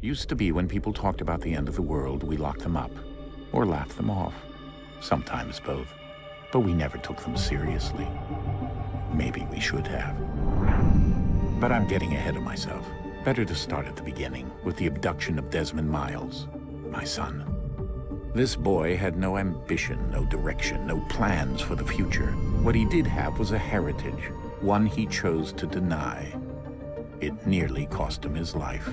Used to be when people talked about the end of the world, we locked them up. Or laughed them off. Sometimes both. But we never took them seriously. Maybe we should have. But I'm getting ahead of myself. Better to start at the beginning, with the abduction of Desmond Miles, my son. This boy had no ambition, no direction, no plans for the future. What he did have was a heritage, one he chose to deny. It nearly cost him his life.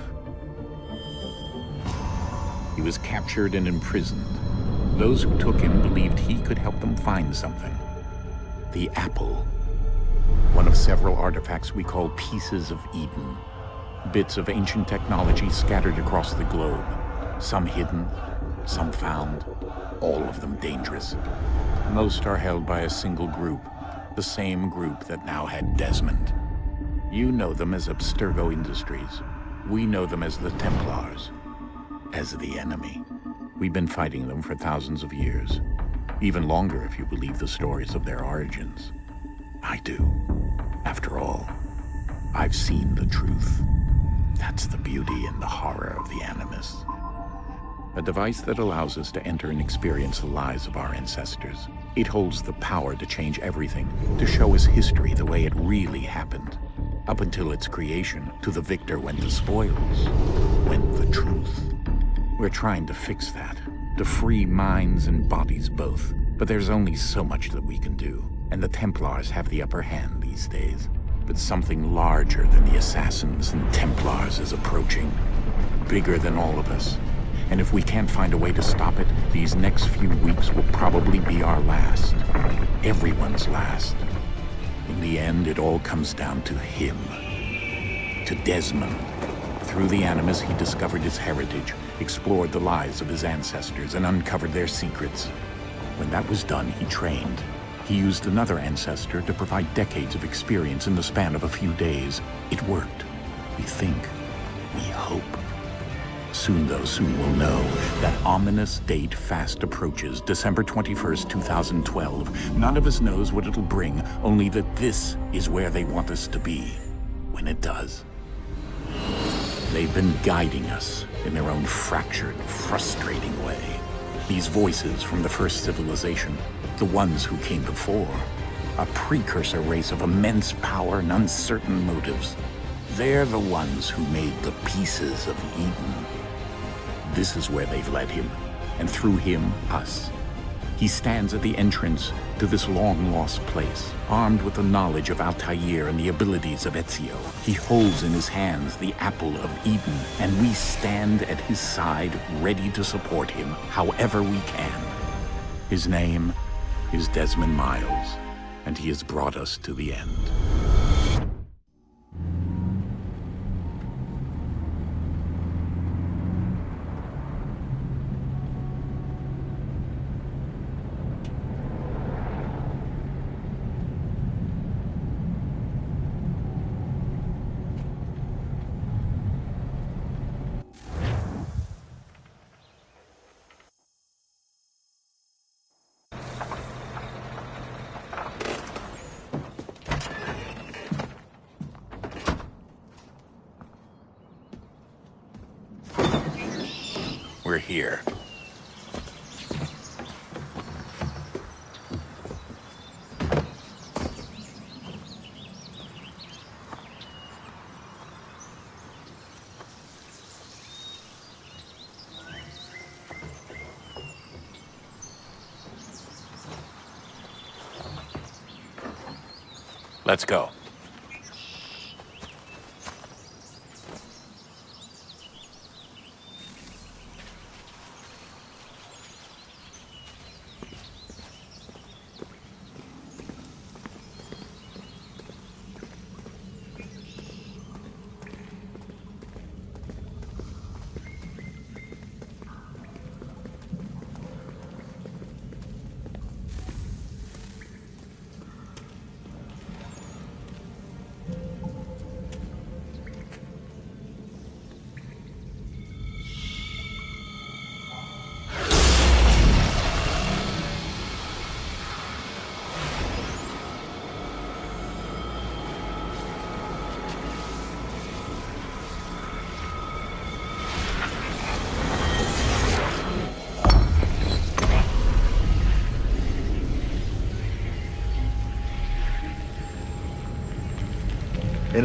He was captured and imprisoned. Those who took him believed he could help them find something. The apple. One of several artifacts we call pieces of Eden. Bits of ancient technology scattered across the globe. Some hidden, some found, all of them dangerous. Most are held by a single group, the same group that now had Desmond. You know them as Abstergo Industries. We know them as the Templars, as the enemy. We've been fighting them for thousands of years, even longer if you believe the stories of their origins. I do. After all, I've seen the truth. That's the beauty and the horror of the Animus. A device that allows us to enter and experience the lives of our ancestors. It holds the power to change everything, to show us history the way it really happened. Up until its creation, to the victor went the spoils, went the truth. We're trying to fix that, to free minds and bodies both. But there's only so much that we can do, and the Templars have the upper hand these days. But something larger than the Assassins and Templars is approaching, bigger than all of us. And if we can't find a way to stop it, these next few weeks will probably be our last. Everyone's last. In the end, it all comes down to him. To Desmond. Through the Animus, he discovered his heritage, explored the lives of his ancestors, and uncovered their secrets. When that was done, he trained. He used another ancestor to provide decades of experience in the span of a few days. It worked. We think. We hope. Soon, though, soon we'll know. That ominous date fast approaches, December 21st, 2012. None of us knows what it'll bring, only that this is where they want us to be, when it does. They've been guiding us in their own fractured, frustrating way. These voices from the first civilization, the ones who came before, a precursor race of immense power and uncertain motives. They're the ones who made the pieces of Eden. This is where they've led him, and through him, us. He stands at the entrance to this long-lost place, armed with the knowledge of Altair and the abilities of Ezio. He holds in his hands the apple of Eden, and we stand at his side, ready to support him however we can. His name is Desmond Miles, and he has brought us to the end. We're here. Let's go.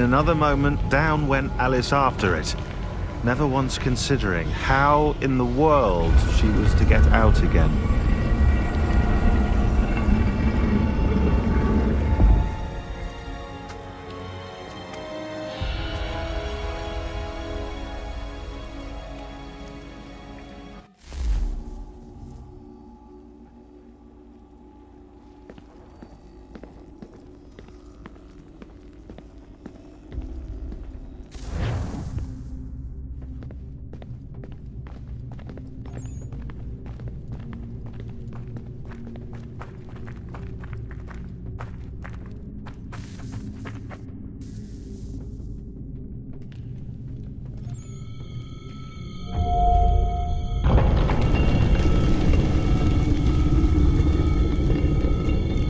In another moment, down went Alice after it, never once considering how in the world she was to get out again.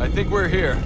I think we're here.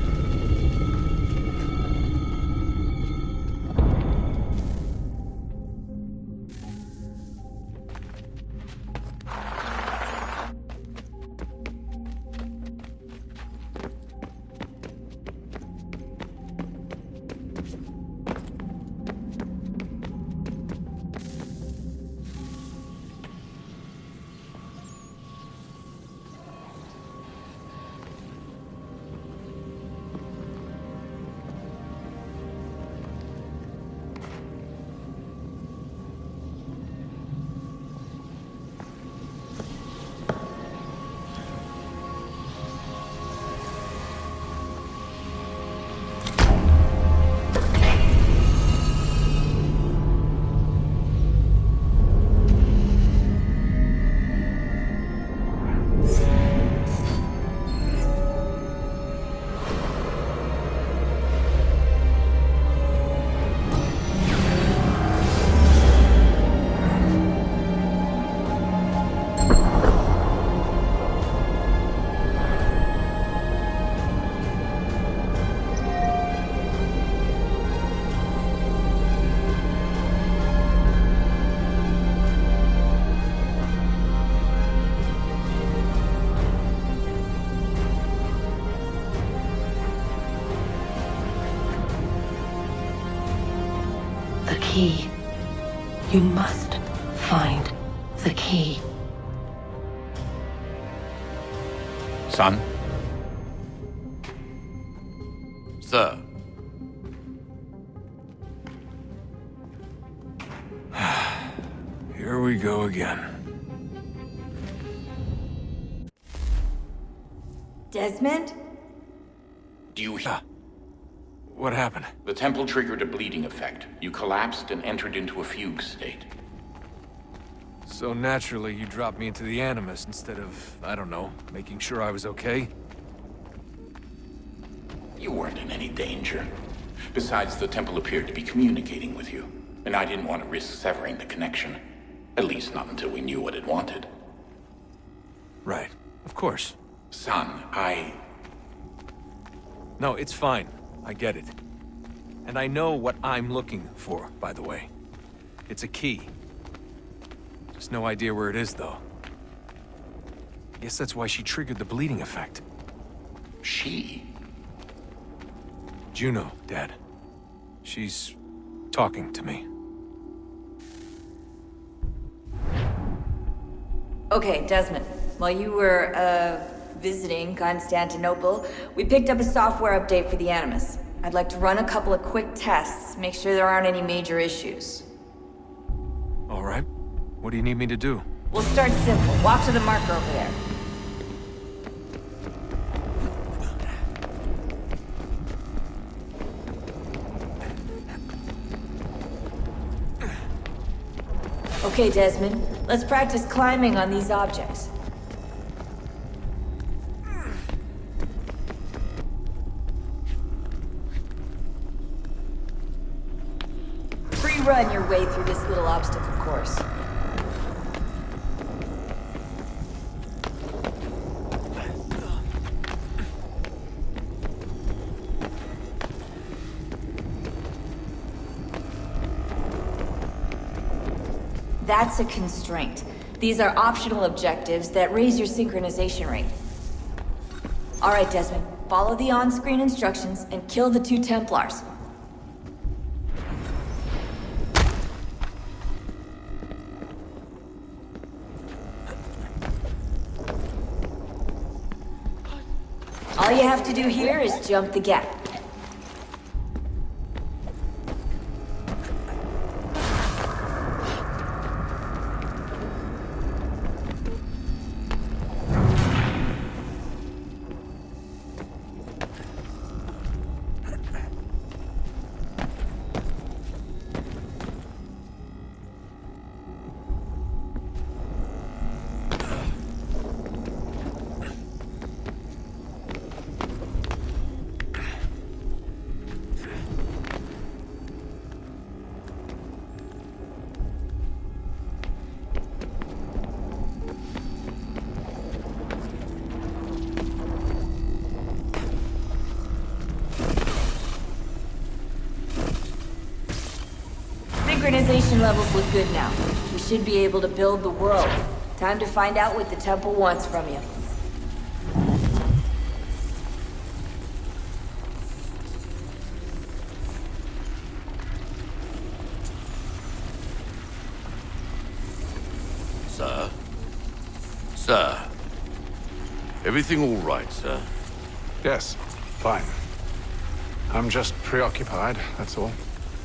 The key. You must find the key. Son? Sir. Here we go again. Desmond? Do you hear? What happened? The temple triggered a bleeding effect. You collapsed and entered into a fugue state. So naturally, you dropped me into the Animus instead of, I don't know, making sure I was okay? You weren't in any danger. Besides, the temple appeared to be communicating with you, and I didn't want to risk severing the connection. At least not until we knew what it wanted. Right. Of course. Son, No, it's fine. I get it. And I know what I'm looking for, by the way. It's a key. Just no idea where it is, though. I guess that's why she triggered the bleeding effect. She? Juno, Dad. She's talking to me. Okay, Desmond. While you were, visiting Constantinople, we picked up a software update for the Animus. I'd like to run a couple of quick tests, make sure there aren't any major issues. All right. What do you need me to do? We'll start simple. Walk to the marker over there. Okay, Desmond. Let's practice climbing on these objects. Free-run your way through this little obstacle course. That's a constraint. These are optional objectives that raise your synchronization rate. All right, Desmond. Follow the on-screen instructions and kill the 2 Templars. All you have to do here is jump the gap. Synchronization levels look good now. We should be able to build the world. Time to find out what the temple wants from you. Sir? Sir? Everything all right, sir? Yes, fine. I'm just preoccupied, that's all.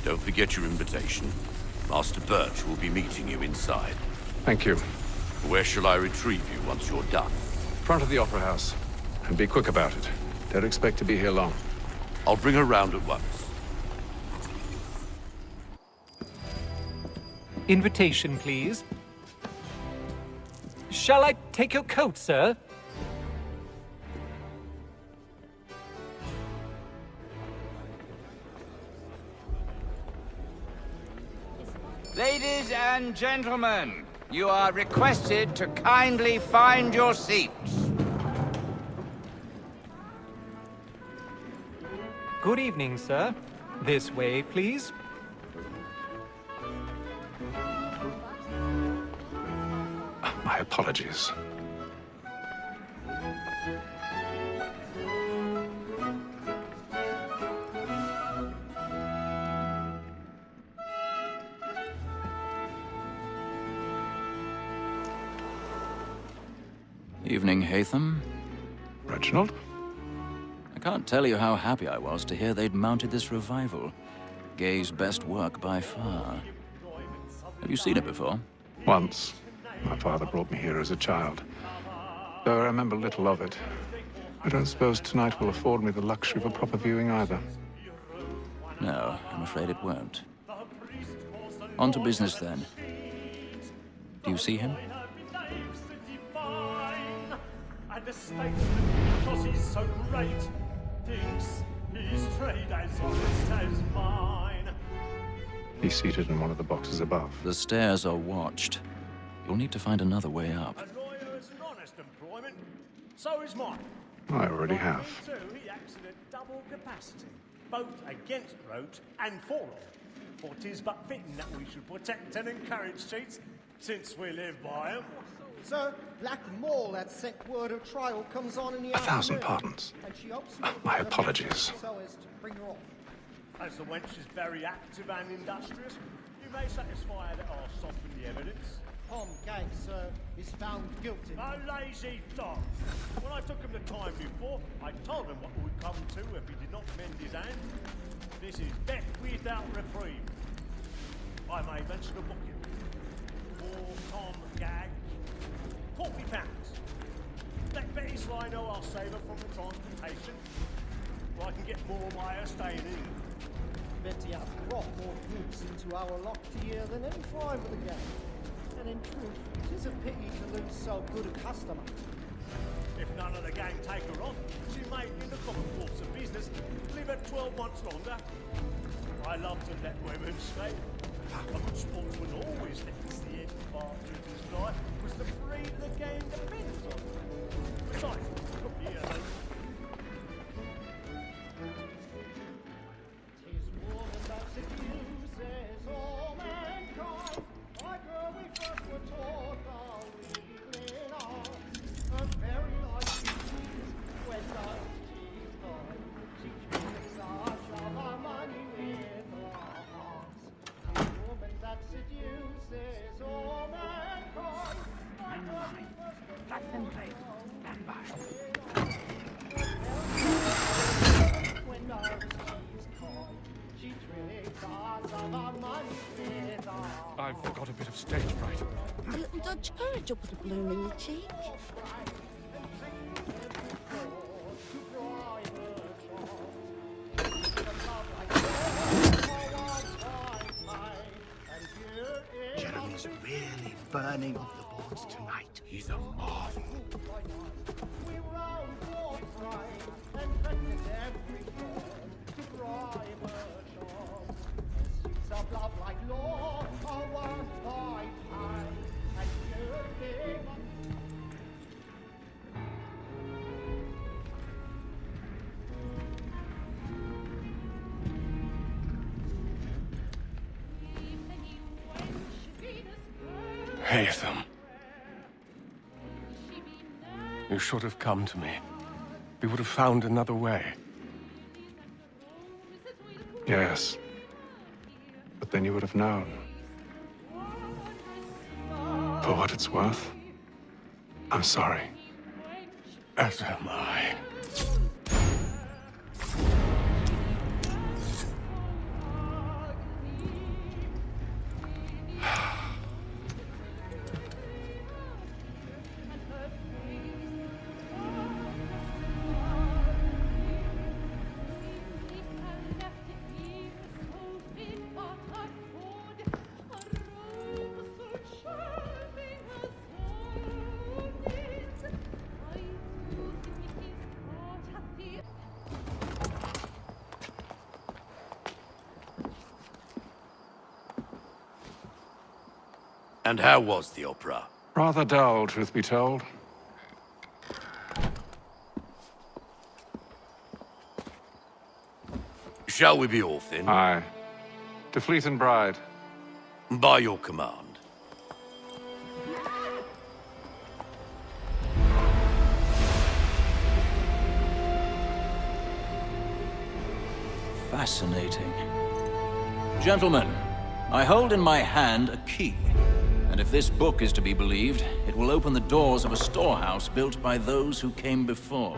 Don't forget your invitation. Master Birch will be meeting you inside. Thank you. Where shall I retrieve you once you're done? Front of the Opera House. And be quick about it. Don't expect to be here long. I'll bring her round at once. Invitation, please. Shall I take your coat, sir? Ladies and gentlemen, you are requested to kindly find your seats. Good evening, sir. This way, please. My apologies. Evening, Hatham. Reginald? I can't tell you how happy I was to hear they'd mounted this revival. Gay's best work by far. Have you seen it before? Once. My father brought me here as a child. Though I remember little of it. I don't suppose tonight will afford me the luxury of a proper viewing either. No, I'm afraid it won't. On to business, then. Do you see him? And the statesman, because he's so great, thinks his trade as honest as mine. He's seated in one of the boxes above. The stairs are watched. You'll need to find another way up. A lawyer is an honest employment, so is mine. I already have. Too, he acts in a double capacity, both against roach and for them. For 'tis but fitting that we should protect and encourage cheats, since we live by 'em. Sir, Black Mole had sent word of trial comes on in the 1,000 afternoon, pardons. and she hopes you My will apologies. so as to bring her off. As the wench is very active and industrious, you may satisfy her that I'll soften the evidence. Tom Gang, sir, is found guilty. A lazy dog. When I took him the time before, I told him what would come to if he did not mend his hand. This is death without reprieve. I may mention a booking. For Tom Gag, £40. Let Betty Sly know I'll save her from the transportation, or I can get more of my staying in. Betty has brought more goods into our locked here than any five of the gang. And in truth, it is a pity to lose so good a customer. If none of the gang take her on, she may, in the common course of business, live at 12 months longer. I love to let women stay. A good sportsman always thinks the end part of his life was the freedom the game depends on. Besides, look here, though. Tis woman that seduces all mankind. Like her we first were taught our weakling arts. A very life she is, when does she's gone. She tricks us of our money with her hearts. Tis woman that seduces all mankind. Like her we first were taught our weakling arts. stage fright. A little Dutch courage will put a bloom in your cheek. Jeremy's really burning up the boards tonight. He's a marvel. Haytham. You should have come to me. We would have found another way. Yes. But then you would have known. For what it's worth, I'm sorry. As am I. And how was the opera? Rather dull, truth be told. Shall we be off then? Aye. To Fleet and Bride. By your command. Fascinating. Gentlemen, I hold in my hand a key. And if this book is to be believed, it will open the doors of a storehouse built by those who came before.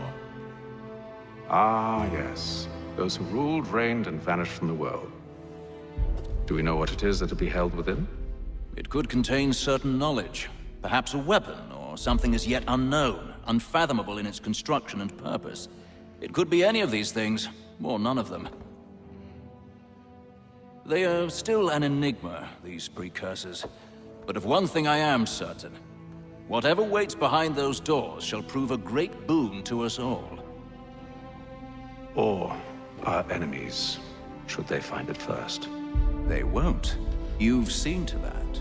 Ah, yes. Those who ruled, reigned, and vanished from the world. Do we know what it is that will be held within? It could contain certain knowledge. Perhaps a weapon, or something as yet unknown, unfathomable in its construction and purpose. It could be any of these things, or none of them. They are still an enigma, these precursors. But of one thing I am certain. Whatever waits behind those doors shall prove a great boon to us all. Or our enemies, should they find it first. They won't. You've seen to that.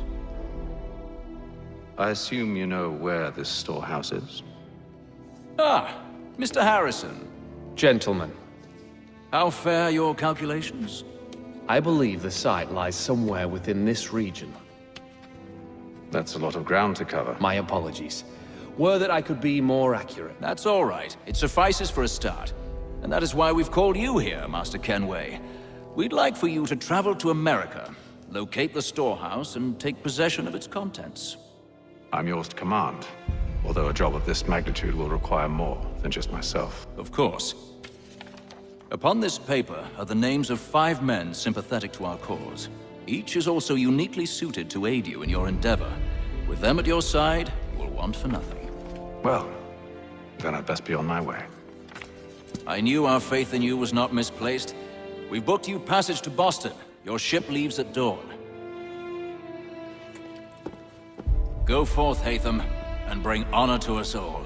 I assume you know where this storehouse is? Ah, Mr. Harrison. Gentlemen, How fare your calculations? I believe the site lies somewhere within this region. That's a lot of ground to cover. My apologies. Were that I could be more accurate. That's all right. It suffices for a start. And that is why we've called you here, Master Kenway. We'd like for you to travel to America, locate the storehouse, and take possession of its contents. I'm yours to command, although a job of this magnitude will require more than just myself. Of course. Upon this paper are the names of 5 men sympathetic to our cause. Each is also uniquely suited to aid you in your endeavor. With them at your side, you will want for nothing. Well, then I'd best be on my way. I knew our faith in you was not misplaced. We've booked you passage to Boston. Your ship leaves at dawn. Go forth, Haytham, and bring honor to us all.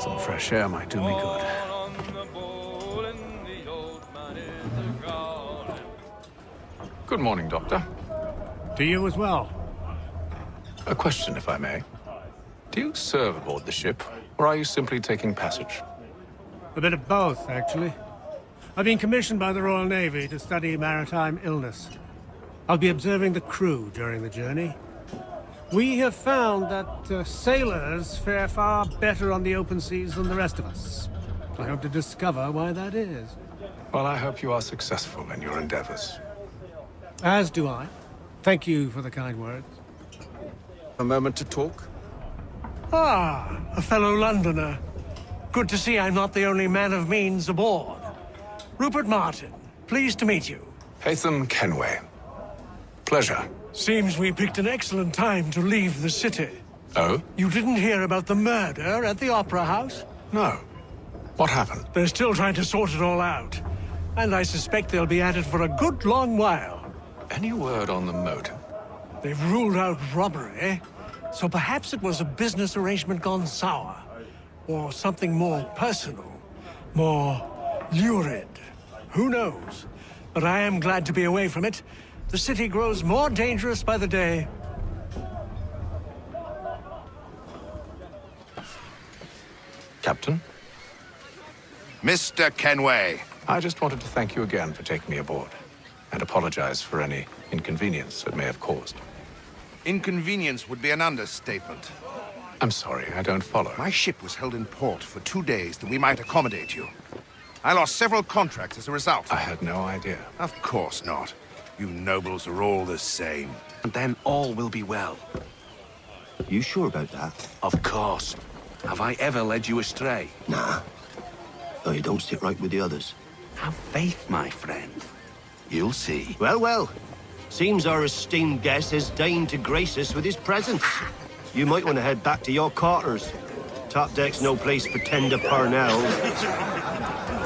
Some fresh air might do me good. Good morning, Doctor. To you as well. A question, if I may. Do you serve aboard the ship, or are you simply taking passage? A bit of both, actually. I've been commissioned by the Royal Navy to study maritime illness. I'll be observing the crew during the journey. We have found that sailors fare far better on the open seas than the rest of us. I hope to discover why that is. Well, I hope you are successful in your endeavors. As do I. Thank you for the kind words. A moment to talk? Ah, a fellow Londoner. Good to see I'm not the only man of means aboard. Rupert Martin, pleased to meet you. Haytham Kenway. Pleasure. Seems we picked an excellent time to leave the city. Oh? You didn't hear about the murder at the Opera House? No. What happened? They're still trying to sort it all out. And I suspect they'll be at it for a good long while. Any word on the motive? They've ruled out robbery, so perhaps it was a business arrangement gone sour. Or something more personal, more lurid. Who knows? But I am glad to be away from it. The city grows more dangerous by the day. Captain? Mr. Kenway. I just wanted to thank you again for taking me aboard, and apologize for any inconvenience it may have caused. Inconvenience would be an understatement. I'm sorry, I don't follow. My ship was held in port for 2 days that we might accommodate you. I lost several contracts as a result. I had no idea. Of course not. You nobles are all the same. And then all will be well. You sure about that? Of course. Have I ever led you astray? Nah. No, you don't sit right with the others. Have faith, my friend. You'll see. Well, well. Seems our esteemed guest has deigned to grace us with his presence. You might want to head back to your quarters. Top deck's no place for tender Parnell.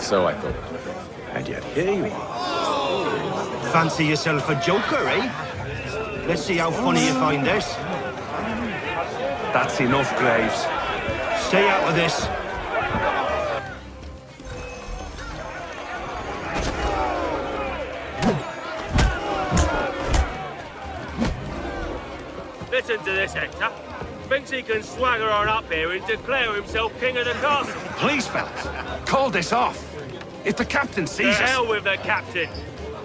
So I thought. And yet here you are. Fancy yourself a joker, eh? Let's see how funny you find this. That's enough, Graves. Stay out of this. Listen to this, Hector. Thinks he can swagger on up here and declare himself king of the castle. Please, fellas, call this off. If the captain sees us... To hell with the captain.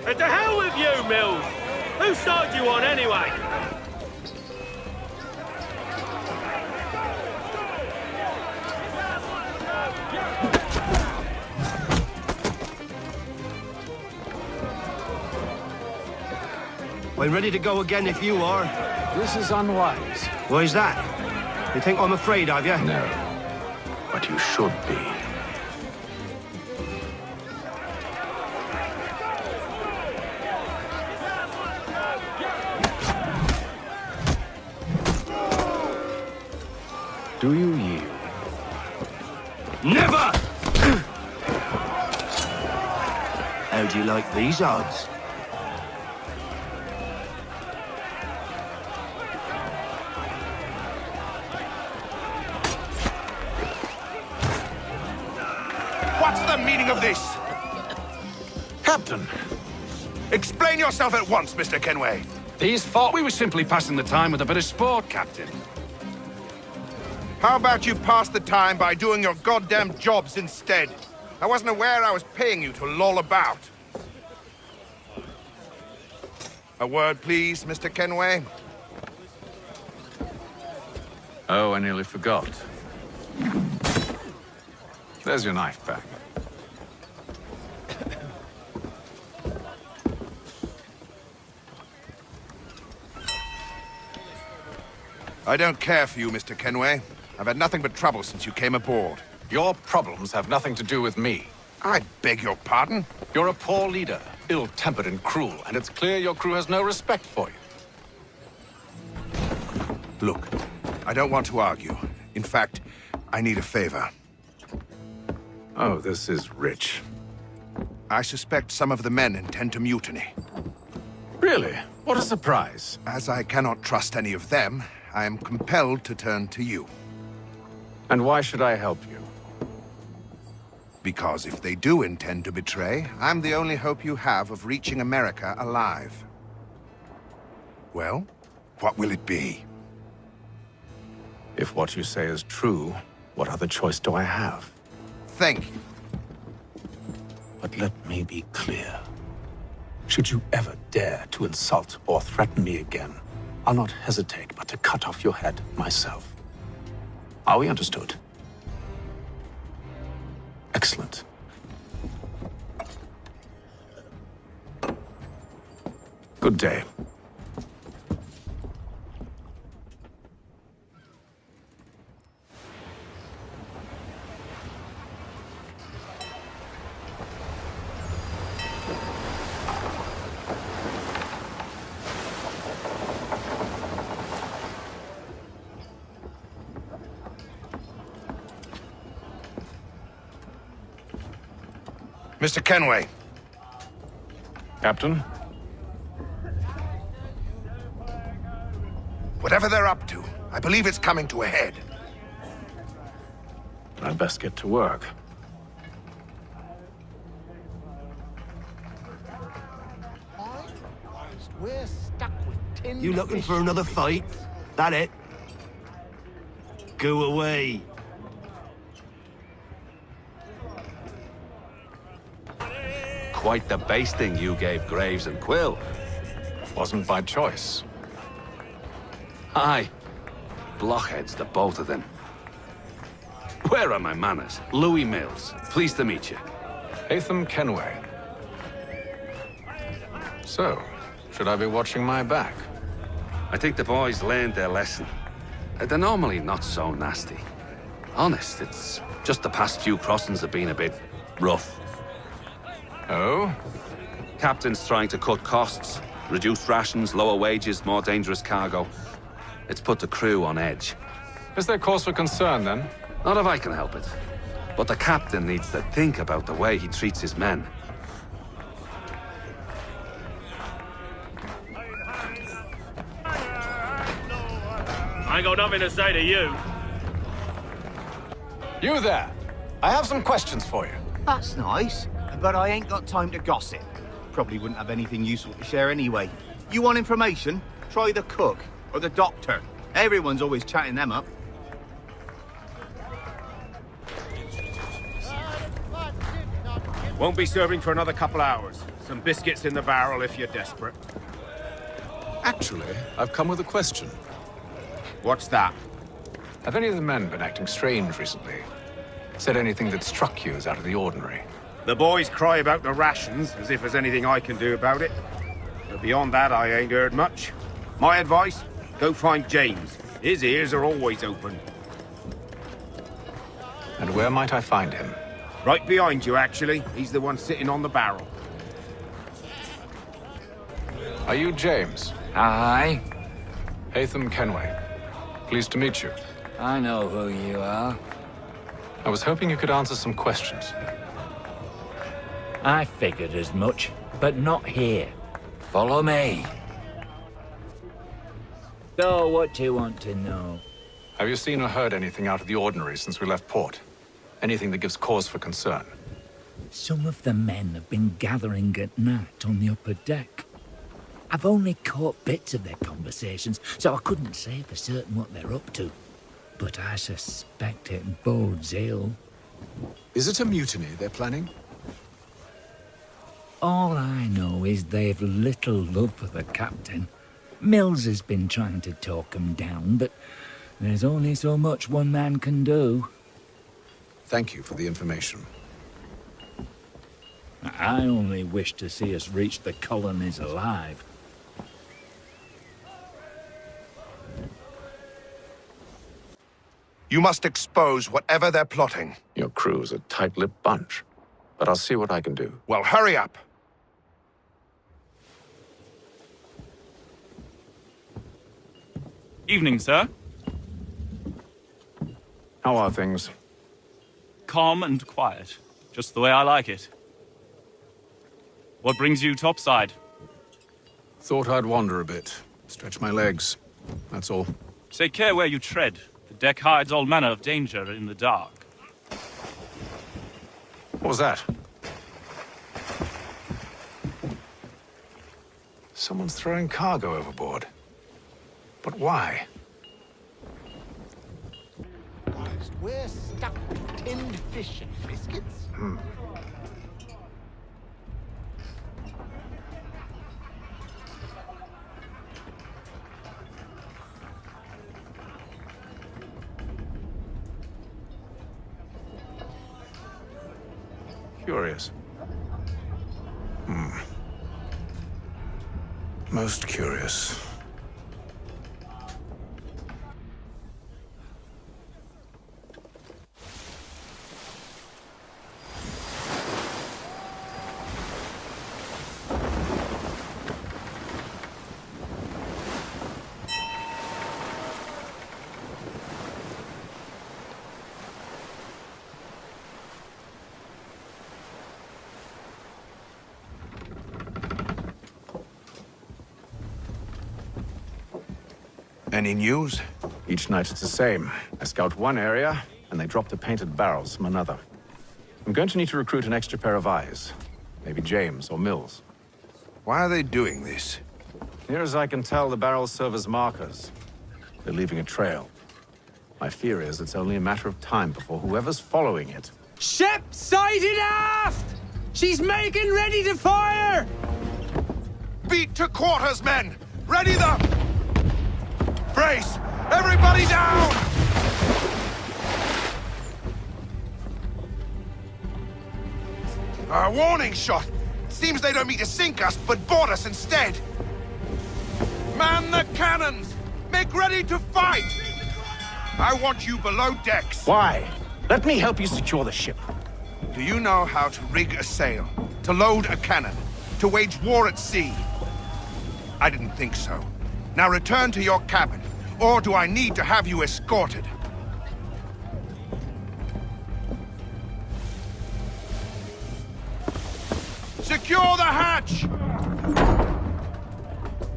And to hell with you, Mills. Whose side you on, anyway? I'm ready to go again if you are. This is unwise. Why's that? You think I'm afraid of you? No. But you should be. Do you yield? Never! How do you like these odds? What's the meaning of this? Captain! Explain yourself at once, Mr. Kenway. These thought we were simply passing the time with a bit of sport, Captain. How about you pass the time by doing your goddamn jobs instead? I wasn't aware I was paying you to loll about. A word, please, Mr. Kenway. Oh, I nearly forgot. There's your knife back. I don't care for you, Mr. Kenway. I've had nothing but trouble since you came aboard. Your problems have nothing to do with me. I beg your pardon? You're a poor leader, ill-tempered and cruel, and it's clear your crew has no respect for you. Look, I don't want to argue. In fact, I need a favor. Oh, this is rich. I suspect some of the men intend to mutiny. Really? What a surprise. As I cannot trust any of them, I am compelled to turn to you. And why should I help you? Because if they do intend to betray, I'm the only hope you have of reaching America alive. Well, what will it be? If what you say is true, what other choice do I have? Thank you. But let me be clear. Should you ever dare to insult or threaten me again, I'll not hesitate but to cut off your head myself. Are we understood? Excellent. Good day. Mr. Kenway. Captain? Whatever they're up to, I believe it's coming to a head. I'd best get to work. We're stuck with tin. You looking for another fight? That it? Go away. Quite the basting you gave Graves and Quill. Wasn't by choice. Aye. Blockheads, the both of them. Where are my manners? Louis Mills. Pleased to meet you. Hatham Kenway. So, should I be watching my back? I think the boys learned their lesson. They're normally not so nasty. Honest, it's just the past few crossings have been a bit rough. Oh? Captain's trying to cut costs, reduce rations, lower wages, more dangerous cargo. It's put the crew on edge. Is there cause for concern, then? Not if I can help it. But the captain needs to think about the way he treats his men. I ain't got nothing to say to you. You there! I have some questions for you. That's nice, but I ain't got time to gossip. Probably wouldn't have anything useful to share anyway. You want information? Try the cook or the doctor. Everyone's always chatting them up. Won't be serving for another couple hours. Some biscuits in the barrel if you're desperate. Actually, I've come with a question. What's that? Have any of the men been acting strange recently? Said anything that struck you as out of the ordinary? The boys cry about the rations, as if there's anything I can do about it. But beyond that, I ain't heard much. My advice? Go find James. His ears are always open. And where might I find him? Right behind you, actually. He's the one sitting on the barrel. Are you James? Aye. Hatham Kenway. Pleased to meet you. I know who you are. I was hoping you could answer some questions. I figured as much, but not here. Follow me. So, what do you want to know? Have you seen or heard anything out of the ordinary since we left port? Anything that gives cause for concern? Some of the men have been gathering at night on the upper deck. I've only caught bits of their conversations, so I couldn't say for certain what they're up to. But I suspect it bodes ill. Is it a mutiny they're planning? All I know is they've little love for the captain. Mills has been trying to talk 'em down, but there's only so much one man can do. Thank you for the information. I only wish to see us reach the colonies alive. You must expose whatever they're plotting. Your crew's a tight-lipped bunch, but I'll see what I can do. Well, hurry up. Evening, sir. How are things? Calm and quiet. Just the way I like it. What brings you topside? Thought I'd wander a bit. Stretch my legs. That's all. Take care where you tread. The deck hides all manner of danger in the dark. What was that? Someone's throwing cargo overboard. But why? We're stuck with tinned fish and biscuits. Curious. Most curious. Any news? Each night it's the same. I scout one area, and they drop the painted barrels from another. I'm going to need to recruit an extra pair of eyes. Maybe James or Mills. Why are they doing this? Near as I can tell, the barrels serve as markers. They're leaving a trail. My fear is it's only a matter of time before whoever's following it... Ship sighted aft! She's making ready to fire! Beat to quarters, men! Ready them! Brace! Everybody down! A warning shot! Seems they don't mean to sink us, but board us instead! Man the cannons! Make ready to fight! I want you below decks. Why? Let me help you secure the ship. Do you know how to rig a sail? To load a cannon? To wage war at sea? I didn't think so. Now return to your cabin, or do I need to have you escorted? Secure the hatch!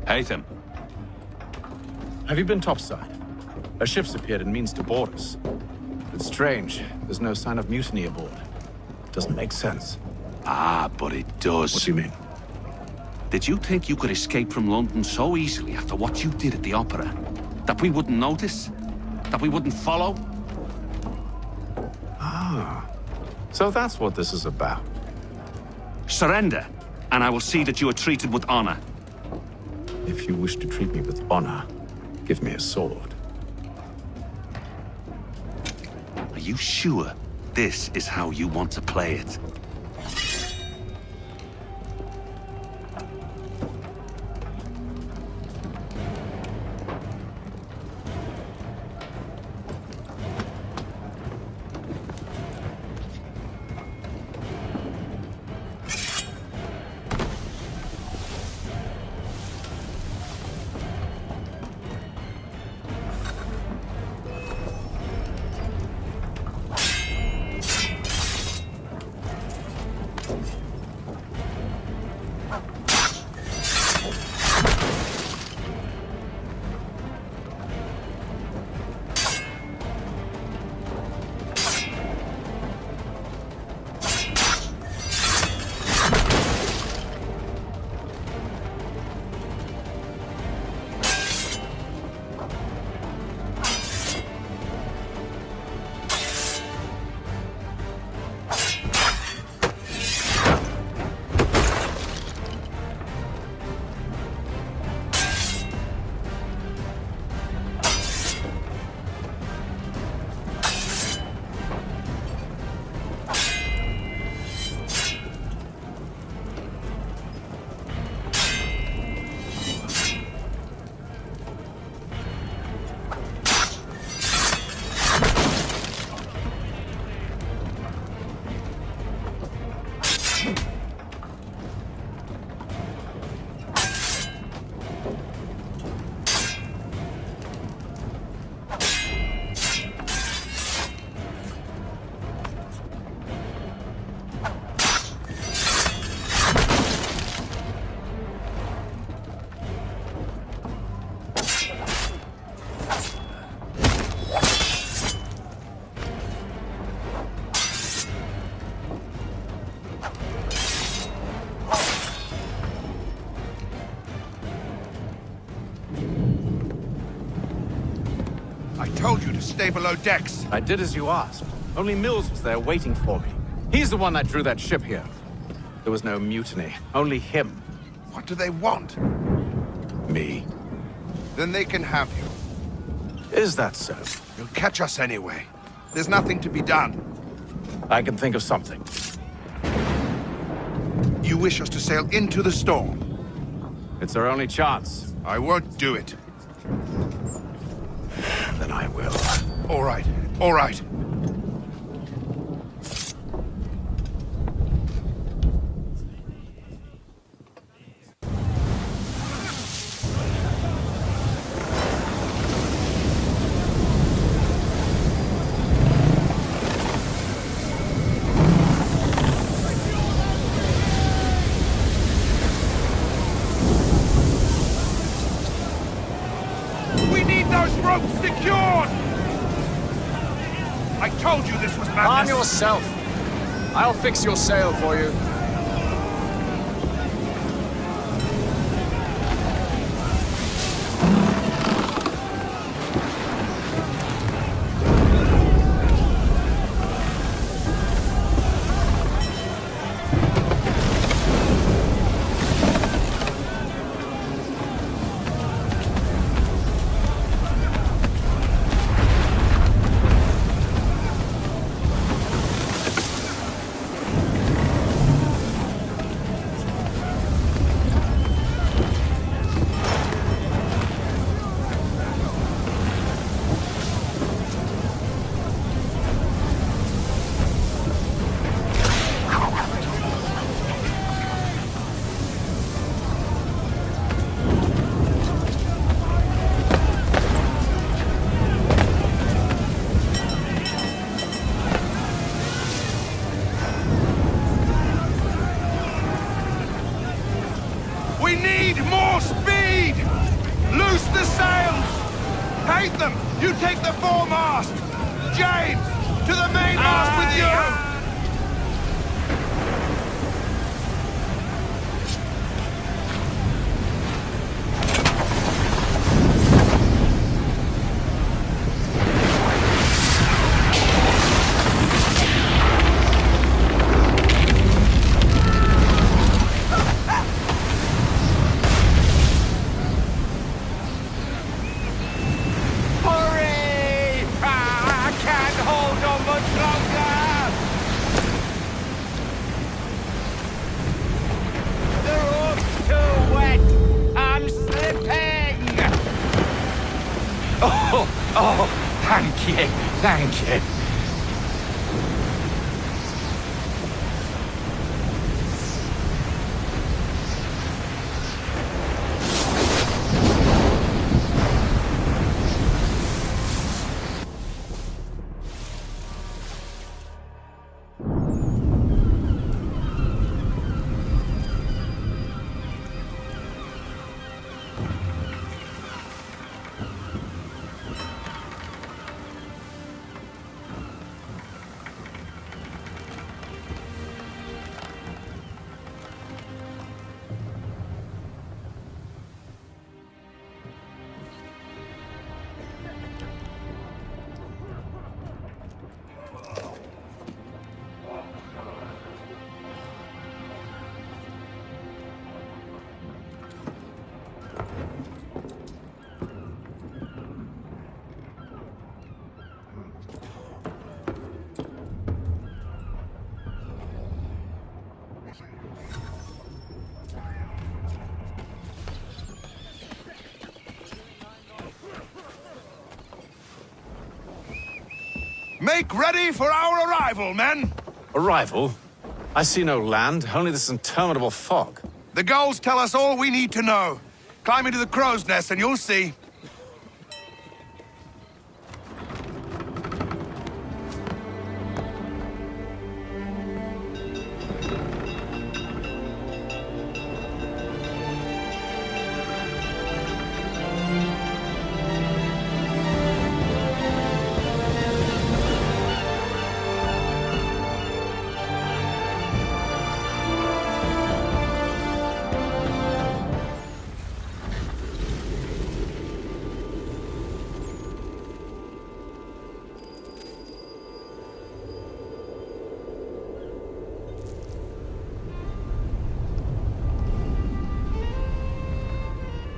Haytham. Have you been topside? A ship's appeared and means to board us. It's strange. There's no sign of mutiny aboard. Doesn't make sense. Ah, but it does. What do you mean? Did you think you could escape from London so easily after what you did at the opera? That we wouldn't notice? That we wouldn't follow? Ah. So that's what this is about. Surrender, and I will see that you are treated with honor. If you wish to treat me with honor, give me a sword. Are you sure this is how you want to play it? I told you to stay below decks. I did as you asked. Only Mills was there waiting for me. He's the one that drew that ship here. There was no mutiny, only him. What do they want? Me. Then they can have you. Is that so? You'll catch us anyway. There's nothing to be done. I can think of something. You wish us to sail into the storm? It's our only chance. I won't do it. Then I will. All right, all right. I told you this was madness! Calm yourself. I'll fix your sail for you. We need more speed! Loose the sails! Hate them! You take the foremast! James! To the mainmast with you! Oh, thank you, thank you. Make ready for our arrival, men! Arrival? I see no land, only this interminable fog. The gulls tell us all we need to know. Climb into the crow's nest and you'll see.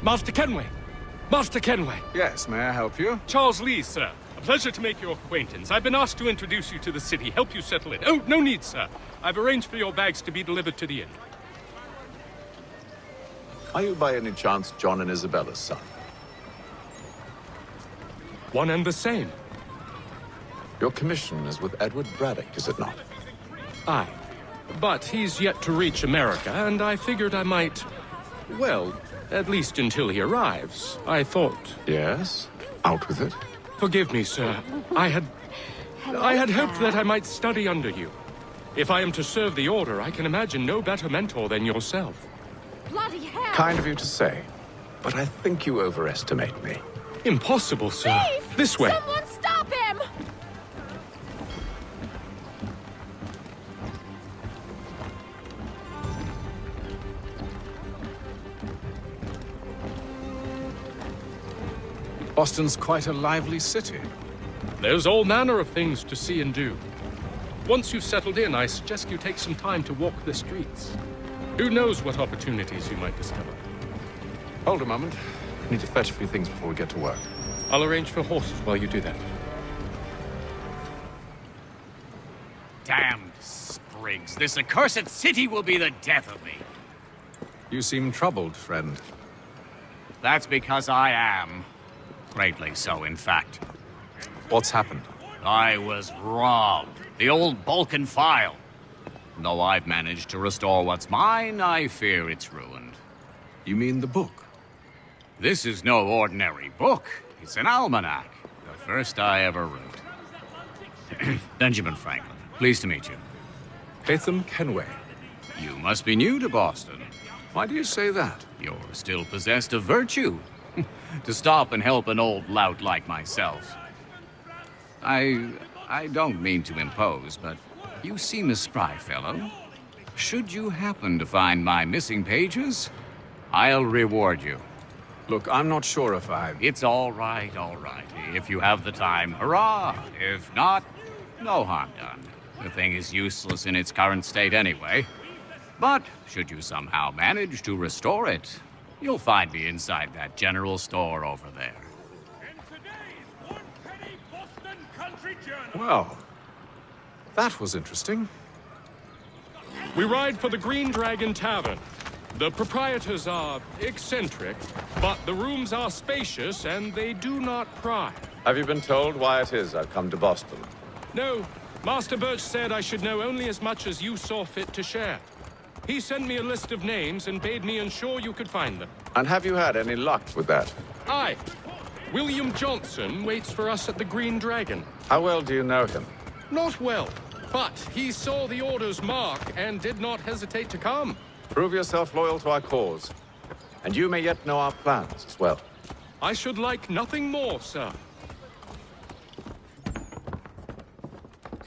Master Kenway! Master Kenway! Yes, may I help you? Charles Lee, sir. A pleasure to make your acquaintance. I've been asked to introduce you to the city, help you settle in. Oh, no need, sir. I've arranged for your bags to be delivered to the inn. Are you by any chance John and Isabella's son? One and the same. Your commission is with Edward Braddock, is it not? Aye. But he's yet to reach America, and I figured I might... Well, at least until he arrives, I thought... Yes? Out with it. Forgive me, sir. I had hoped that I might study under you. If I am to serve the Order, I can imagine no better mentor than yourself. Bloody hell! Kind of you to say, but I think you overestimate me. Impossible, sir. Thief! This way. Someone stop him! Boston's quite a lively city. There's all manner of things to see and do. Once you've settled in, I suggest you take some time to walk the streets. Who knows what opportunities you might discover. Hold a moment. I need to fetch a few things before we get to work. I'll arrange for horses while you do that. Damned sprigs. This accursed city will be the death of me. You seem troubled, friend. That's because I am. Greatly so, in fact. What's happened? I was robbed. The old Balkan file. Though I've managed to restore what's mine, I fear it's ruined. You mean the book? This is no ordinary book. It's an almanac. The first I ever wrote. Benjamin Franklin. Pleased to meet you. Hatham Kenway. You must be new to Boston. Why do you say that? You're still possessed of virtue. To stop and help an old lout like myself. I don't mean to impose, but you seem a spry fellow. Should you happen to find my missing pages, I'll reward you. Look, I'm not sure if I... It's all right, all right. If you have the time, hurrah! If not, no harm done. The thing is useless in its current state anyway. But should you somehow manage to restore it, you'll find me inside that general store over there. Well, that was interesting. We ride for the Green Dragon Tavern. The proprietors are eccentric, but the rooms are spacious and they do not pry. Have you been told why it is I've come to Boston? No, Master Birch said I should know only as much as you saw fit to share. He sent me a list of names and bade me ensure you could find them. And have you had any luck with that? Aye. William Johnson waits for us at the Green Dragon. How well do you know him? Not well, but he saw the Order's mark and did not hesitate to come. Prove yourself loyal to our cause, and you may yet know our plans as well. I should like nothing more, sir.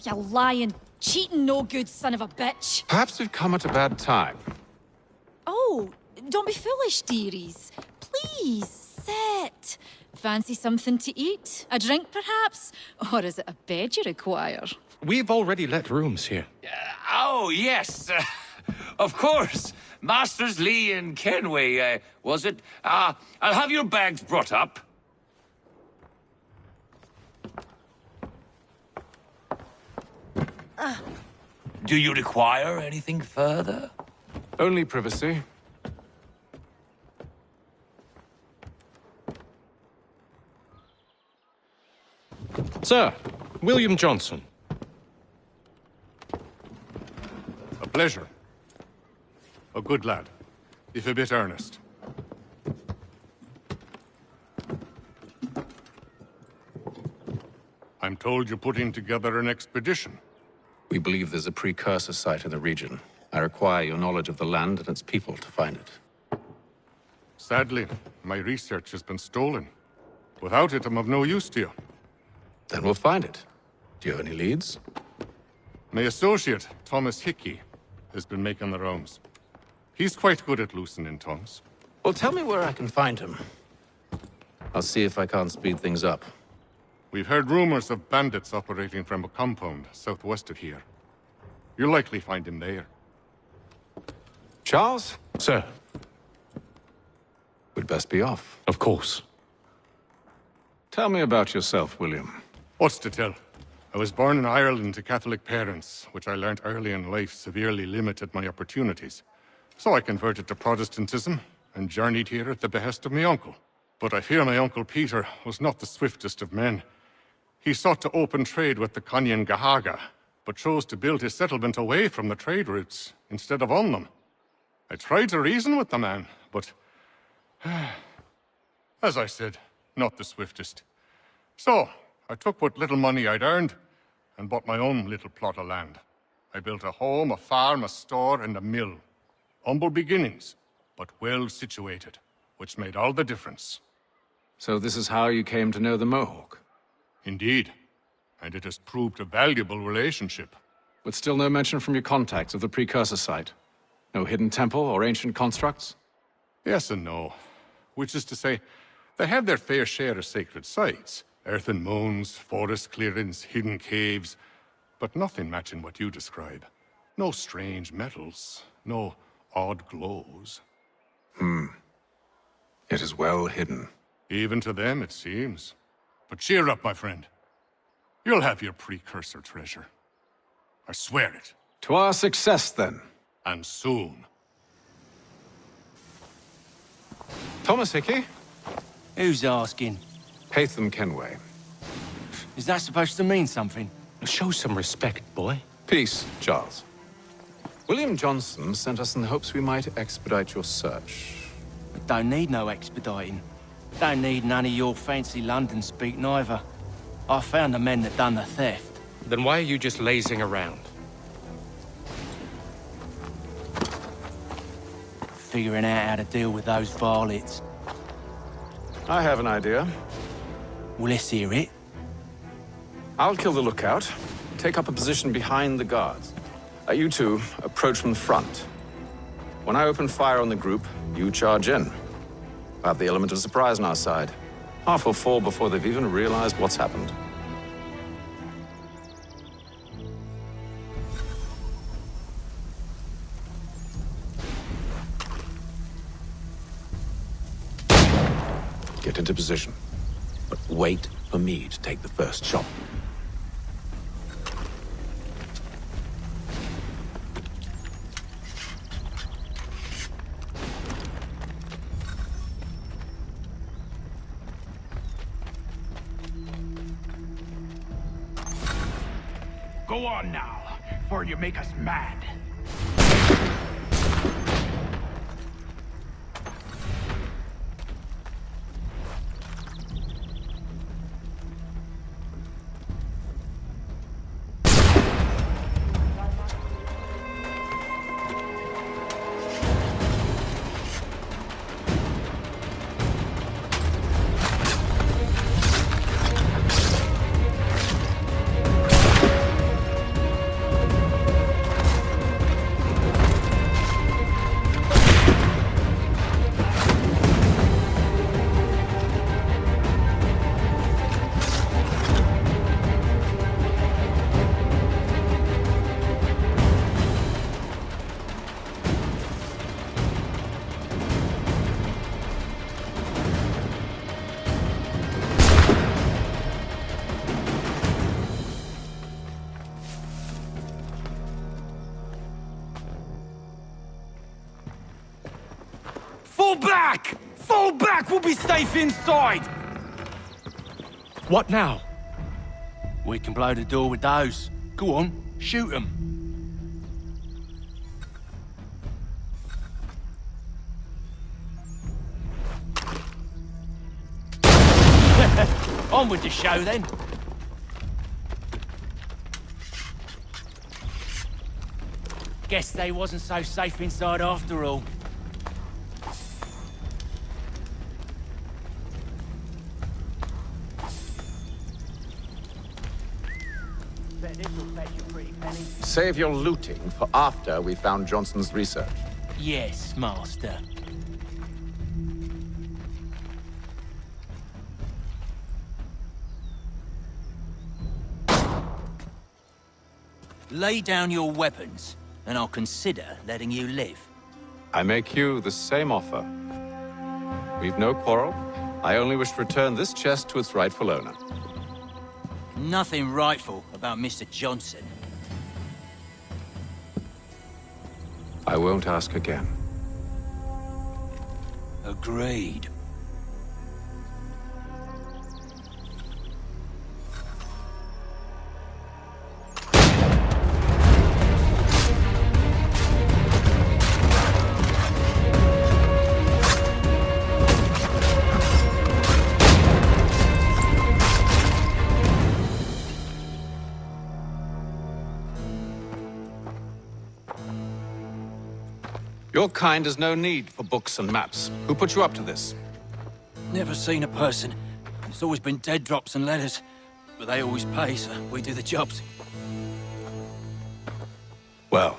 You lying, cheating, no good son of a bitch. Perhaps we've come at a bad time. Oh, don't be foolish, dearies. Please, sit. Fancy something to eat? A drink, perhaps? Or is it a bed you require? We've already let rooms here. Oh, yes. Of course. Masters Lee and Kenway, was it? I'll have your bags brought up. Do you require anything further? Only privacy. Sir, William Johnson. A pleasure. A good lad, if a bit earnest. I'm told you're putting together an expedition. We believe there's a precursor site in the region. I require your knowledge of the land and its people to find it. Sadly, my research has been stolen. Without it, I'm of no use to you. Then we'll find it. Do you have any leads? My associate, Thomas Hickey, has been making the rounds. He's quite good at loosening tongues. Well, tell me where I can find him. I'll see if I can't speed things up. We've heard rumors of bandits operating from a compound southwest of here. You'll likely find him there. Charles? Sir. We'd best be off. Of course. Tell me about yourself, William. What's to tell? I was born in Ireland to Catholic parents, which I learnt early in life severely limited my opportunities. So I converted to Protestantism, and journeyed here at the behest of my uncle. But I fear my uncle Peter was not the swiftest of men. He sought to open trade with the Colonial, but chose to build his settlement away from the trade routes instead of on them. I tried to reason with the man, but as I said, not the swiftest. So, I took what little money I'd earned and bought my own little plot of land. I built a home, a farm, a store, and a mill. Humble beginnings, but well situated, which made all the difference. So this is how you came to know the Mohawk? Indeed, and it has proved a valuable relationship. But still no mention from your contacts of the precursor site? No hidden temple or ancient constructs? Yes and no. Which is to say, they have their fair share of sacred sites. Earthen mounds, forest clearings, hidden caves, but nothing matching what you describe. No strange metals, no odd glows. It is well hidden. Even to them, it seems. But cheer up, my friend. You'll have your precursor treasure. I swear it. To our success, then. And soon. Thomas Hickey? Who's asking? Haytham Kenway. Is that supposed to mean something? Show some respect, boy. Peace, Charles. William Johnson sent us in the hopes we might expedite your search. Don't need no expediting. Don't need none of your fancy London speak neither. I found the men that done the theft. Then why are you just lazing around? Figuring out how to deal with those varlets. I have an idea. Well, let's hear it. I'll kill the lookout, take up a position behind the guards. You two approach from the front. When I open fire on the group, you charge in. I have the element of surprise on our side. Half will fall before they've even realized what's happened. Get into position, but wait for me to take the first shot. Go on now, before you make us mad. Fall back! Fall back! We'll be safe inside! What now? We can blow the door with those. Go on, shoot them. On with the show, then. Guess they wasn't so safe inside after all. Save your looting for after we found Johnson's research. Yes, Master. Lay down your weapons, and I'll consider letting you live. I make you the same offer. We've no quarrel. I only wish to return this chest to its rightful owner. Nothing rightful about Mr. Johnson. I won't ask again. Agreed. Your kind has no need for books and maps. Who put you up to this? Never seen a person. It's always been dead drops and letters. But they always pay, so we do the jobs. Well,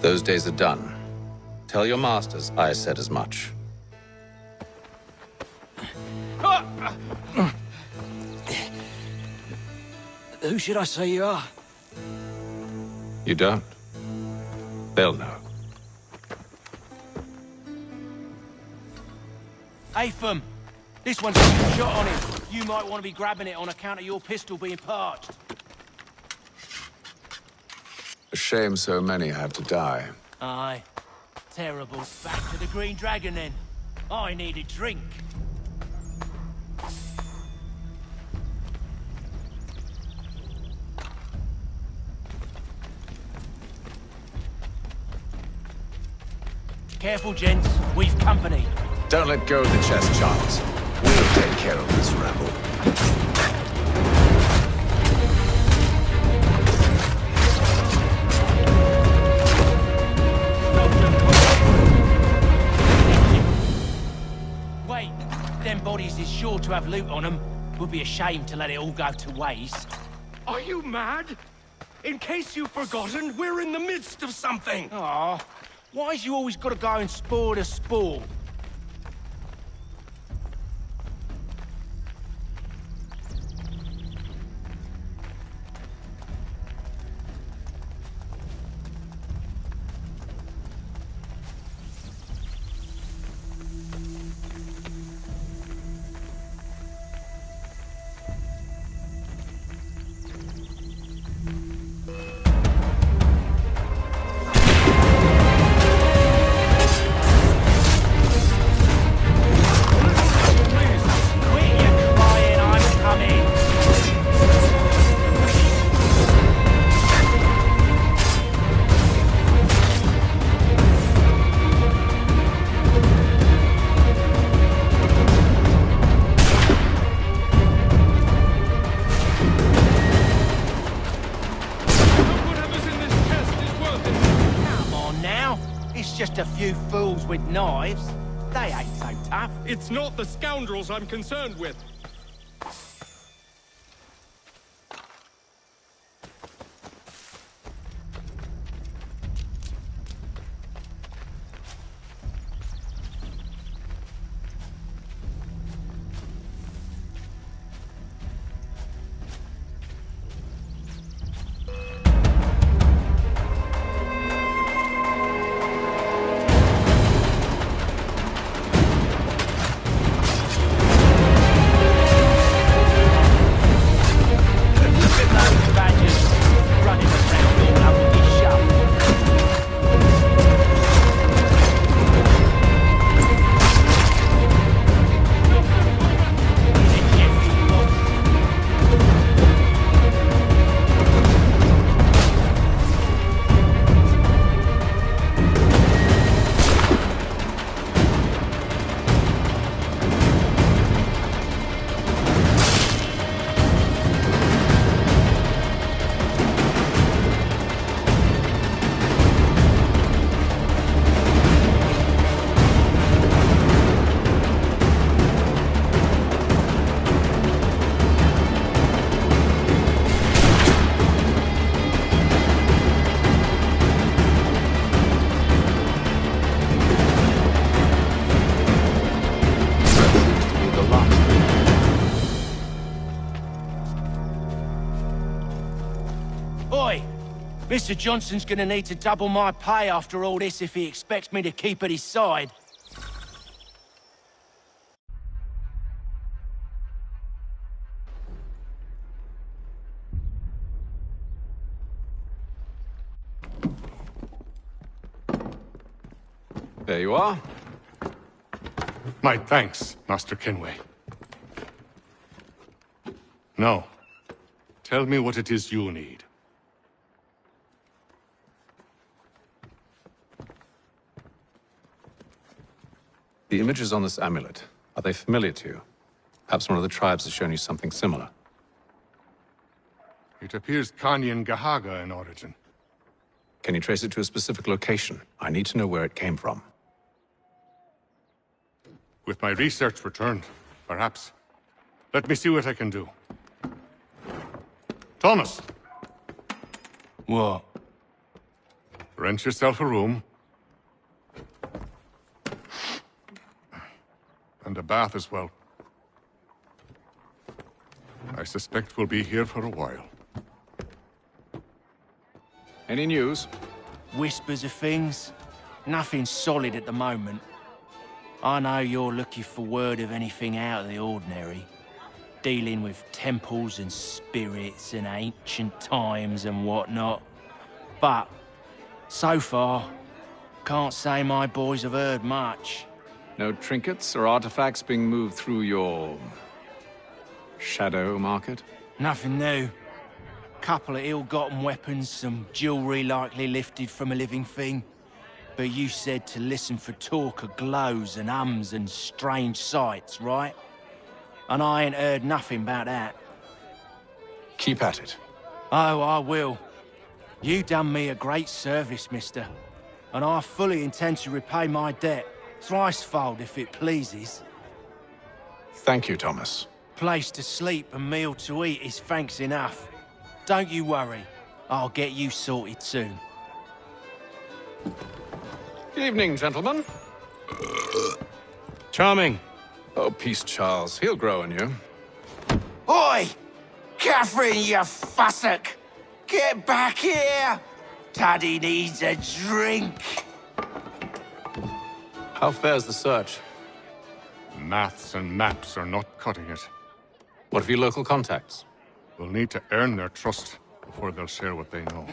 those days are done. Tell your masters I said as much. Who should I say you are? You don't? They'll know. Apham! This one's got a shot on him. You might want to be grabbing it on account of your pistol being parched. A shame so many have to die. Aye. Terrible. Back to the Green Dragon, then. I need a drink. Careful, gents. We've company. Don't let go of the chest, Charles. We'll take care of this rebel. Wait, them bodies is sure to have loot on them. Would be a shame to let it all go to waste. Are you mad? In case you've forgotten, we're in the midst of something. Aw, why's you always got to go and spoil the sport? Just a few fools with knives. They ain't so tough. It's not the scoundrels I'm concerned with. Mr. Johnson's gonna need to double my pay after all this if he expects me to keep at his side. There you are. My thanks, Master Kenway. Now, tell me what it is you need. The images on this amulet, are they familiar to you? Perhaps one of the tribes has shown you something similar. It appears Colonial in origin. Can you trace it to a specific location? I need to know where it came from. With my research returned, perhaps. Let me see what I can do. Thomas! What? Rent yourself a room. And a bath as well. I suspect we'll be here for a while. Any news? Whispers of things. Nothing solid at the moment. I know you're looking for word of anything out of the ordinary. Dealing with temples and spirits and ancient times and whatnot. But, so far, can't say my boys have heard much. No trinkets or artifacts being moved through your... shadow market? Nothing new. Couple of ill-gotten weapons, some jewelry likely lifted from a living thing. But you said to listen for talk of glows and ums and strange sights, right? And I ain't heard nothing about that. Keep at it. Oh, I will. You done me a great service, mister. And I fully intend to repay my debt. Thricefold, if it pleases. Thank you, Thomas. Place to sleep and meal to eat is thanks enough. Don't you worry. I'll get you sorted soon. Evening, gentlemen. Charming. Oh, peace, Charles. He'll grow on you. Oi! Catherine, you fussock! Get back here! Taddy needs a drink! How fares the search? Maths and maps are not cutting it. What of your local contacts? We'll need to earn their trust before they'll share what they know.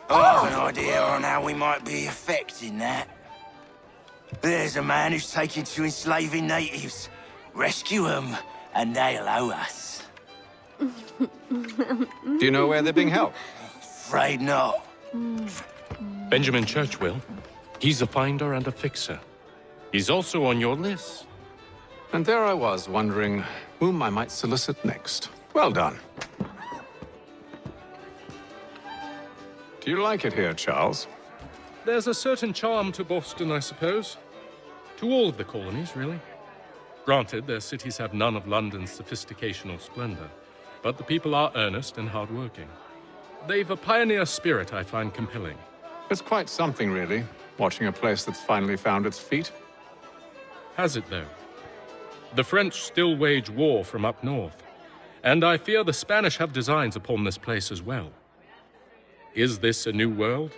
I've an idea on how we might be affecting that. There's a man who's taken to enslaving natives. Rescue them, and they'll owe us. Do you know where they're being held? Afraid not. Benjamin Churchwill. He's a finder and a fixer. He's also on your list. And there I was, wondering whom I might solicit next. Well done. Do you like it here, Charles? There's a certain charm to Boston, I suppose. To all of the colonies, really. Granted, their cities have none of London's sophistication or splendor, but the people are earnest and hardworking. They've a pioneer spirit I find compelling. It's quite something, really, watching a place that's finally found its feet. Has it, though? The French still wage war from up north, and I fear the Spanish have designs upon this place as well. Is this a new world,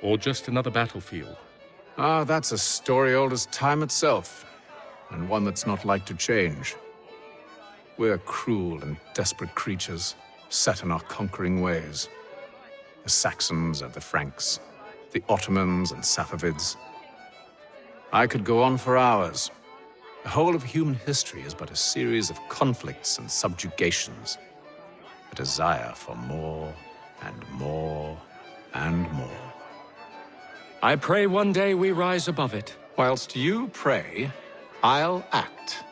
or just another battlefield? Ah, that's a story old as time itself, and one that's not like to change. We're cruel and desperate creatures, set in our conquering ways. The Saxons and the Franks, the Ottomans and Safavids. I could go on for hours. The whole of human history is but a series of conflicts and subjugations. A desire for more and more and more. I pray one day we rise above it. Whilst you pray, I'll act.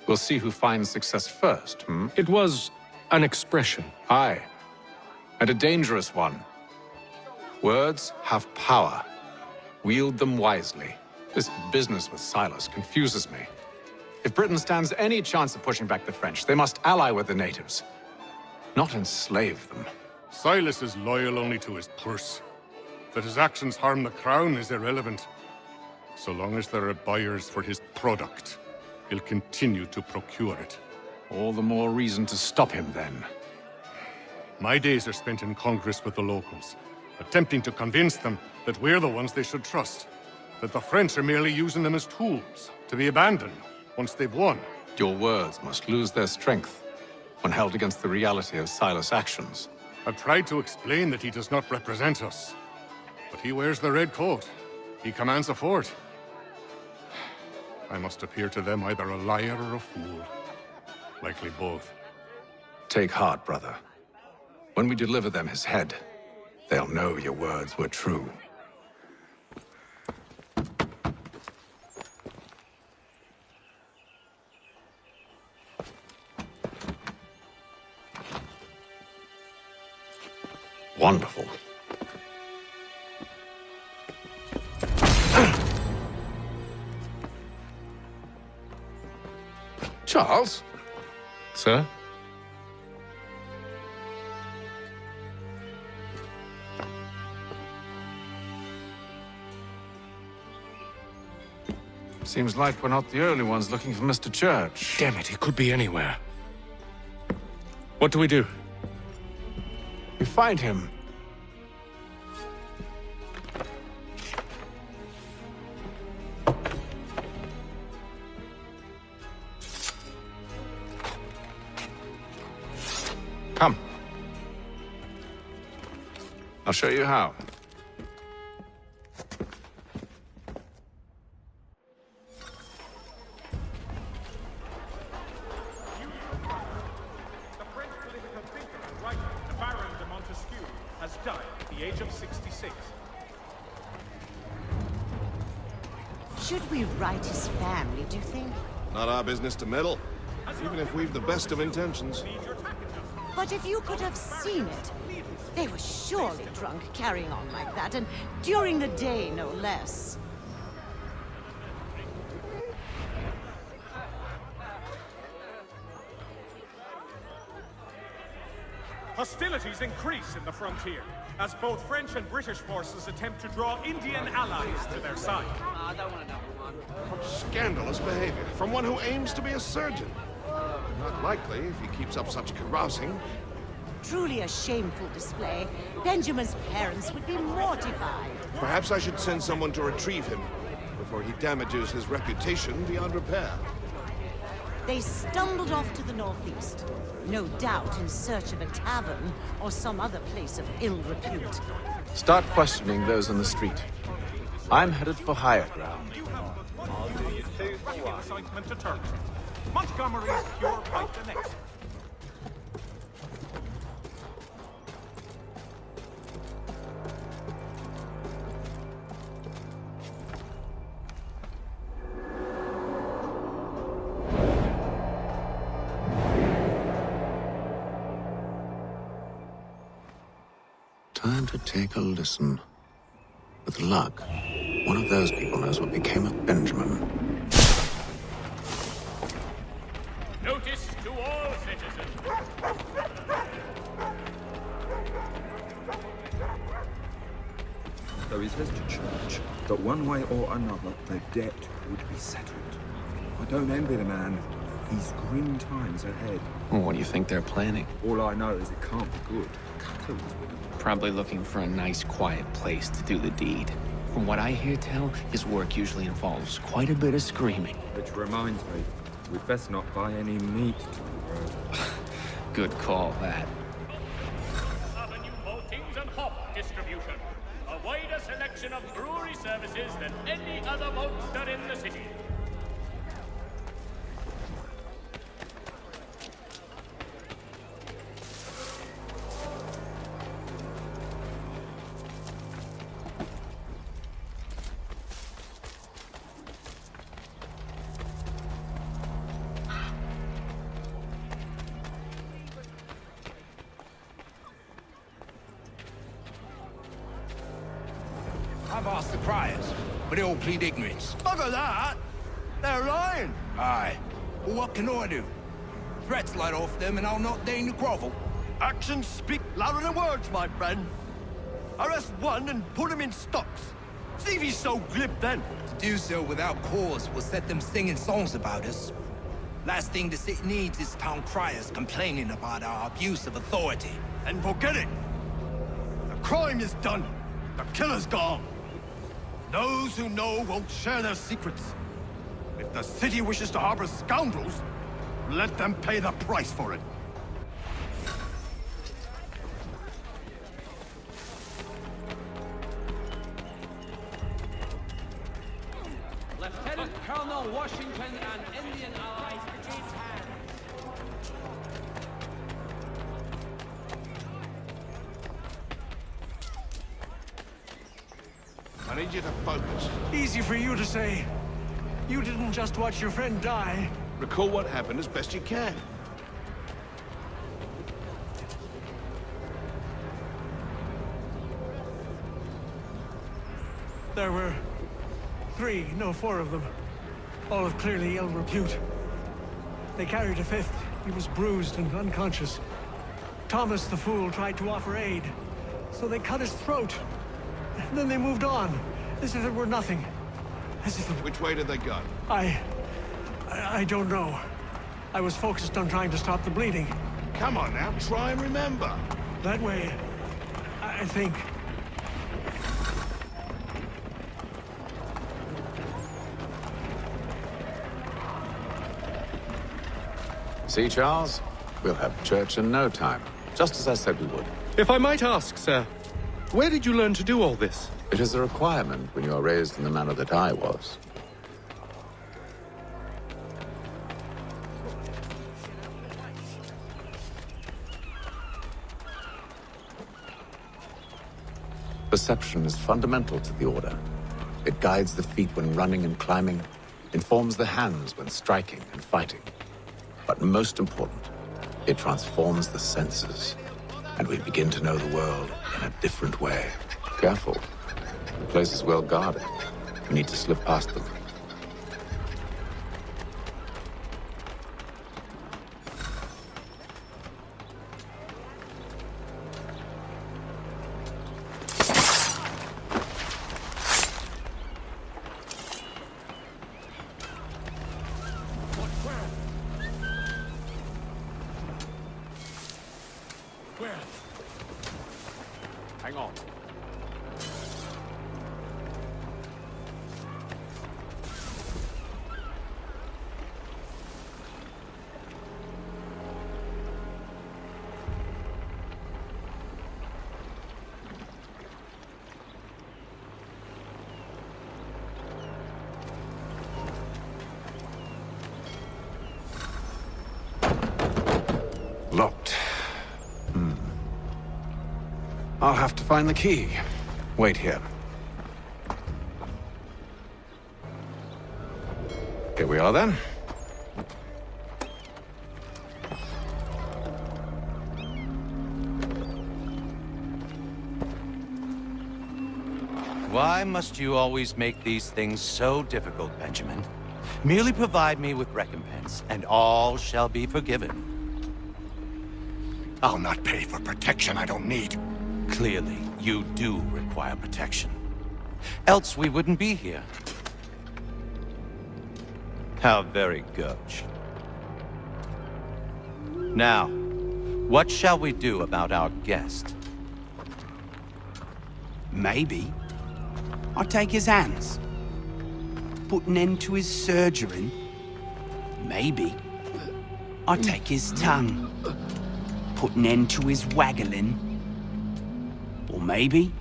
We'll see who finds success first, hmm? It was an expression. Aye, and a dangerous one. Words have power. Wield them wisely. This business with Silas confuses me. If Britain stands any chance of pushing back the French, they must ally with the natives, not enslave them. Silas is loyal only to his purse. That his actions harm the crown is irrelevant. So long as there are buyers for his product, he'll continue to procure it. All the more reason to stop him, then. My days are spent in Congress with the locals, attempting to convince them that we're the ones they should trust. That the French are merely using them as tools, to be abandoned once they've won. Your words must lose their strength when held against the reality of Silas' actions. I've tried to explain that he does not represent us. But he wears the red coat. He commands a fort. I must appear to them either a liar or a fool. Likely both. Take heart, brother. When we deliver them his head, they'll know your words were true. Wonderful. Charles? Sir? Seems like we're not the only ones looking for Mr. Church. Damn it, he could be anywhere. What do we do? We find him. Come. I'll show you how. Should we write his family, do you think? Not our business to meddle, even if we've the best of intentions. But if you could have seen it, they were surely drunk carrying on like that, and during the day, no less. Hostilities increase in the frontier, as both French and British forces attempt to draw Indian allies to their side. Scandalous behavior from one who aims to be a surgeon. Not likely if he keeps up such carousing. Truly a shameful display. Benjamin's parents would be mortified. Perhaps I should send someone to retrieve him before he damages his reputation beyond repair. They stumbled off to the northeast, no doubt in search of a tavern or some other place of ill repute. Start questioning those in the street. I'm headed for higher ground. I'll do you two for one. Incitement to turn. Montgomery's pure right the next. Time to take a listen. With luck, one of those people knows what became of Benjamin. Notice to all citizens. Though he says to church that one way or another the debt would be settled. I don't envy the man. He's grim times ahead. Well, what do you think they're planning? All I know is it can't be good. Probably looking for a nice, quiet place to do the deed. From what I hear tell, his work usually involves quite a bit of screaming. Which reminds me, we'd best not buy any meat to the road. Good call, that. Avenue maltings and hop distribution. A wider selection of brewery services than any other maltster in the city. I've asked the criers, but they all plead ignorance. Bugger that! They're lying! Aye. Well, what can I do? Threats light off them and I'll not deign to grovel. Actions speak louder than words, my friend. Arrest one and put him in stocks. See if he's so glib then. To do so without cause will set them singing songs about us. Last thing the city needs is town criers complaining about our abuse of authority. And forget it. The crime is done. The killer's gone. Those who know won't share their secrets. If the city wishes to harbor scoundrels, let them pay the price for it. Lieutenant Colonel Washington. I need you to focus. Easy for you to say. You didn't just watch your friend die. Recall what happened as best you can. There were four of them. All of clearly ill repute. They carried a fifth. He was bruised and unconscious. Thomas the Fool tried to offer aid, so they cut his throat. And then they moved on, as if it were nothing. As if it... Which way did they go? I don't know. I was focused on trying to stop the bleeding. Come on now, try and remember. That way, I think. See, Charles? We'll have church in no time, just as I said we would. If I might ask, sir, where did you learn to do all this? It is a requirement when you are raised in the manner that I was. Perception is fundamental to the Order. It guides the feet when running and climbing, informs the hands when striking and fighting. But most important, it transforms the senses, and we begin to know the world in a different way. Careful. The place is well guarded. We need to slip past them. Hang on. Locked. I'll have to find the key. Wait here. Here we are then. Why must you always make these things so difficult, Benjamin? Merely provide me with recompense, and all shall be forgiven. I'll not pay for protection I don't need. Clearly, you do require protection. Else we wouldn't be here. How very gauche. Now, what shall we do about our guest? Maybe I'll take his hands. Put an end to his surgering. Maybe I'll take his tongue. Put an end to his waggling. Or maybe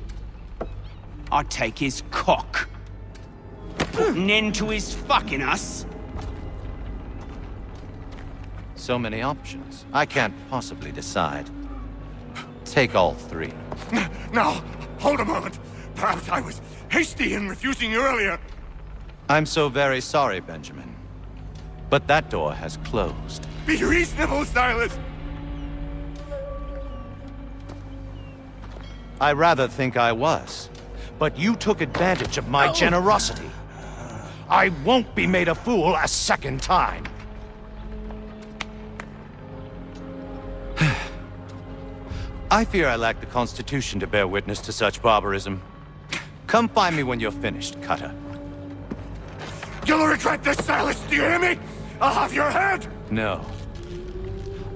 I'll take his cock. Put an end to his fucking us. So many options. I can't possibly decide. Take all three. Now, hold a moment. Perhaps I was hasty in refusing you earlier. I'm so very sorry, Benjamin. But that door has closed. Be reasonable, Silas! I rather think I was. But you took advantage of my generosity. I won't be made a fool a second time. I fear I lack the constitution to bear witness to such barbarism. Come find me when you're finished, Cutter. You'll regret this, Silas, do you hear me? I'll have your head! No.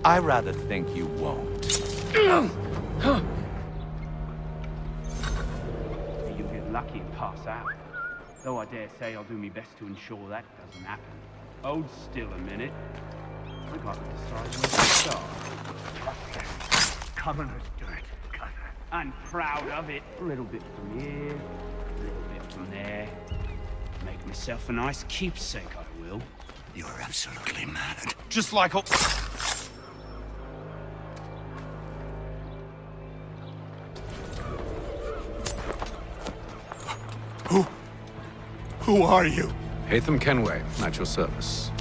I rather think you won't. You'll get lucky and pass out. Though I dare say I'll do my best to ensure that doesn't happen. Hold still a minute. I got to decide where to start. Commoner's dirt, Cutter. I'm proud of it. A little bit from here, a little bit from there. Make myself a nice keepsake, I will. You're absolutely mad. Just like all... Who are you? Hatham Kenway, at your service.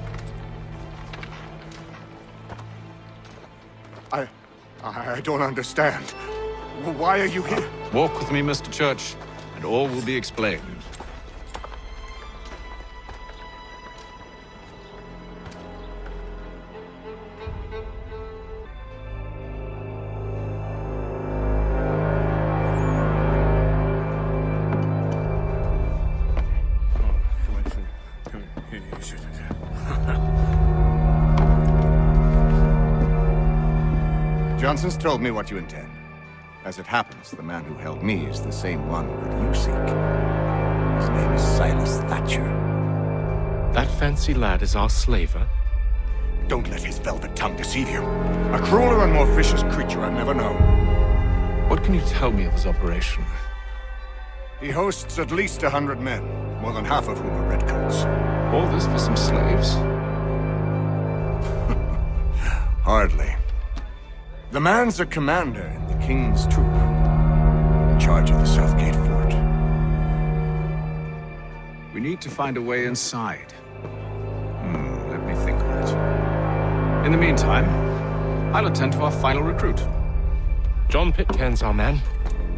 I don't understand. Why are you here? Walk with me, Mr. Church, and all will be explained. Johnson's told me what you intend. As it happens, the man who held me is the same one that you seek. His name is Silas Thatcher. That fancy lad is our slaver? Don't let his velvet tongue deceive you. A crueler and more vicious creature I've never known. What can you tell me of his operation? He hosts at least 100 men, more than half of whom are redcoats. All this for some slaves? Hardly. The man's a commander in the King's troop, in charge of the Southgate Fort. We need to find a way inside. Let me think on it. In the meantime, I'll attend to our final recruit. John Pitcairn's our man.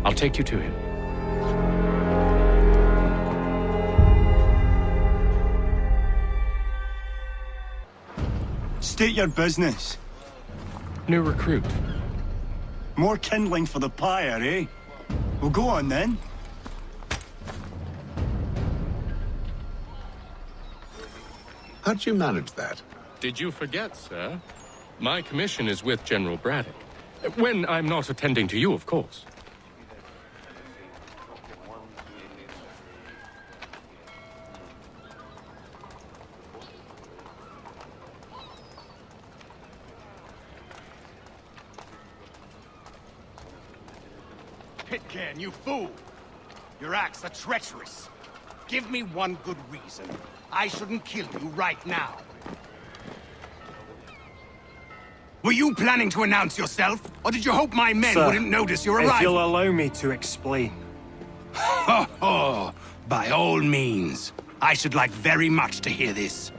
I'll take you to him. State your business. New recruit. More kindling for the pyre, eh? Well, go on then. How'd you manage that? Did you forget, sir? My commission is with General Braddock. When I'm not attending to you, of course. Pitcairn, you fool! Your acts are treacherous. Give me one good reason I shouldn't kill you right now. Were you planning to announce yourself, or did you hope my men wouldn't notice your arrival? If you'll allow me to explain. Oh, by all means. I should like very much to hear this.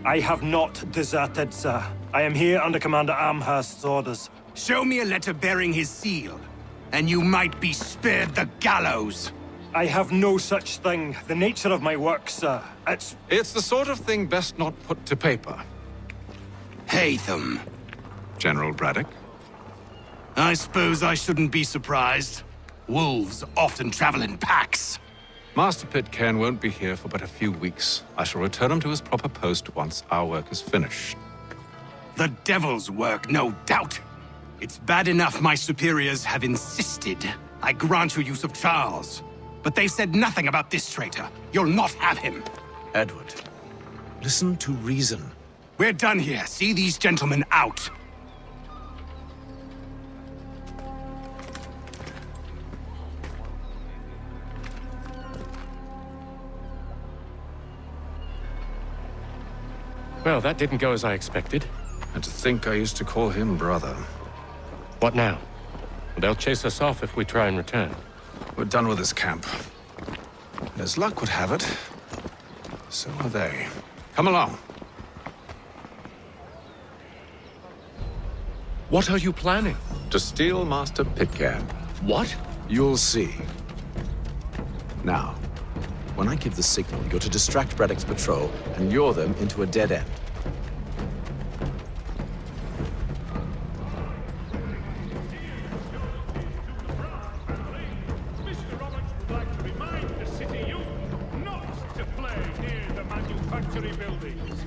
I have not deserted, sir. I am here under Commander Amherst's orders. Show me a letter bearing his seal, and you might be spared the gallows. I have no such thing. The nature of my work, sir, It's the sort of thing best not put to paper. Hatham. General Braddock? I suppose I shouldn't be surprised. Wolves often travel in packs. Master Pitcairn won't be here for but a few weeks. I shall return him to his proper post once our work is finished. The devil's work, no doubt. It's bad enough my superiors have insisted I grant you use of Charles. But they said nothing about this traitor. You'll not have him. Edward, listen to reason. We're done here. See these gentlemen out. Well, that didn't go as I expected. And to think I used to call him brother. What now? They'll chase us off if we try and return. We're done with this camp. And as luck would have it, so are they. Come along. What are you planning? To steal Master Pitcairn. What? You'll see. Now, when I give the signal, you're to distract Braddock's patrol and lure them into a dead end. Mr. Roberts would like to remind the city youth not to play near the manufactory buildings.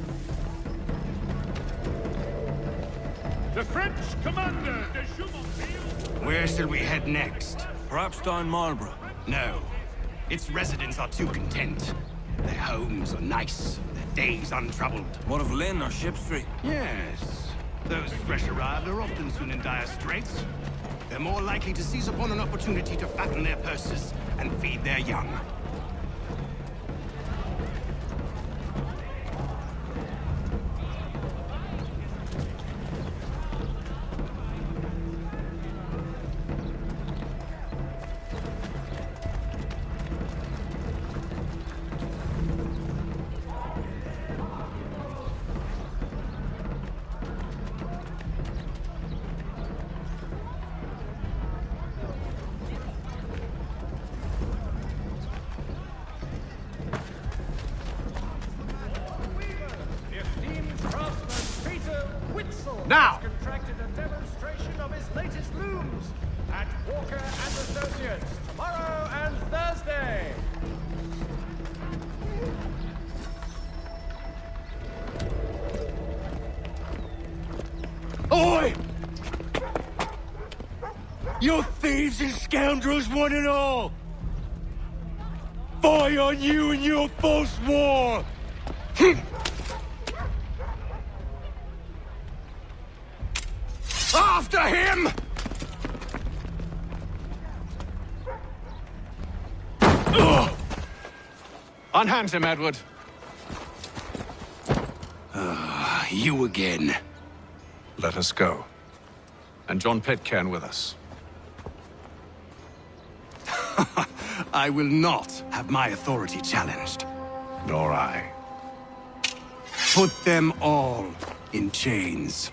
The French commander, de Jumonville... Where shall we head next? Perhaps down Marlborough. No. Its residents are too content. Their homes are nice, their days untroubled. What of Lynn or Ship Street? Yes. Those fresh arrived are often soon in dire straits. They're more likely to seize upon an opportunity to fatten their purses and feed their young. Now! Contracted a demonstration of his latest looms at Walker and Associates tomorrow and Thursday. Oi! You thieves and scoundrels, one and all! Fire on you and your false war! After him! Unhand him, Edward. You again. Let us go. And John Pitcairn with us. I will not have my authority challenged. Nor I. Put them all in chains.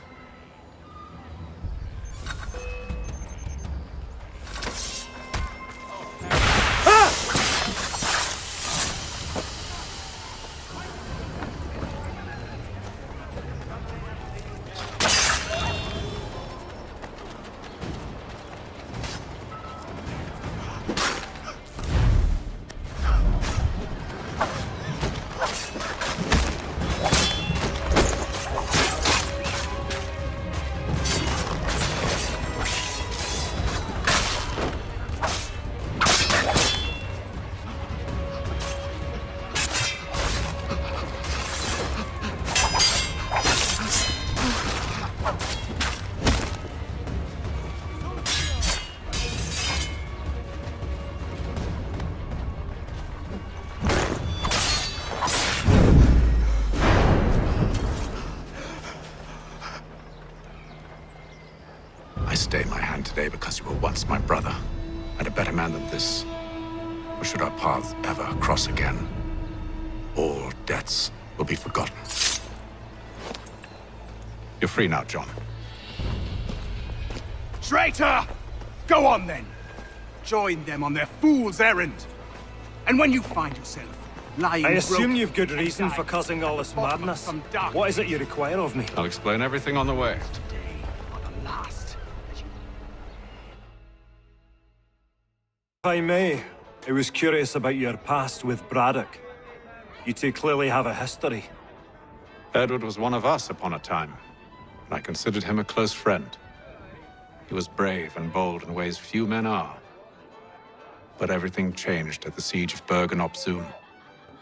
Stay my hand today because you were once my brother, and a better man than this. Or should our paths ever cross again, all debts will be forgotten. You're free now, John. Traitor! Go on then! Join them on their fool's errand! And when you find yourself lying I assume broken you've good reason for causing all this madness. What is it you require of me? I'll explain everything on the way. If I may, I was curious about your past with Braddock. You two clearly have a history. Edward was one of us upon a time, and I considered him a close friend. He was brave and bold in ways few men are. But everything changed at the siege of Bergen-op-Zoom.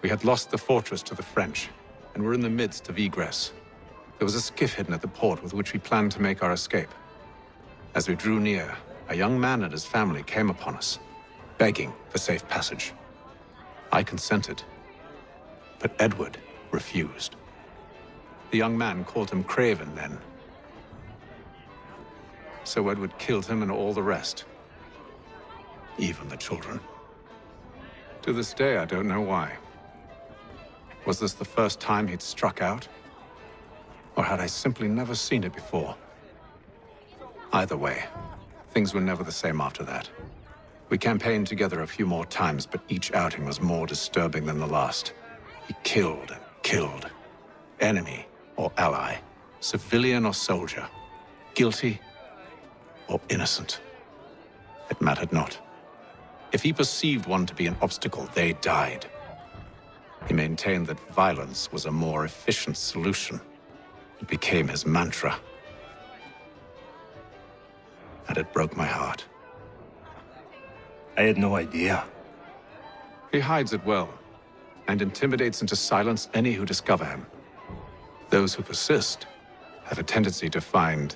We had lost the fortress to the French, and were in the midst of egress. There was a skiff hidden at the port with which we planned to make our escape. As we drew near, a young man and his family came upon us, begging for safe passage. I consented, but Edward refused. The young man called him Craven then. So Edward killed him and all the rest, even the children. To this day, I don't know why. Was this the first time he'd struck out? Or had I simply never seen it before? Either way, things were never the same after that. We campaigned together a few more times, but each outing was more disturbing than the last. He killed and killed. Enemy or ally, civilian or soldier, guilty or innocent. It mattered not. If he perceived one to be an obstacle, they died. He maintained that violence was a more efficient solution. It became his mantra. And it broke my heart. I had no idea. He hides it well, and intimidates into silence any who discover him. Those who persist have a tendency to find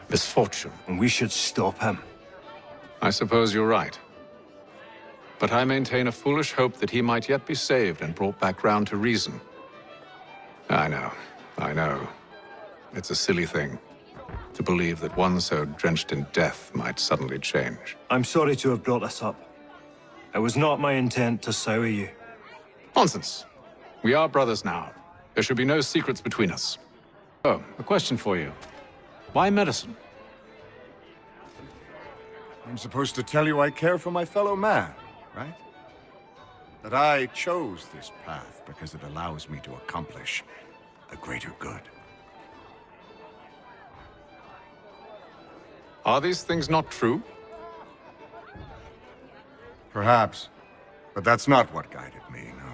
misfortune. And we should stop him. I suppose you're right. But I maintain a foolish hope that he might yet be saved and brought back round to reason. I know. It's a silly thing to believe that one so drenched in death might suddenly change. I'm sorry to have brought this up. It was not my intent to sour you. Nonsense. We are brothers now. There should be no secrets between us. Oh, a question for you. Why medicine? I'm supposed to tell you I care for my fellow man, right? That I chose this path because it allows me to accomplish a greater good. Are these things not true? Perhaps. But that's not what guided me, no.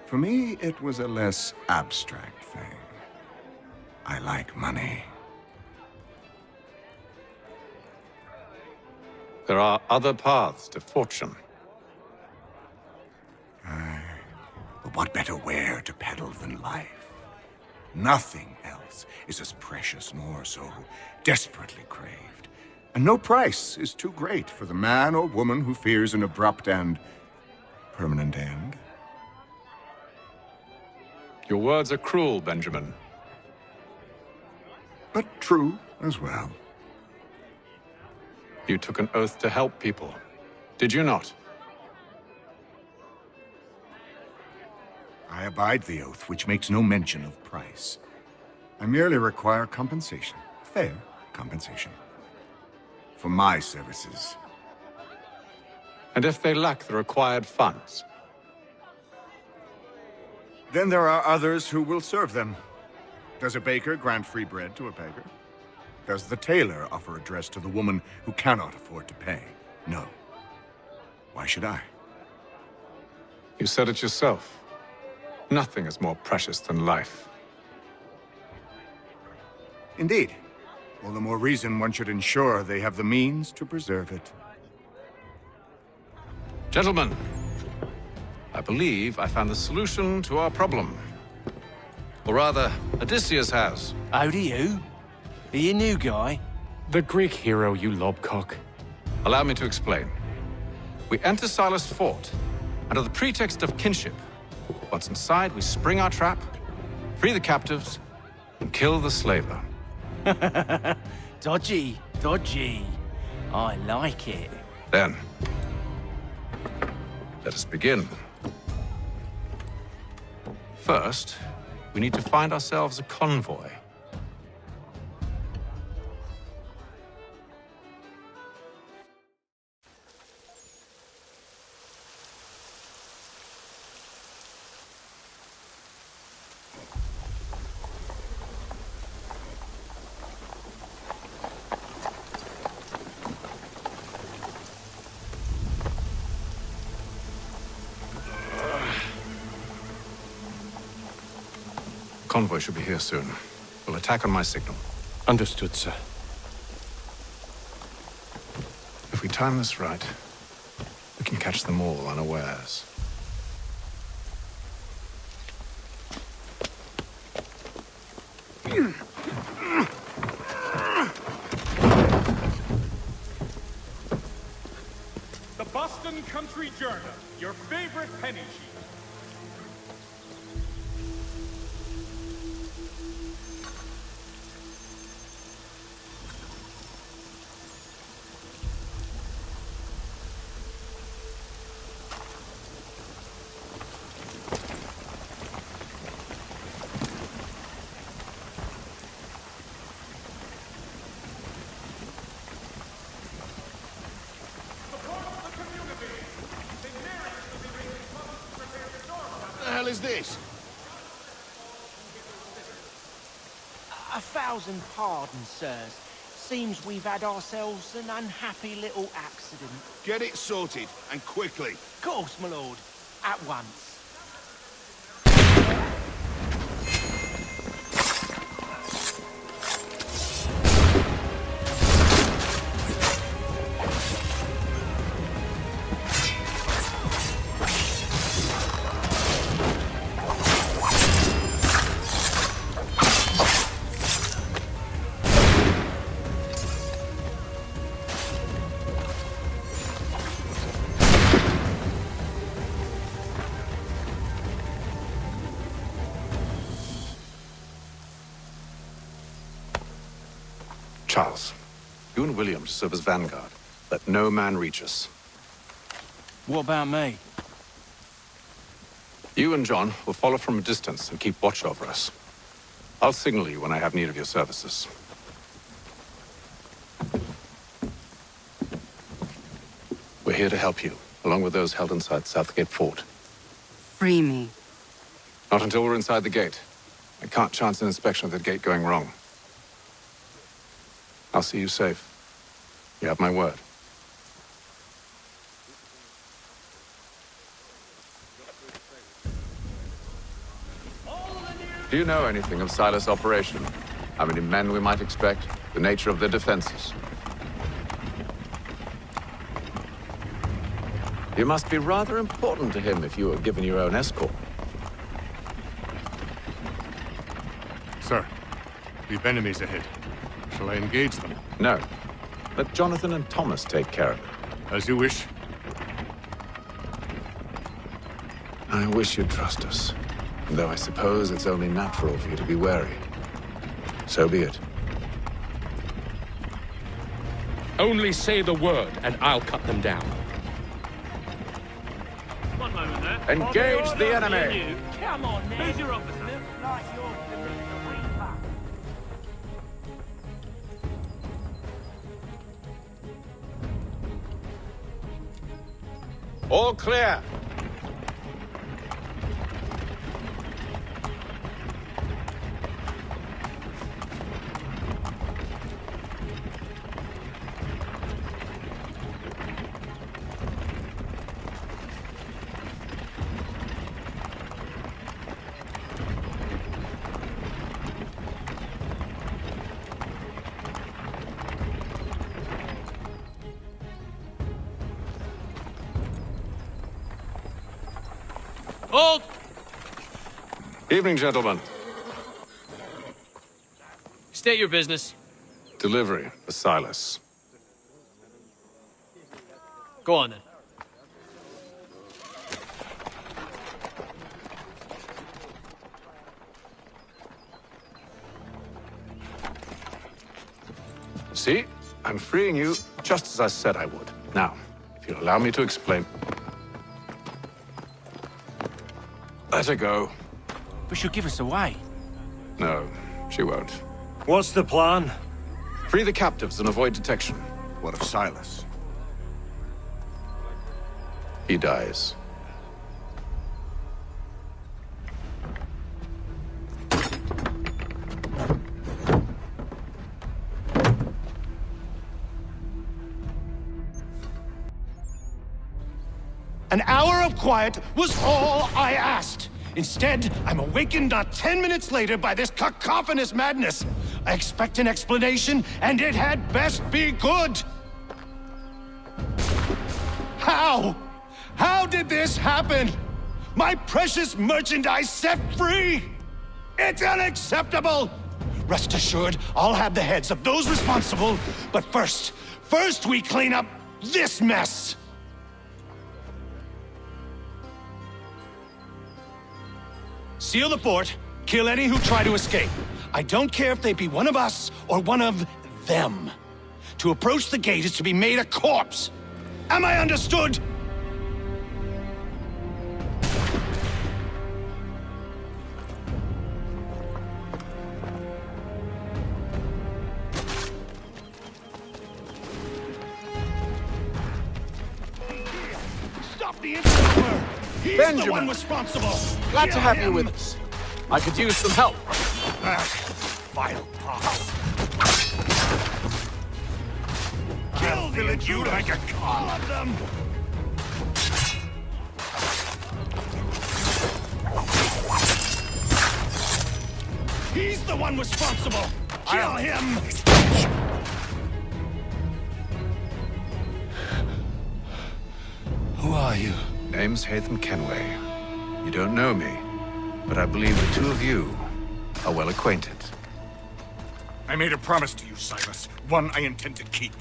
For me, it was a less abstract thing. I like money. There are other paths to fortune. But what better ware to peddle than life? Nothing else is as precious nor so desperately craved. And no price is too great for the man or woman who fears an abrupt and permanent end. Your words are cruel, Benjamin. But true as well. You took an oath to help people, did you not? I abide the oath, which makes no mention of price. I merely require compensation, fair compensation, for my services. And if they lack the required funds? Then there are others who will serve them. Does a baker grant free bread to a beggar? Does the tailor offer a dress to the woman who cannot afford to pay? No. Why should I? You said it yourself. Nothing is more precious than life. Indeed. All the more reason one should ensure they have the means to preserve it. Gentlemen, I believe I found the solution to our problem. Or rather, Odysseus has. Oh, do you? Are you a new guy? The Greek hero, you lobcock. Allow me to explain. We enter Silas' fort, under the pretext of kinship. Once inside, we spring our trap, free the captives, and kill the slaver. Dodgy, dodgy. I like it. Then, let us begin. First, we need to find ourselves a convoy. Convoy should be here soon. We'll attack on my signal. Understood, sir. If we time this right, we can catch them all unawares. The Boston Country Journal, your favorite penny sheet. What the hell is this? 1,000 pardons, sirs. Seems we've had ourselves an unhappy little accident. Get it sorted, and quickly. Of course, my lord. At once. Charles, you and William serve as vanguard. Let no man reach us. What about me? You and John will follow from a distance and keep watch over us. I'll signal you when I have need of your services. We're here to help you, along with those held inside Southgate Fort. Free me. Not until we're inside the gate. I can't chance an inspection of the gate going wrong. I'll see you safe. You have my word. Do you know anything of Silas' operation? How many men we might expect? The nature of their defenses? You must be rather important to him if you were given your own escort. Sir, we've enemies ahead. Shall I engage them? No. Let Jonathan and Thomas take care of it. As you wish. I wish you'd trust us. Though I suppose it's only natural for you to be wary. So be it. Only say the word, and I'll cut them down. One moment there. Engage the enemy! Come on now. Who's your officer? Like you're committing a repack. All clear! Hold! Evening, gentlemen. State your business. Delivery for Silas. Go on then. See? I'm freeing you just as I said I would. Now, if you'll allow me to explain. Let her go. But she'll give us away. No, she won't. What's the plan? Free the captives and avoid detection. What of Silas? He dies. An hour of quiet was all I asked. Instead, I'm awakened not 10 minutes later by this cacophonous madness. I expect an explanation, and it had best be good. How? How did this happen? My precious merchandise set free? It's unacceptable! Rest assured, I'll have the heads of those responsible, but first we clean up this mess! Seal the fort, kill any who try to escape. I don't care if they be one of us or one of them. To approach the gate is to be made a corpse. Am I understood? Stop the interloper! He's Benjamin. the one responsible! Glad to have you with us. I could use some help. Vile paws. Kill village you like a all of them! He's the one responsible! Kill him! Who are you? Name's Hatham Kenway. You don't know me, but I believe the two of you are well acquainted. I made a promise to you, Silas. One I intend to keep.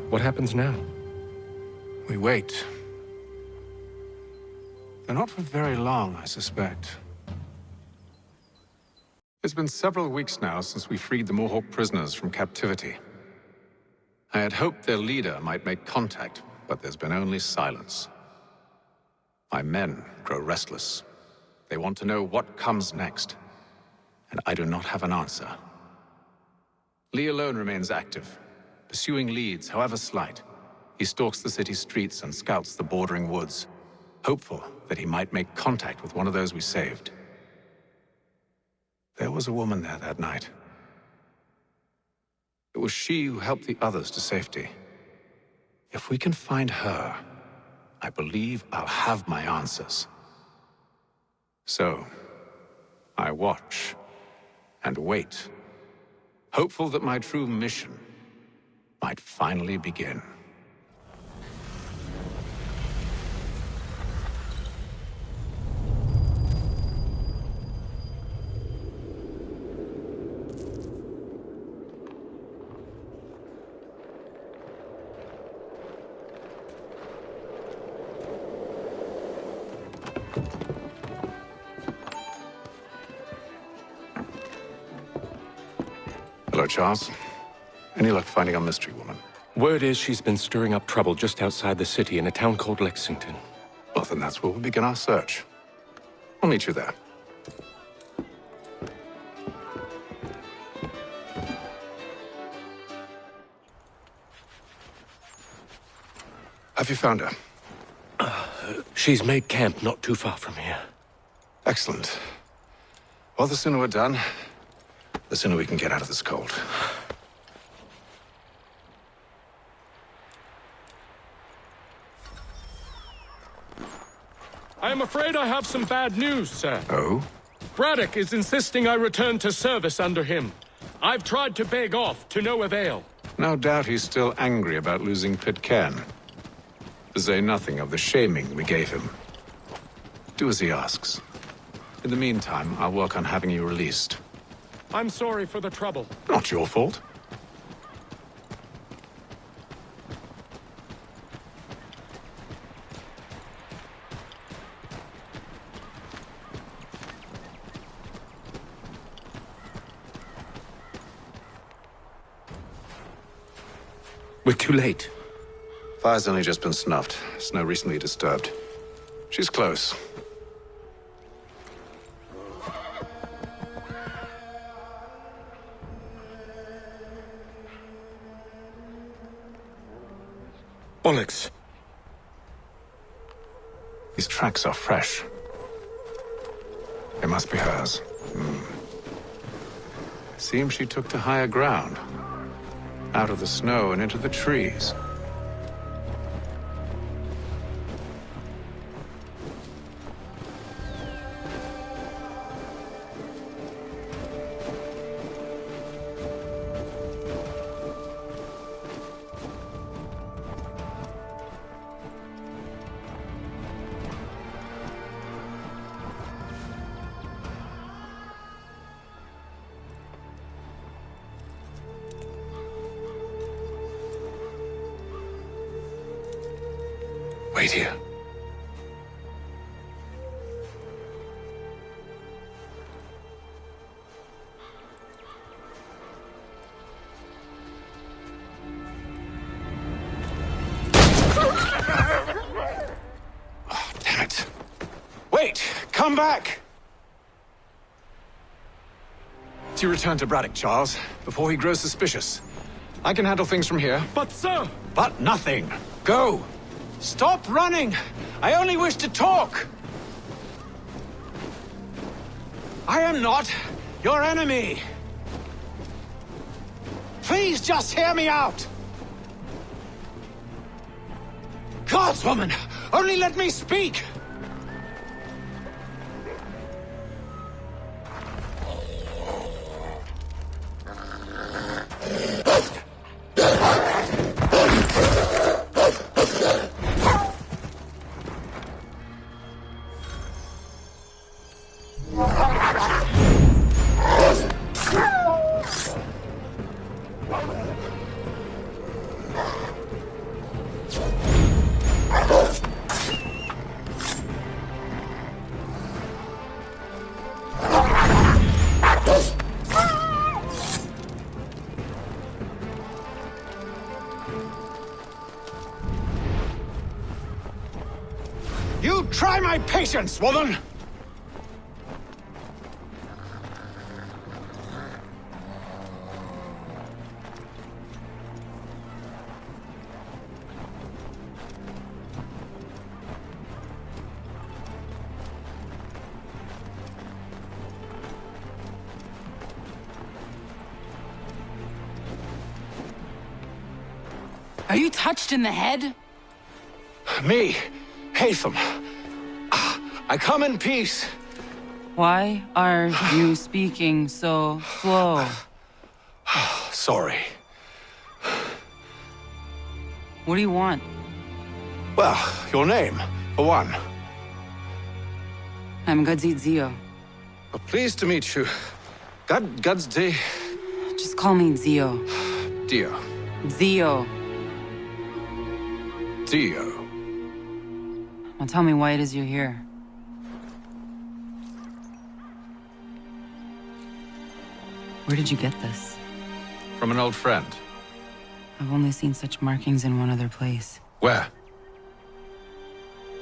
What happens now? We wait. They're not for very long, I suspect. It's been several weeks now since we freed the Mohawk prisoners from captivity. I had hoped their leader might make contact, but there's been only silence. My men grow restless. They want to know what comes next, and I do not have an answer. Lee alone remains active, pursuing leads, however slight. He stalks the city streets and scouts the bordering woods, hopeful that he might make contact with one of those we saved. There was a woman there that night. It was she who helped the others to safety. If we can find her, I believe I'll have my answers. So, I watch and wait, hopeful that my true mission might finally begin. Hello, Charles. Any luck finding our mystery woman? Word is she's been stirring up trouble just outside the city in a town called Lexington. Well, then that's where we'll begin our search. I'll meet you there. Have you found her? She's made camp not too far from here. Excellent. Well, the sooner we're done, the sooner we can get out of this cold. I am afraid I have some bad news, sir. Oh? Braddock is insisting I return to service under him. I've tried to beg off, to no avail. No doubt he's still angry about losing Pitcairn. To say nothing of the shaming we gave him. Do as he asks. In the meantime, I'll work on having you released. I'm sorry for the trouble. Not your fault. We're too late. Fire's only just been snuffed. Snow recently disturbed. She's close. Bollocks. These tracks are fresh. They must be hers. Seems she took to higher ground. Out of the snow and into the trees. Wait here. Oh, damn it. Wait! Come back! You return to Braddock, Charles, before he grows suspicious. I can handle things from here. But, sir! But nothing. Go! Stop running! I only wish to talk! I am not your enemy! Please just hear me out! Gods, woman! Only let me speak! Try my patience, woman! Are you touched in the head? Me, Hatham. I come in peace. Why are you speaking so slow? Sorry. What do you want? Well, your name, for one. I'm Gadzit Zio. Pleased to meet you. Gadsdi. Just call me Zio. Dio. Zio. Dio. Now tell me why it is you're here. Where did you get this? From an old friend. I've only seen such markings in one other place. Where?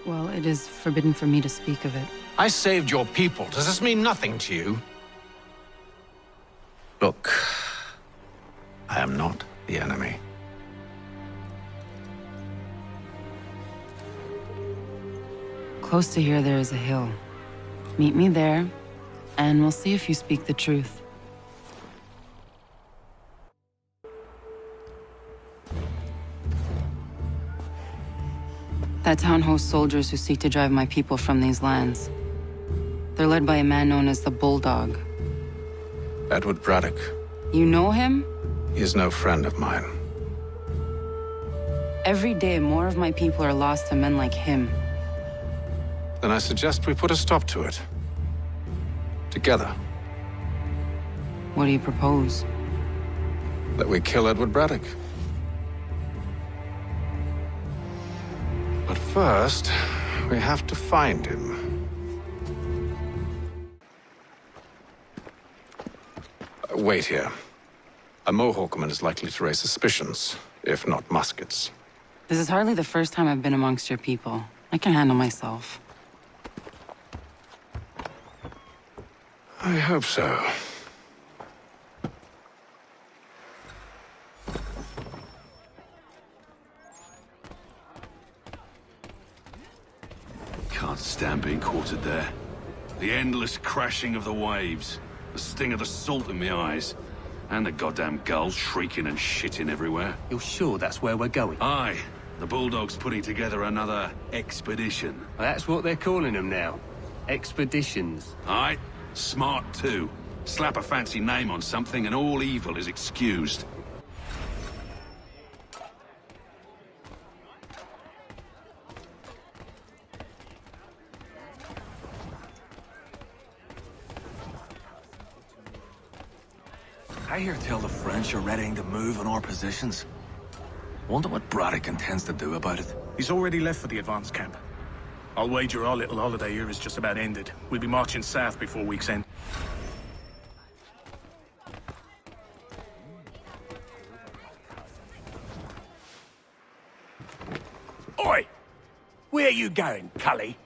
Well, it is forbidden for me to speak of it. I saved your people. Does this mean nothing to you? Look, I am not the enemy. Close to here, there is a hill. Meet me there, and we'll see if you speak the truth. That town hosts soldiers who seek to drive my people from these lands. They're led by a man known as the Bulldog. Edward Braddock. You know him? He is no friend of mine. Every day, more of my people are lost to men like him. Then I suggest we put a stop to it. Together. What do you propose? That we kill Edward Braddock. But first, we have to find him. Wait here. A Mohawkman is likely to raise suspicions, if not muskets. This is hardly the first time I've been amongst your people. I can handle myself. I hope so. Can't stand being quartered there. The endless crashing of the waves, the sting of the salt in my eyes, and the goddamn gulls shrieking and shitting everywhere. You're sure that's where we're going? Aye. The Bulldog's putting together another expedition. That's what they're calling them now. Expeditions. Aye. Smart too. Slap a fancy name on something and all evil is excused. I hear tell the French are readying to move on our positions. Wonder what Braddock intends to do about it. He's already left for the advance camp. I'll wager our little holiday here is just about ended. We'll be marching south before week's end. Oi! Where you going, Cully?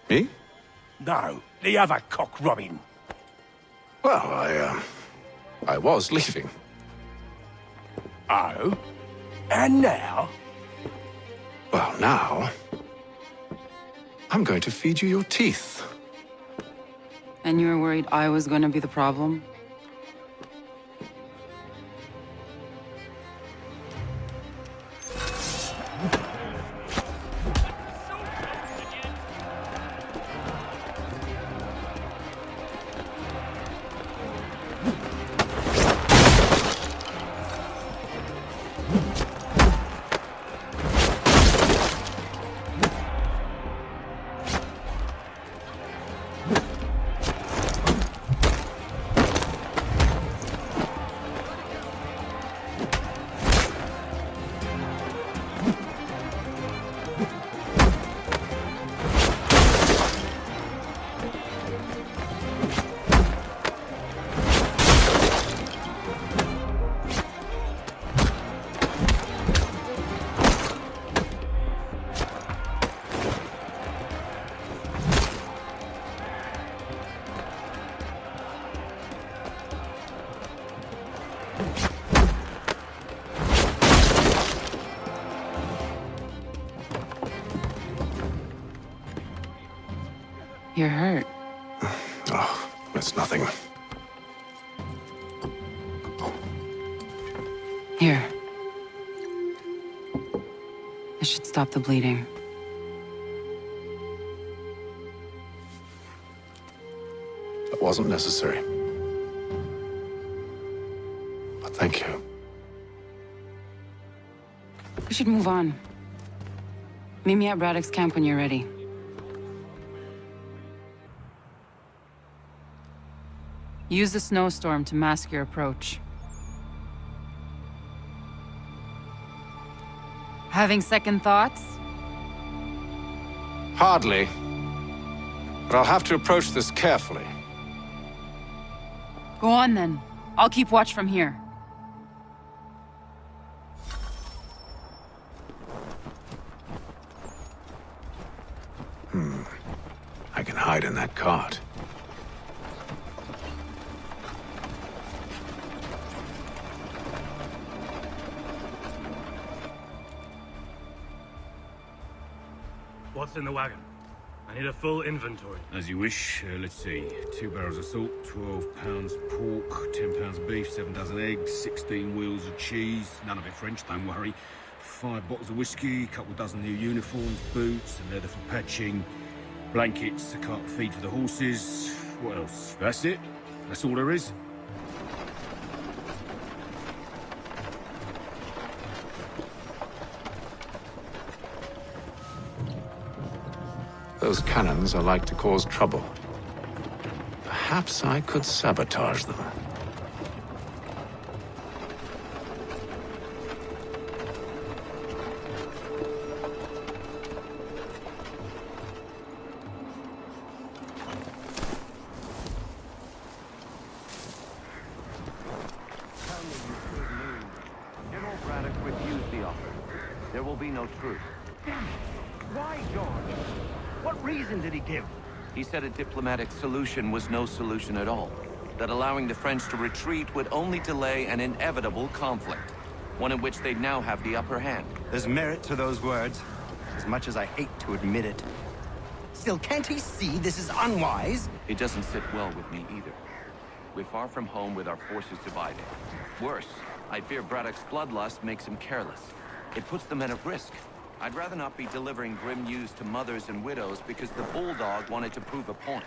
Me? No, the other cock Robin. Well, I was leaving. Oh? And now? Well, now... I'm going to feed you your teeth. And you were worried I was going to be the problem? You're hurt. Oh, it's nothing. Here. This should stop the bleeding. That wasn't necessary. But thank you. We should move on. Meet me at Braddock's camp when you're ready. Use the snowstorm to mask your approach. Having second thoughts? Hardly. But I'll have to approach this carefully. Go on then. I'll keep watch from here. I can hide in that cart. What's in the wagon? I need a full inventory. As you wish. Let's see. 2 barrels of salt, 12 pounds pork, 10 pounds of beef, 7 dozen eggs, 16 wheels of cheese. None of it French, don't worry. 5 bottles of whiskey, a couple dozen new uniforms, boots, and leather for patching, blankets, a cart feed for the horses. What else? That's it. That's all there is. Those cannons are like to cause trouble. Perhaps I could sabotage them. General Braddock refused the offer. There will be no truce. Damn it! Why, George? What reason did he give? He said a diplomatic solution was no solution at all. That allowing the French to retreat would only delay an inevitable conflict. One in which they'd now have the upper hand. There's merit to those words, as much as I hate to admit it. Still, can't he see this is unwise? It doesn't sit well with me either. We're far from home with our forces divided. Worse, I fear Braddock's bloodlust makes him careless. It puts the men at risk. I'd rather not be delivering grim news to mothers and widows because the Bulldog wanted to prove a point.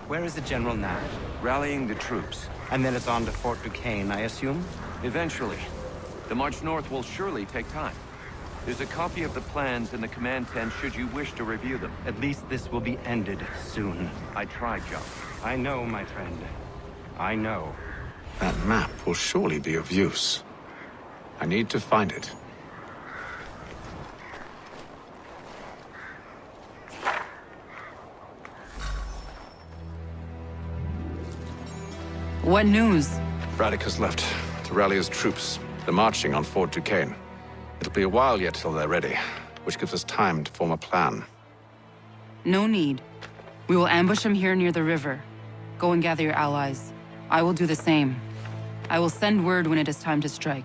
Where is the General now? Rallying the troops. And then it's on to Fort Duquesne, I assume? Eventually. The march north will surely take time. There's a copy of the plans in the command tent should you wish to review them. At least this will be ended soon. I tried, John. I know, my friend. I know. That map will surely be of use. I need to find it. What news? Braddock has left to rally his troops. They're marching on Fort Duquesne. It'll be a while yet till they're ready, which gives us time to form a plan. No need. We will ambush him here near the river. Go and gather your allies. I will do the same. I will send word when it is time to strike.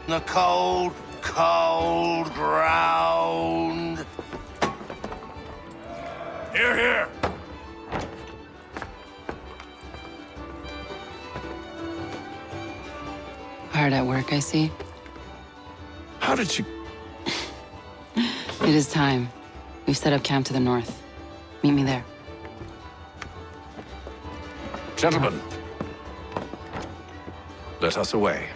The cold, cold ground. Here, here! Hard at work, I see. How did you... It is time. We've set up camp to the north. Meet me there. Gentlemen, let us away.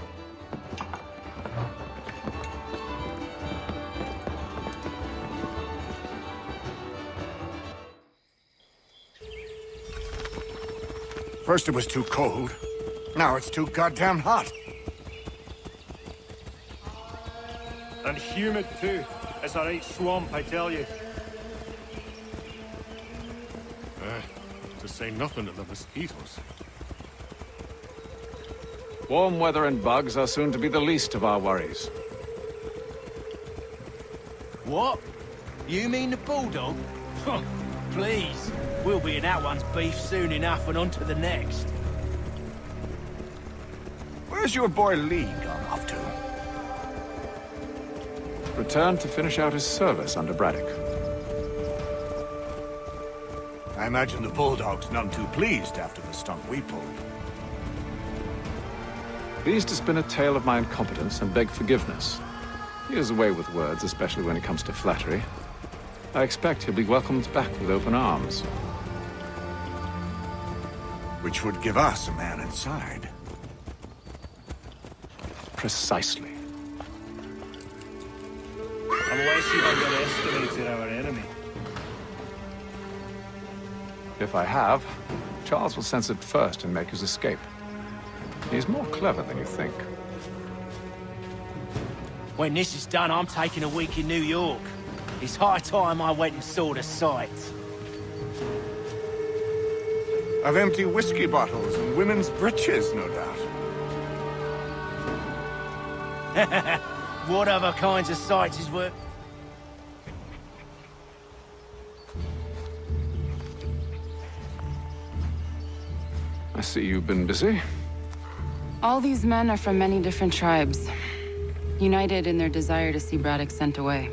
First it was too cold. Now it's too goddamn hot. And humid too. It's a right swamp, I tell you. To say nothing of the mosquitoes. Warm weather and bugs are soon to be the least of our worries. What? You mean the bulldog? Please. We'll be in that one's beef soon enough and on to the next. Where's your boy Lee gone off to? Returned to finish out his service under Braddock. I imagine the bulldog's none too pleased after the stunt we pulled. Pleased to spin a tale of my incompetence and beg forgiveness. He has a way with words, especially when it comes to flattery. I expect he'll be welcomed back with open arms. Which would give us a man inside. Precisely. Unless you've underestimated our enemy. If I have, Charles will sense it first and make his escape. He's more clever than you think. When this is done, I'm taking a week in New York. It's high time I went and saw the sights. Of empty whiskey bottles and women's breeches, no doubt. What other kinds of sights is worth... I see you've been busy. All these men are from many different tribes, united in their desire to see Braddock sent away.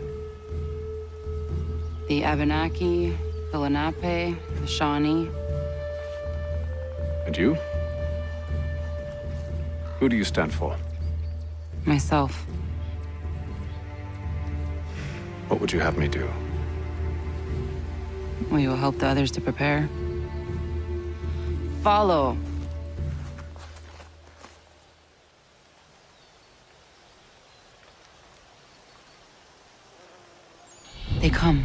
The Abenaki, the Lenape, the Shawnee. And you? Who do you stand for? Myself. What would you have me do? Will you help the others to prepare? Follow. They come.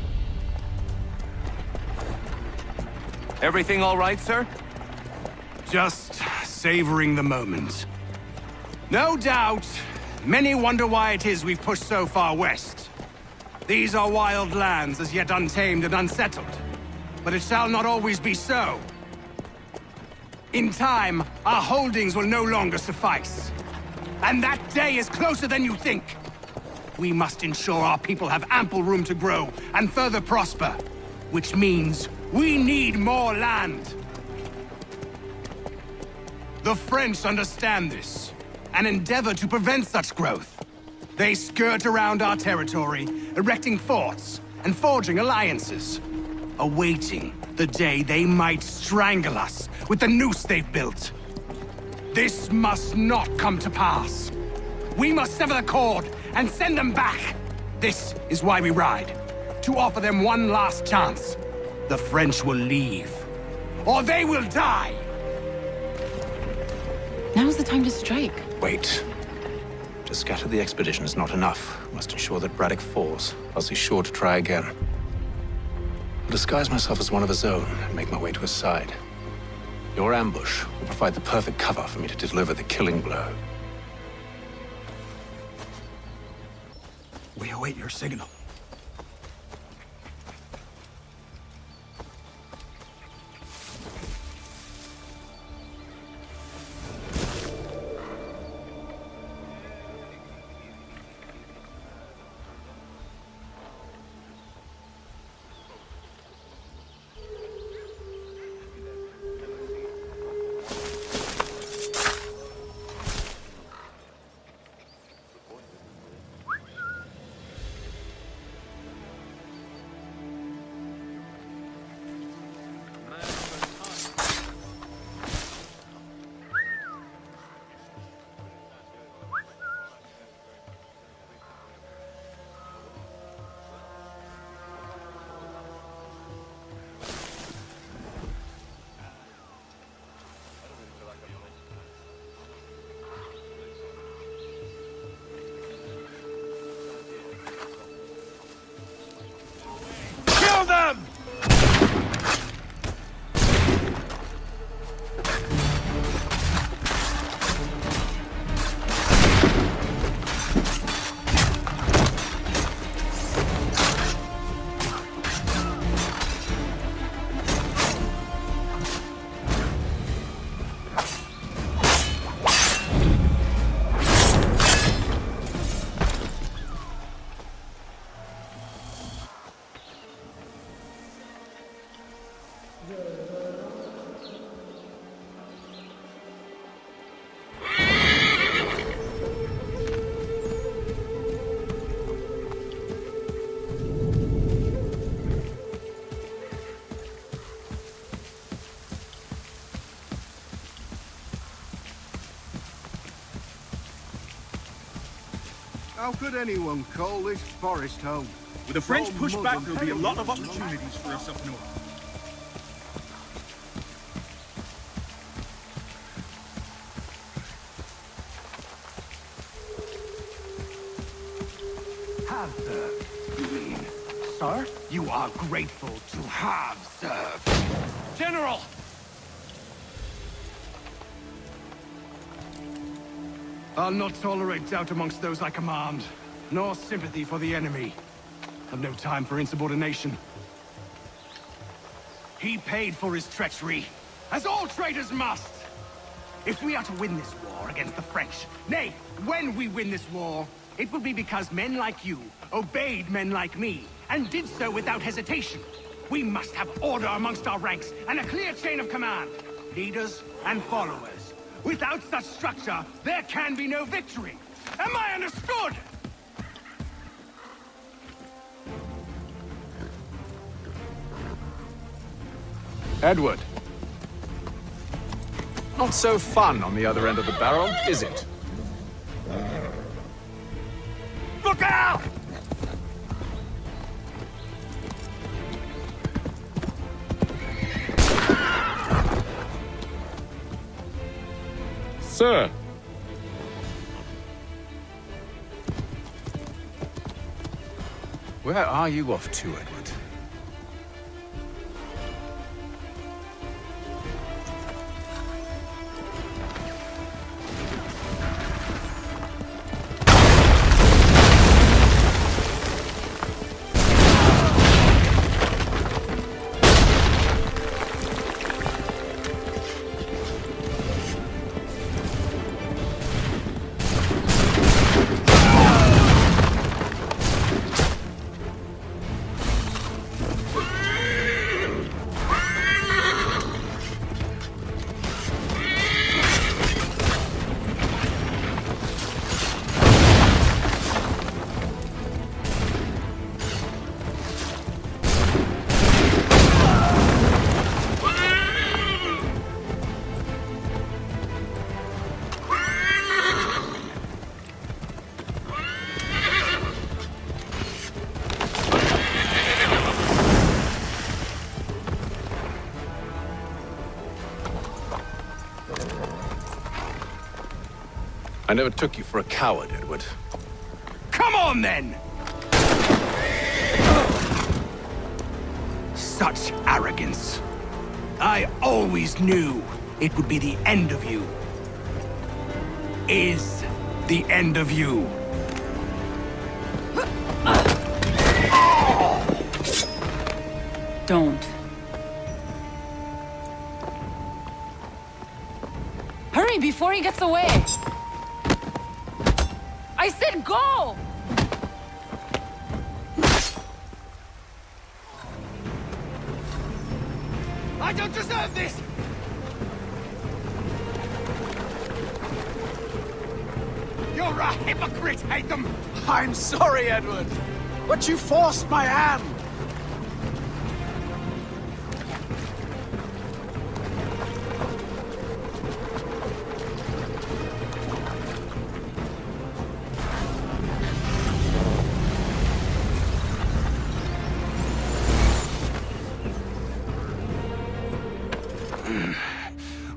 Everything all right, sir? Just savoring the moment. No doubt, many wonder why it is we've pushed so far west. These are wild lands, as yet untamed and unsettled. But it shall not always be so. In time, our holdings will no longer suffice. And that day is closer than you think. We must ensure our people have ample room to grow and further prosper. Which means we need more land. The French understand this, and endeavor to prevent such growth. They skirt around our territory, erecting forts and forging alliances, awaiting the day they might strangle us with the noose they've built. This must not come to pass. We must sever the cord and send them back. This is why we ride, to offer them one last chance. The French will leave, or they will die. Now's the time to strike. Wait. To scatter the expedition is not enough. We must ensure that Braddock falls, else he's sure to try again. I'll disguise myself as one of his own and make my way to his side. Your ambush will provide the perfect cover for me to deliver the killing blow. We await your signal. How could anyone call this forest home? With a French All mud pushback, and there'll be a hail. lot of opportunities for us up north. Have served, you mean? Sir, you are grateful to have served. General! I'll not tolerate doubt amongst those I command, nor sympathy for the enemy. I've no time for insubordination. He paid for his treachery, as all traitors must. If we are to win this war against the French, nay, when we win this war, it will be because men like you obeyed men like me, and did so without hesitation. We must have order amongst our ranks, and a clear chain of command. Leaders and followers. Without such structure, there can be no victory. Am I understood? Edward. Not so fun on the other end of the barrel, is it? Look out! Sir! Where are you off to, Edward? I never took you for a coward, Edward. Come on, then! Such arrogance. I always knew it would be the end of you. Is the end of you. Don't. Hurry before he gets away! I said go! I don't deserve this! You're a hypocrite, Hatham! I'm sorry, Edward, but you forced my hand.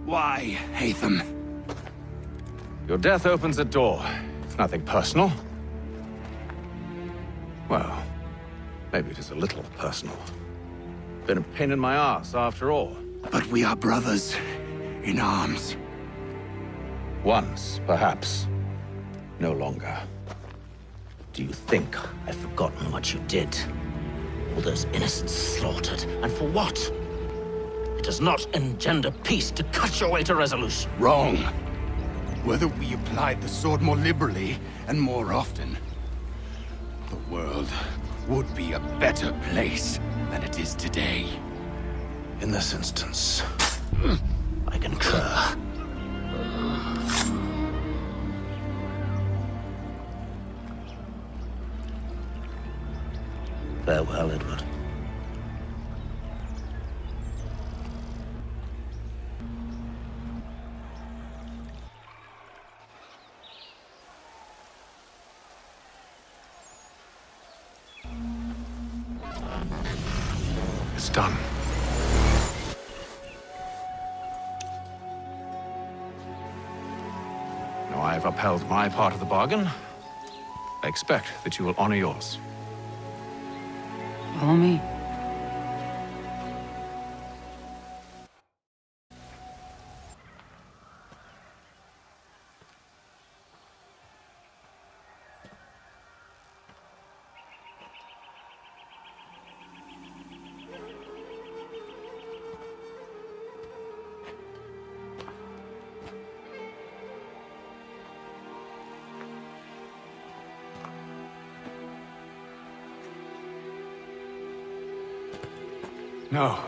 Why, Hatham? Your death opens a door. It's nothing personal. Well, maybe it is a little personal. Been a pain in my ass, after all. But we are brothers in arms. Once, perhaps. No longer. Do you think I've forgotten what you did? All those innocents slaughtered, and for what? It does not engender peace to cut your way to resolution. Wrong. Whether we applied the sword more liberally and more often, the world would be a better place than it is today. In this instance, I concur. Farewell, Edward. It's done. Now I have upheld my part of the bargain. I expect that you will honor yours. Follow me. No.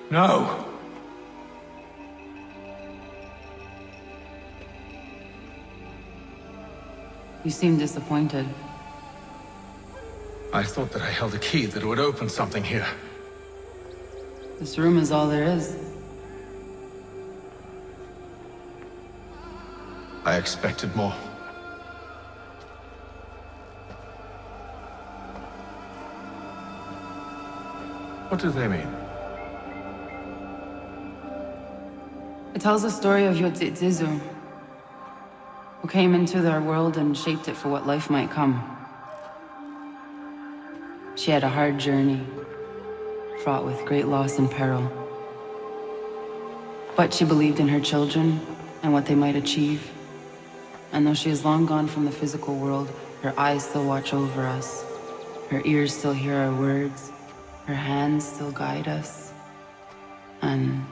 No! You seem disappointed. I thought that I held a key that would open something here. This room is all there is. I expected more. What do they mean? It tells the story of Yodzizu, who came into their world and shaped it for what life might come. She had a hard journey, fraught with great loss and peril. But she believed in her children and what they might achieve. And though she is long gone from the physical world, her eyes still watch over us. Her ears still hear our words. Her hands still guide us. And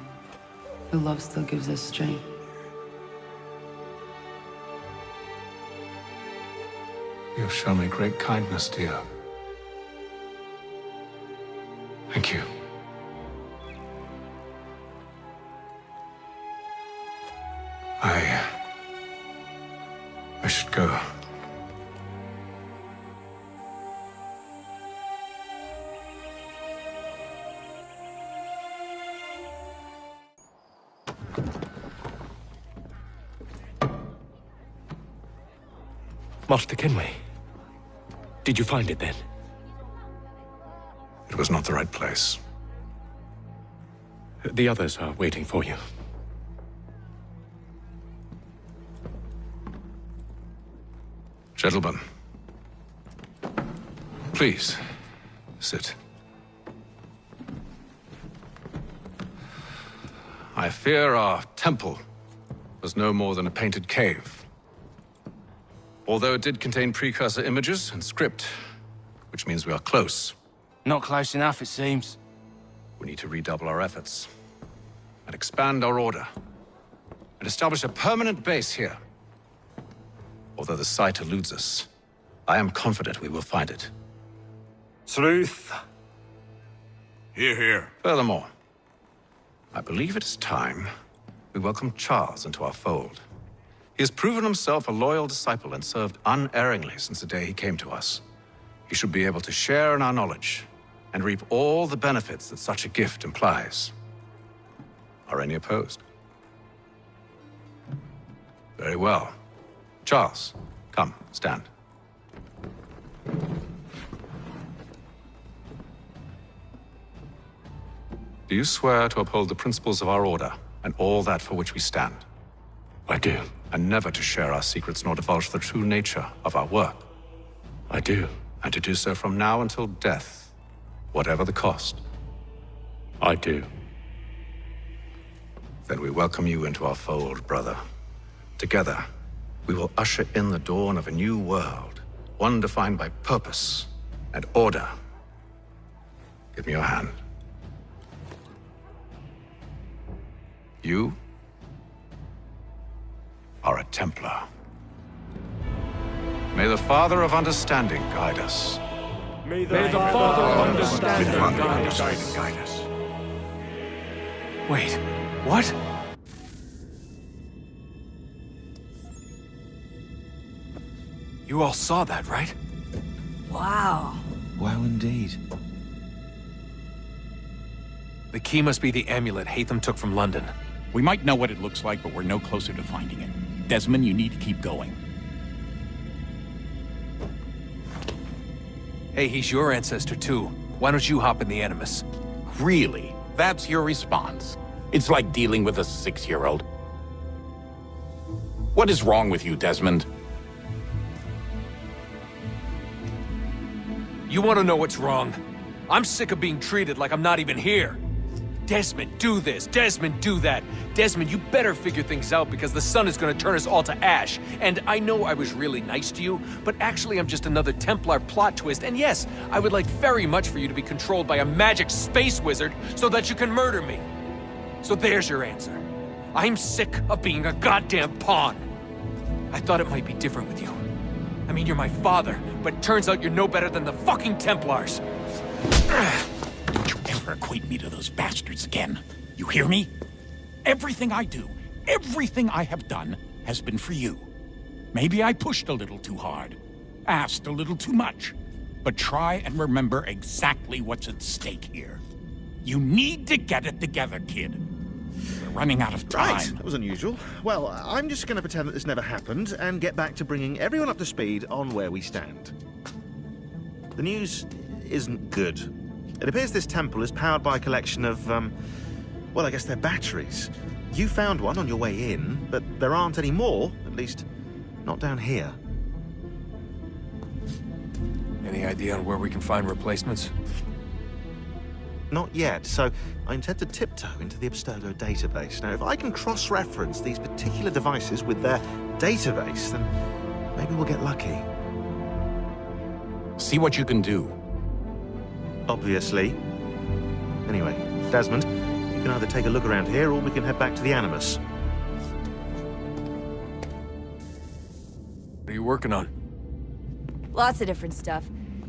her love still gives us strength. You have shown me great kindness, dear. Thank you. I should go. Master Kenway, did you find it then? It was not the right place. The others are waiting for you. Gentlemen, please, sit. I fear our temple was no more than a painted cave. Although it did contain precursor images and script, which means we are close. Not close enough, it seems. We need to redouble our efforts and expand our order and establish a permanent base here. Although the site eludes us, I am confident we will find it. Truth. Hear, hear. Furthermore, I believe it is time we welcome Charles into our fold. He has proven himself a loyal disciple and served unerringly since the day he came to us. He should be able to share in our knowledge and reap all the benefits that such a gift implies. Are any opposed? Very well. Charles, come, stand. Do you swear to uphold the principles of our order and all that for which we stand? I do. And never to share our secrets nor divulge the true nature of our work? I do. And to do so from now until death, whatever the cost? I do. Then we welcome you into our fold, brother. Together, we will usher in the dawn of a new world, one defined by purpose and order. Give me your hand. You are a Templar. May the Father of Understanding guide us. May the Father of Understanding guide us. Wait, what? You all saw that, right? Wow. Wow, indeed. The key must be the amulet Hatham took from London. We might know what it looks like, but we're no closer to finding it. Desmond, you need to keep going. Hey, he's your ancestor too. Why don't you hop in the Animus? Really? That's your response? It's like dealing with a 6-year-old. What is wrong with you, Desmond? You want to know what's wrong? I'm sick of being treated like I'm not even here. Desmond, do this. Desmond, do that. Desmond, you better figure things out because the sun is going to turn us all to ash. And I know I was really nice to you, but actually I'm just another Templar plot twist. And yes, I would like very much for you to be controlled by a magic space wizard so that you can murder me. So there's your answer. I'm sick of being a goddamn pawn. I thought it might be different with you. I mean, you're my father, but turns out you're no better than the fucking Templars. Don't you ever equate me to those bastards again. You hear me? Everything I do, everything I have done, has been for you. Maybe I pushed a little too hard, asked a little too much, but try and remember exactly what's at stake here. You need to get it together, kid. We're running out of time. Right, that was unusual. Well, I'm just going to pretend that this never happened and get back to bringing everyone up to speed on where we stand. The news isn't good. It appears this temple is powered by a collection of, well, I guess they're batteries. You found one on your way in, but there aren't any more, at least not down here. Any idea on where we can find replacements? Not yet, so I intend to tiptoe into the Abstergo database. Now, if I can cross-reference these particular devices with their database, then maybe we'll get lucky. See what you can do. Obviously. Anyway, Desmond, you can either take a look around here or we can head back to the Animus. What are you working on? Lots of different stuff.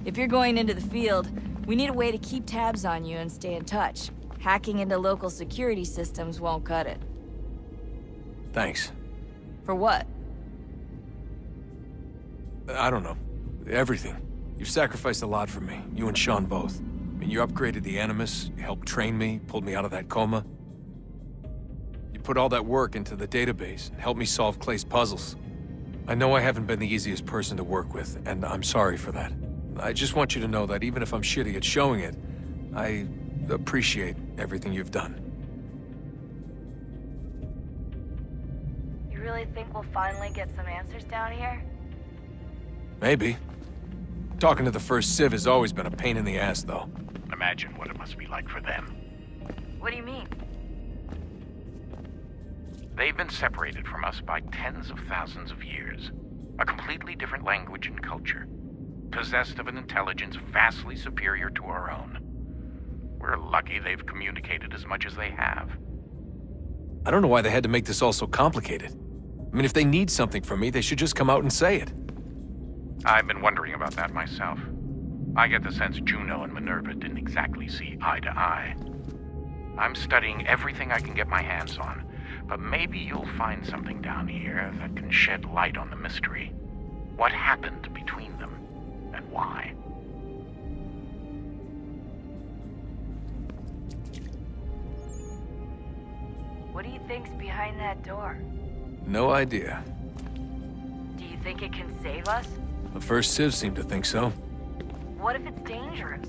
If you're going into the field, we need a way to keep tabs on you and stay in touch. Hacking into local security systems won't cut it. Thanks. For what? I don't know. Everything. You've sacrificed a lot for me, you and Sean both. I mean, you upgraded the Animus, you helped train me, pulled me out of that coma. You put all that work into the database and helped me solve Clay's puzzles. I know I haven't been the easiest person to work with, and I'm sorry for that. I just want you to know that even if I'm shitty at showing it, I appreciate everything you've done. You really think we'll finally get some answers down here? Maybe. Talking to the First Civ has always been a pain in the ass, though. Imagine what it must be like for them. What do you mean? They've been separated from us by tens of thousands of years. A completely different language and culture. Possessed of an intelligence vastly superior to our own. We're lucky they've communicated as much as they have. I don't know why they had to make this all so complicated. I mean, if they need something from me, they should just come out and say it. I've been wondering about that myself. I get the sense Juno and Minerva didn't exactly see eye to eye. I'm studying everything I can get my hands on, but maybe you'll find something down here that can shed light on the mystery. What happened between them, and why? What do you think's behind that door? No idea. Do you think it can save us? The First Civ seemed to think so. What if it's dangerous?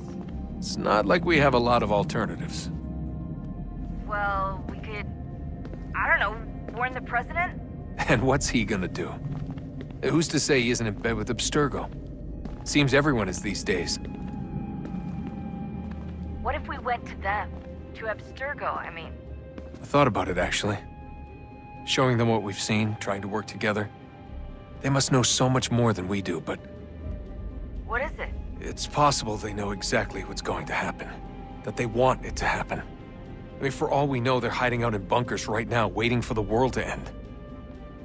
It's not like we have a lot of alternatives. Well, we could... I don't know, warn the president? And what's he gonna do? Who's to say he isn't in bed with Abstergo? Seems everyone is these days. What if we went to them? To Abstergo, I mean. I thought about it, actually. Showing them what we've seen, trying to work together. They must know so much more than we do, but... What is it? It's possible they know exactly what's going to happen. That they want it to happen. I mean, for all we know, they're hiding out in bunkers right now, waiting for the world to end.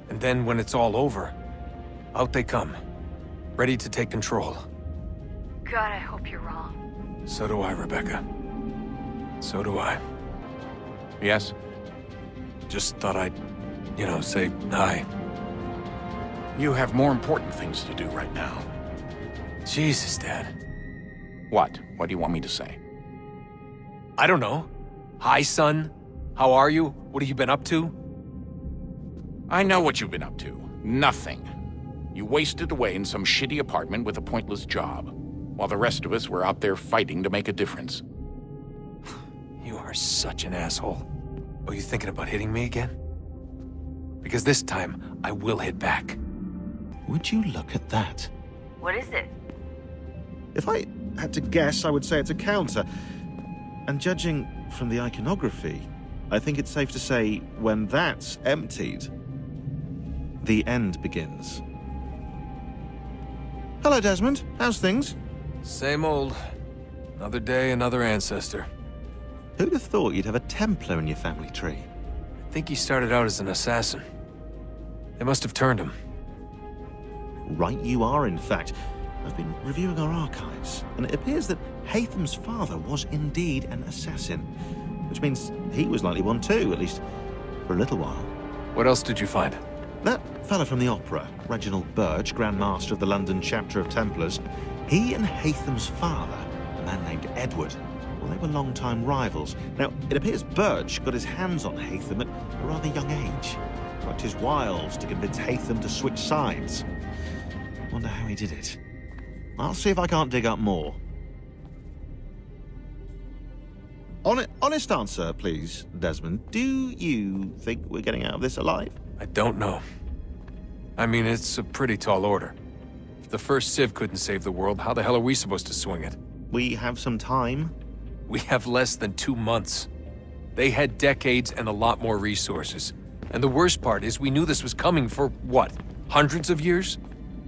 And then, when it's all over, out they come. Ready to take control. God, I hope you're wrong. So do I, Rebecca. So do I. Yes? Just thought I'd, say hi. You have more important things to do right now. Jesus, Dad. What? What do you want me to say? I don't know. Hi, son. How are you? What have you been up to? I know what you've been up to. Nothing. You wasted away in some shitty apartment with a pointless job. while the rest of us were out there fighting to make a difference. You are such an asshole. Oh, you thinking about hitting me again? Because this time, I will hit back. Would you look at that? What is it? If I had to guess, I would say it's a counter. And judging from the iconography, I think it's safe to say when that's emptied, the end begins. Hello, Desmond. How's things? Same old. Another day, another ancestor. Who'd have thought you'd have a Templar in your family tree? I think he started out as an assassin. They must have turned him. Right you are, in fact. I've been reviewing our archives, and it appears that Haytham's father was indeed an assassin, which means he was likely one too, at least for a little while. What else did you find? That fella from the opera, Reginald Birch, Grand Master of the London chapter of Templars, he and Haytham's father, a man named Edward, well, they were long-time rivals. Now, it appears Birch got his hands on Haytham at a rather young age. Worked his wiles to convince Haytham to switch sides. Wonder how he did it. I'll see if I can't dig up more. Honest answer, please, Desmond. Do you think we're getting out of this alive? I don't know. I mean, it's a pretty tall order. If the first Civ couldn't save the world, how the hell are we supposed to swing it? We have some time. We have less than 2 months. They had decades and a lot more resources. And the worst part is we knew this was coming for, what, hundreds of years?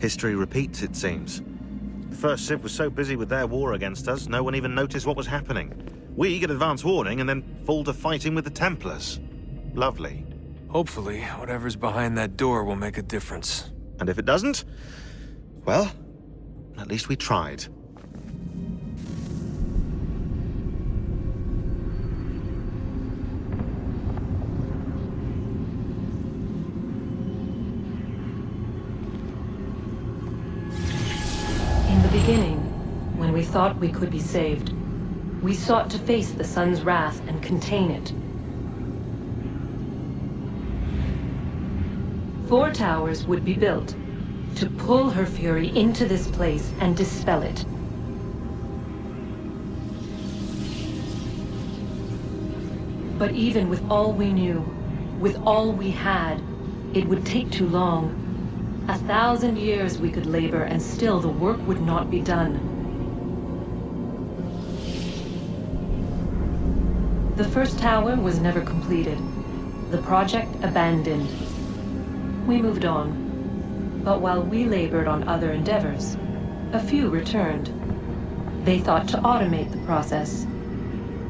History repeats, it seems. The first Civ was so busy with their war against us, no one even noticed what was happening. We get advance warning and then fall to fighting with the Templars. Lovely. Hopefully, whatever's behind that door will make a difference. And if it doesn't, well, at least we tried. In the beginning, when we thought we could be saved, we sought to face the sun's wrath and contain it. 4 towers would be built to pull her fury into this place and dispel it. But even with all we knew, with all we had, it would take too long. 1,000 years we could labor and still the work would not be done. The first tower was never completed. The project abandoned. We moved on. But while we labored on other endeavors, a few returned. They thought to automate the process.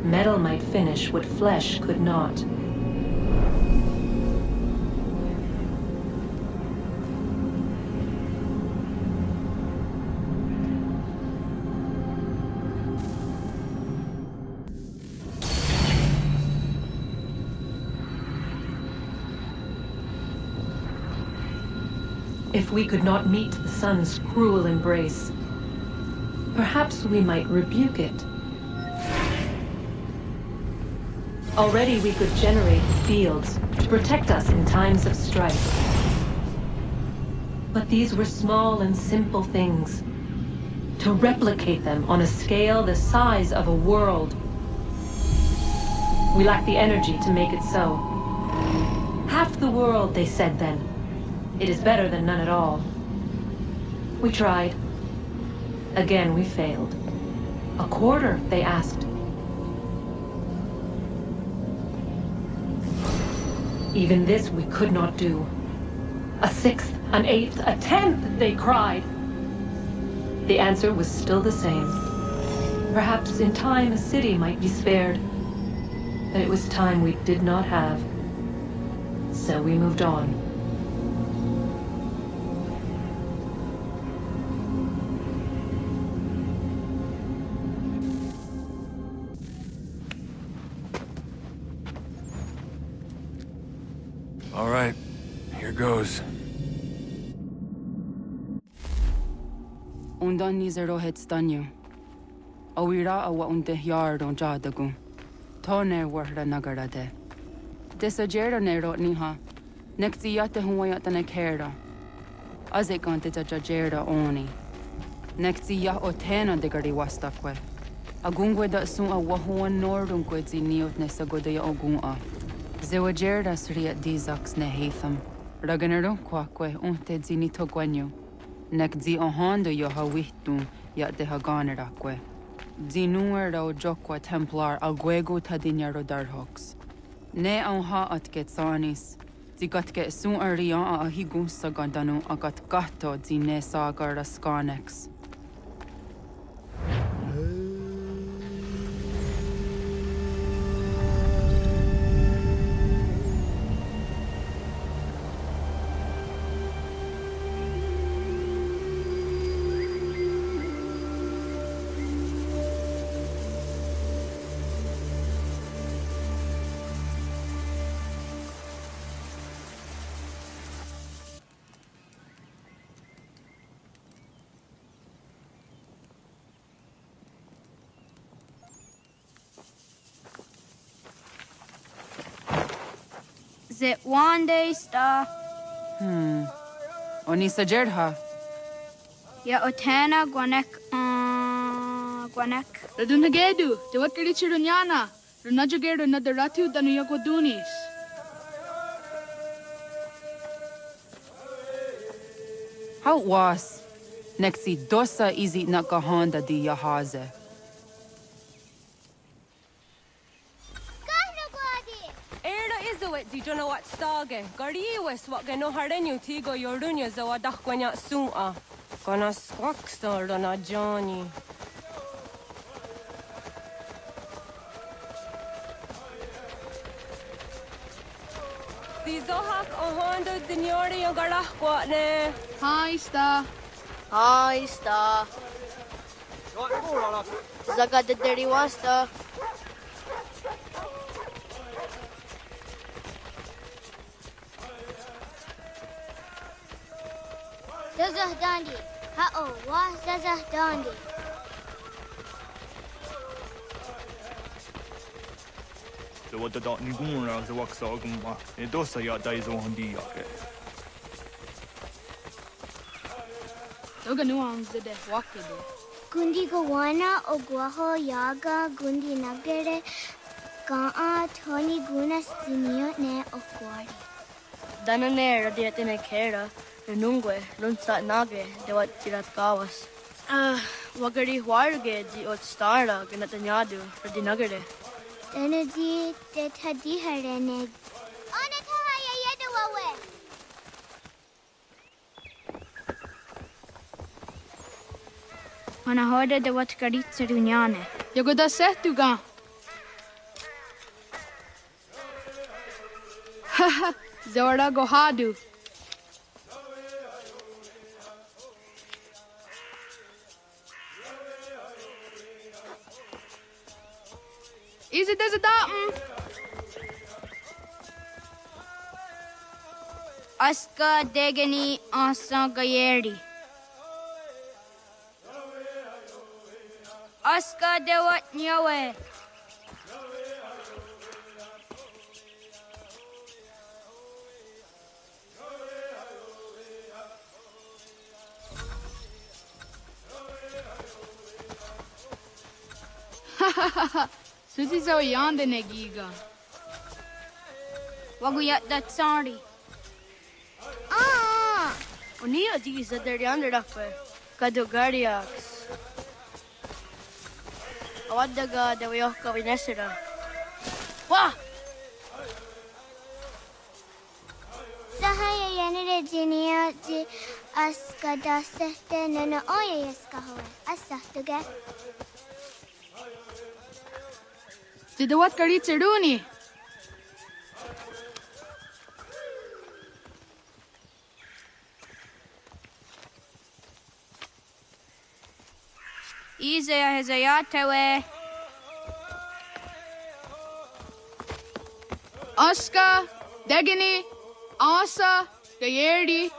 Metal might finish what flesh could not. If we could not meet the sun's cruel embrace, perhaps we might rebuke it. Already we could generate fields to protect us in times of strife. But these were small and simple things. To replicate them on a scale the size of a world, we lacked the energy to make it so. Half the world, they said then. It is better than none at all. We tried. Again, we failed. A quarter, they asked. Even this we could not do. A 1/6, an 1/8, a 1/10, they cried. The answer was still the same. Perhaps in time a city might be spared. But it was time we did not have. So we moved on. All right, here goes. Undan nizero het stanyu. Awira awa unde yard on jadagu. Tone warda nagarade. Desajera nero niha. Next yate huayat na kera. Azekante jajera oni. Nekti ya otena de gari wastakwe. Agungwe da sun a wahuan nordungwe zi niot ne sagoda ya ogun a. Zewajerda sriat dizax ne heitham. Raganero kwakwe unte zi ni togwanyo. Nek zi ohando yo ha wihtun ya de ha ganerakwe. Zi nuer da o jokwa Templar agwego tadinya rodarhox. Ne on ha at get sanis. Zi gat get sun a rian a higun sa gandanu agat gato zi ne sagar a skanex. Zit one day sta. Oni sajerha. Ya otena gwanek gwanek. Ratonhnhaké, de wat kali chirunyana. Ratonhnhaké na daratu danu yagodunis. How was? Nexi dosa izi nakahanda di yahaze. Di don't know what stage. Gari was what gano harenu tigo yorunya zawa dakwanya sua. Gonna squawk sort on a Johnny. The Zohak Ohondo Signori Garahquatne. Hi, Sta. Hi, Sta. Zaga de Deriwasta. Zazah Dandi. Ha-oh, wa Zazah Dandi. So what the dot nigun around the wax ogumba. It does say ya days on the yake. Toga nuang zede wakide. Gundi Gawana Oguaho Yaga Gundi Nagere Gaa Tony Gunas Dinio Ne Okwari. Danane radiatine kera. Renungwe, Lunsat Nage, de wat tirat gawas. Wagari Warge, di ot starla, ganatanyadu, radinagade. Danadi, de Tadiharene. Onatahaya Yedawawe. Anahoda de wat karitsa dunyane. Yagoda setuga. Haha, Zora Gohadu. Is it as a datum? Aska Degani Asa Gayeri. Aska Dewat Nyawe. Susi zo yande negiga. Waguyat that sorry. Unia di sa deriander dakwe. Kadogariax. Awadaga de Wayoka Vinesera. Wah! Sahaya Yanere Jinia di Aska da Sete Nana Oya Yaskaho. Asa to get. Did the what karitsa duni? Isaiah Hezayatewe. Aska, Degani, Asa, Gayerdi.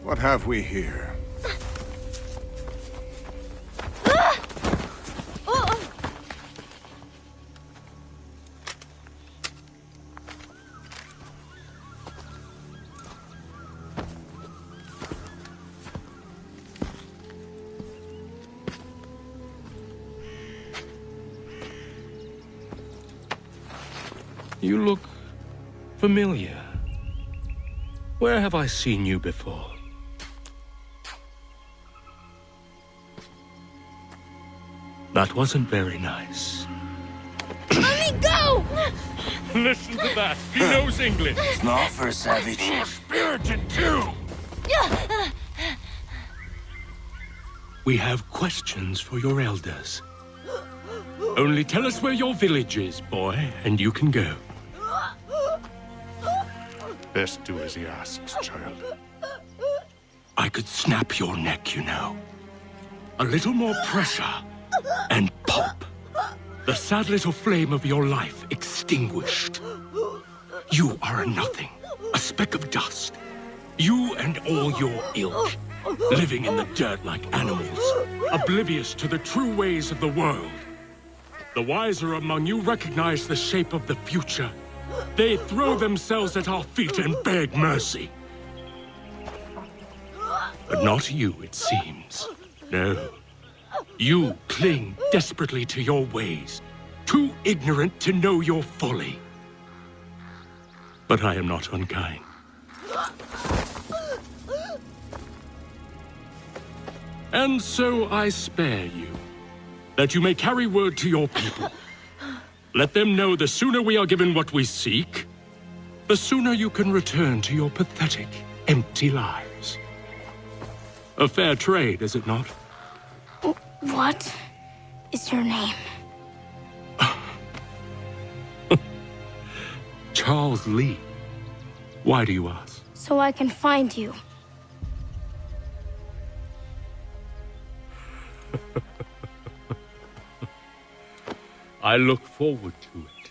What have we here? You look familiar. Where have I seen you before? That wasn't very nice. Let me go! Listen to that. He knows English. It's not for a savage. You're spirited too. We have questions for your elders. Only tell us where your village is, boy, and you can go. Best do as he asks, child. I could snap your neck, you know. A little more pressure, and pop. The sad little flame of your life extinguished. You are a nothing, a speck of dust. You and all your ilk, living in the dirt like animals, oblivious to the true ways of the world. The wiser among you recognize the shape of the future. They throw themselves at our feet and beg mercy. But not you, it seems. No. You cling desperately to your ways, too ignorant to know your folly. But I am not unkind. And so I spare you, that you may carry word to your people. Let them know the sooner we are given what we seek, the sooner you can return to your pathetic, empty lives. A fair trade, is it not? What is your name? Charles Lee. Why do you ask? So I can find you. I look forward to it.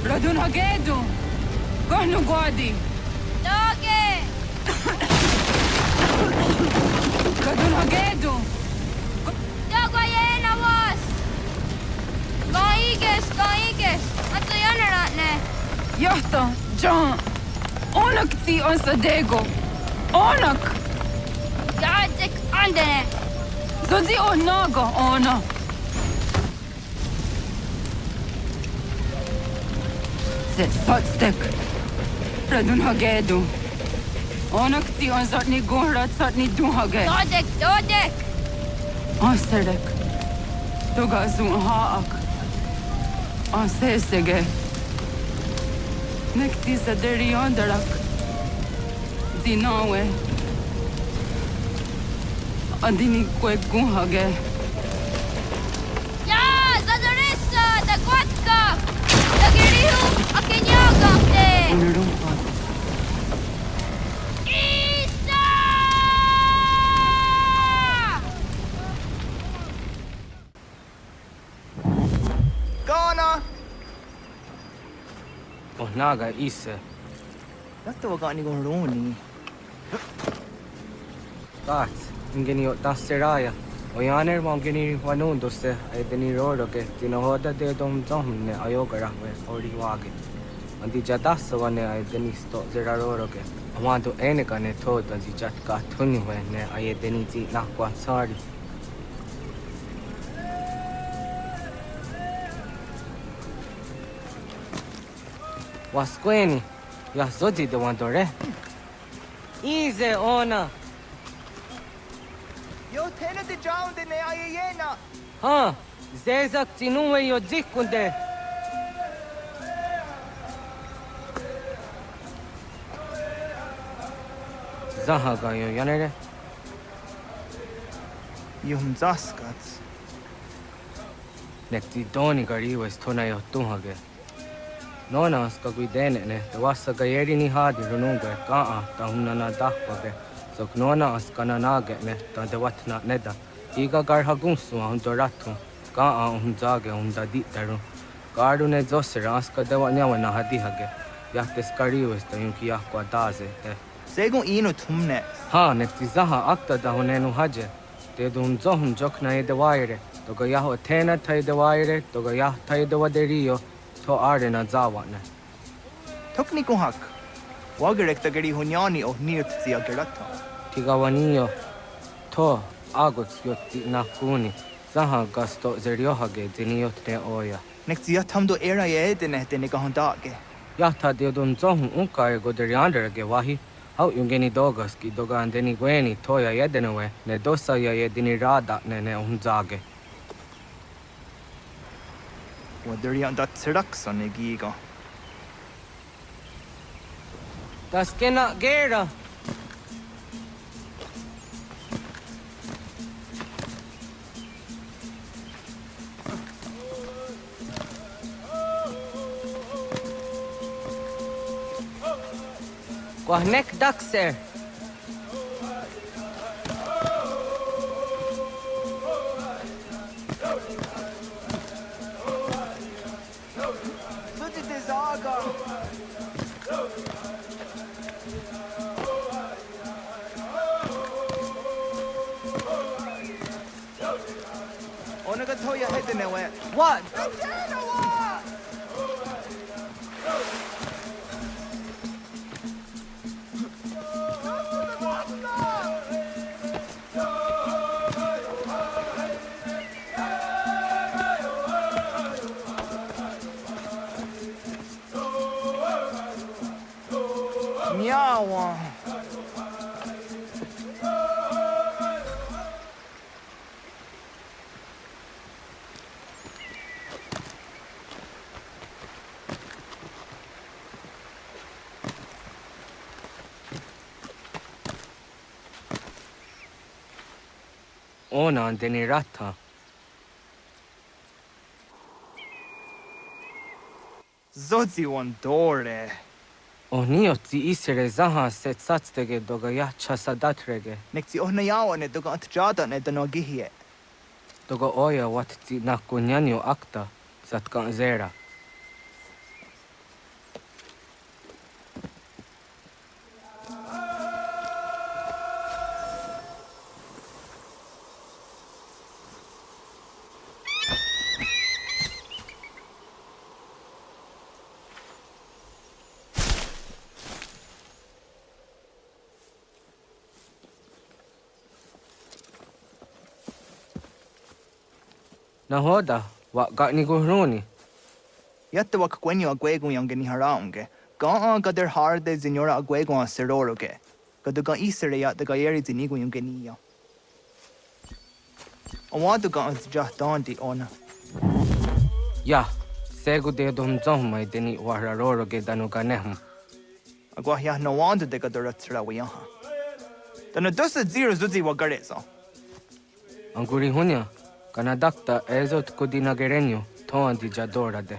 Ratonhnhaké, Corno Guadi. Doge! Ratonhnhaké. Dogoyena was! Kaiges! Atto Janaratne! Johto, John. Onak ti on Sadego. Onak! Jadzik andene! Zodzi onago, ona. Zet sotstek. Ratonhnhaké. Onak ti on zatni gonra zatni dunhage. Dodek! Ansedek. Doga zunhaak. Ancestor. Nekti saderi ondarak. Dinawe. Adini kwe gunhage. Ja, Zadorissa, da Gwatka! Da Girihu, Akenyagakte! Naga Ise. Yatta wakani go roni. That's ingeni tasseraya. Oyaner mongeni wanundosse ay deni roro ke tinohoda de dom domne ayogara we ori wage. Andi jadassa wane ay deni sto zera roro ke. Amando eneka ne toda di jatka tuni we ne ay deni ti nakwa sari. Wasqueni, ya zodi de wandore. Easy ona. Yo tena de jaun de ne ayena. Ha, zezak tinuwe yo zikunde. Zahaga yo yanere. Yum zaskats. Nekti doni gari wes tona yo tuhage. Nona ska guidene ne, te wassa gayeri ni hadi rununga kaa ta hunana dahpage. So nona askana nage ne, ta de watna neda. Iga gar hagunsu hundo ratu, kaa hunzage hunda ditaru. Garu ne zosera aska de wanyawa na hadihage. Yahtes kari wes ta yunki yahkwa daze te. Segun inu tumne. Ha, nekti zaha akta da hunenu haje. Te dun zohun jokna e de waire. Toga yaho tena tai de waire, toga yah tai de waderio. To arena zawane. Tokni kuhak. Wagerek ta gari hunyani o nirt zia gerata. Tigawanio. To agots yotti nakuni. Zaha gasto zeriohage diniotne oya. Nekzia tamdo era ye dene dene gahondage. Yata deodun zohun unka ego derianderage wahi. Hau yungeni dogaski doga andeni gweni toya yedenewe. Ne dosa ya yedini rada ne unzage. Waderian dat serakson e giga. Das kena gera. Kwahnek dakser. What? Miawa. Ona andeni rata. Zodzi wandore. Oniotzi isere zaha set satstege doga yacha sadatrege. Nekzi ohnayawa ne doga antjada ne danogihie. Doga oya watzi nakunyanyo akta satkan zera. Nahoda, wa gani guhruni. Yatta wak kwenyo agwego yangeni haraunge. Ga gader harde zinora agwego a seroroge. Gaduga isere yat the gayeri zinigo yangenia. Awadu ga jahdandi ona. Ya, segu de dom zomai deni wararoroge danuga nehum. Agwahya no wanda de gadaratsra wiyaha. Dana dosa zero zuzi wagareza. Anguri hunya. Kanadakta ezot kudinagerenyo toan di jadora de.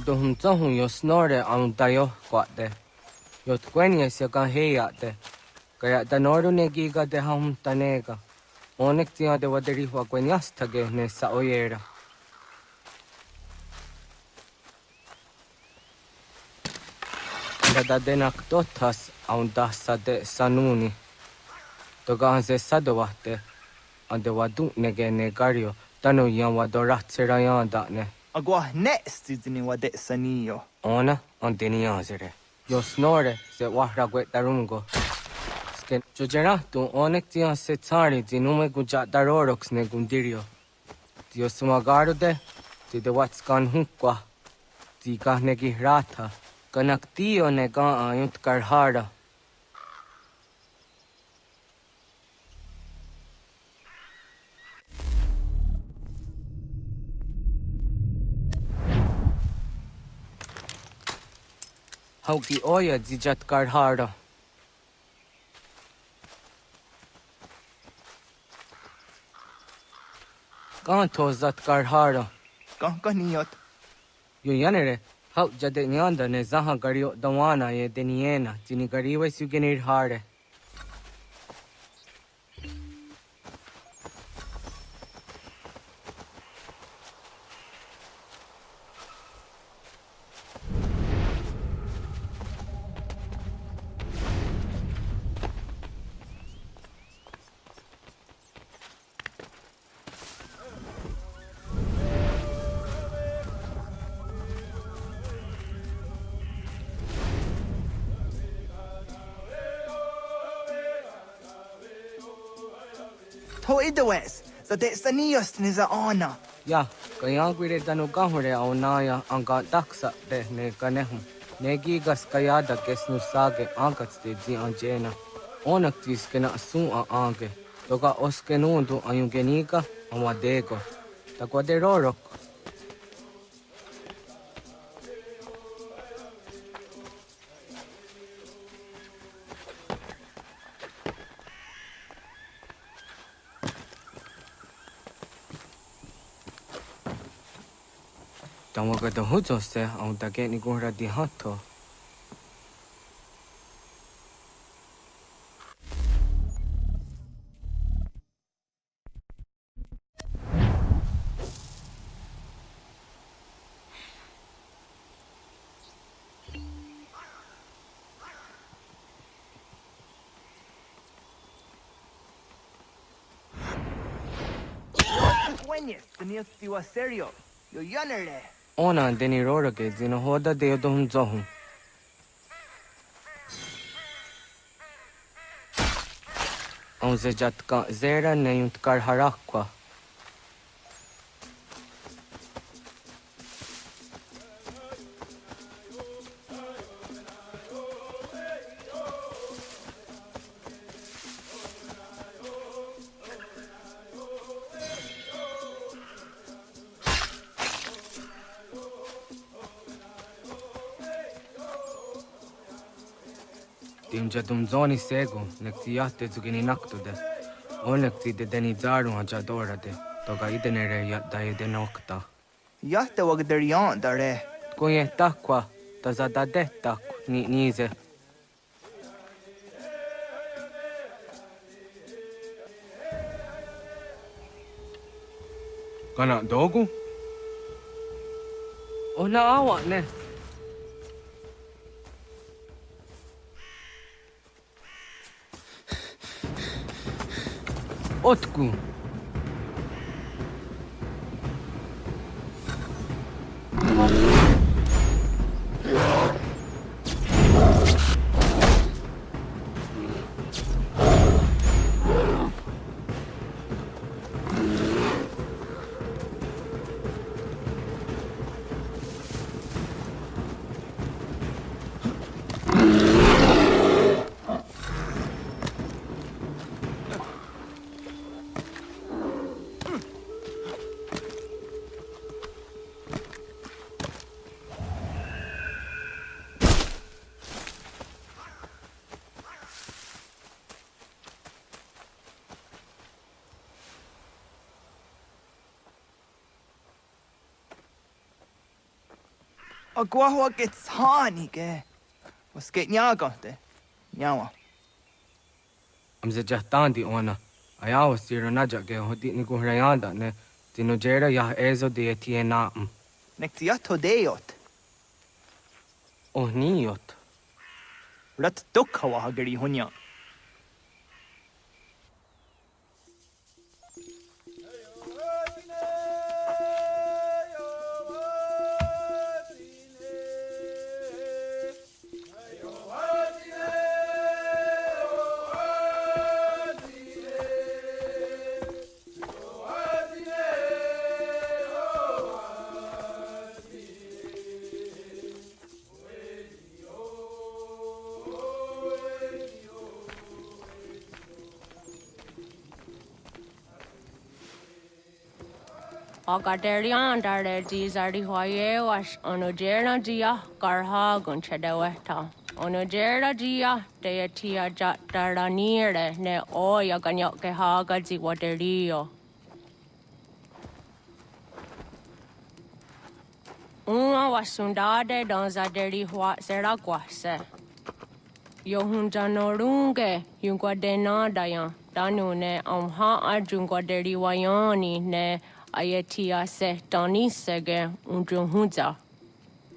Dohum zohun yo snore aun dayo kwate. Yot kwenye se kan heya de. Kaya danoru ne giga de hum tanega. Onek tia de waderi hua kwenyas tage ne sa oyera. sada denak dotas aunda sade sanuni. Toga anze sadovate ande wadu nege negario tanu yan wadorat serayan ne. Agua next izini wade sanio. Ona andeni anzere. Yo snore se wahragwe darungo. Sken jojera tu onek tian se tsari dinume guja darorox ne gundirio. Dio sumagaro de de watskan hunkwa. Tika negi rata. Kanak tio nega ayunt karhara. Hauki oya dijat karhara. Kan tozat karhara. Kan kaniyot. Yo yanere. Hau jade nyanda ne zaha gario dawana ye deniena jini gariwe sugenir hare. To idawes, sa de sanios ni za ona. Ya, kaya gwire danu gahure au naya anga daksa de ne kanehum. Negi gas kaya da gesnu sage angats de zi anjena. Onak tis kena asu a ange. Toga oskenundu ayungenika amadego. Takwa de rorok. Tawaga da hujo se au da ge ni gora di hatto. Sueñes, tenías tiwa serio. Yo yanere. Ona deni rora ge zino hoda de odom zohum. Au ze jatka zera ne yunt kar harakwa. Timja zoni sego, nekti jahte zugini naktude. Onekti de deni zaru haja dorade. Toga idenere da ide nokta. Jahte wagderian dare. Kunye takwa, tazada de tak nize. Kana dogu? Ona awa ne. Otku. Agua gets hani ge. Was get nyaga de. Nyawa. Amze jahtandi ona. Ayawa siro naja ge hodi ni guhrayanda ne. Tinujera ya ezo de etiena. Nektiato deot. Oh niot. rat dukha ha gari hunya. Agaderian dare dizardi hoye was onojera dia garha gunchedeweta. Onojera dia deatia jat daranire ne oya ganyoke haga ziwaderio. Uma wasundade donzaderi hua seraguase. Yohunjanorunge yungwadena dayan danune amha ajungwaderi wayani ne Ayatia se Dani sege unjunhuza.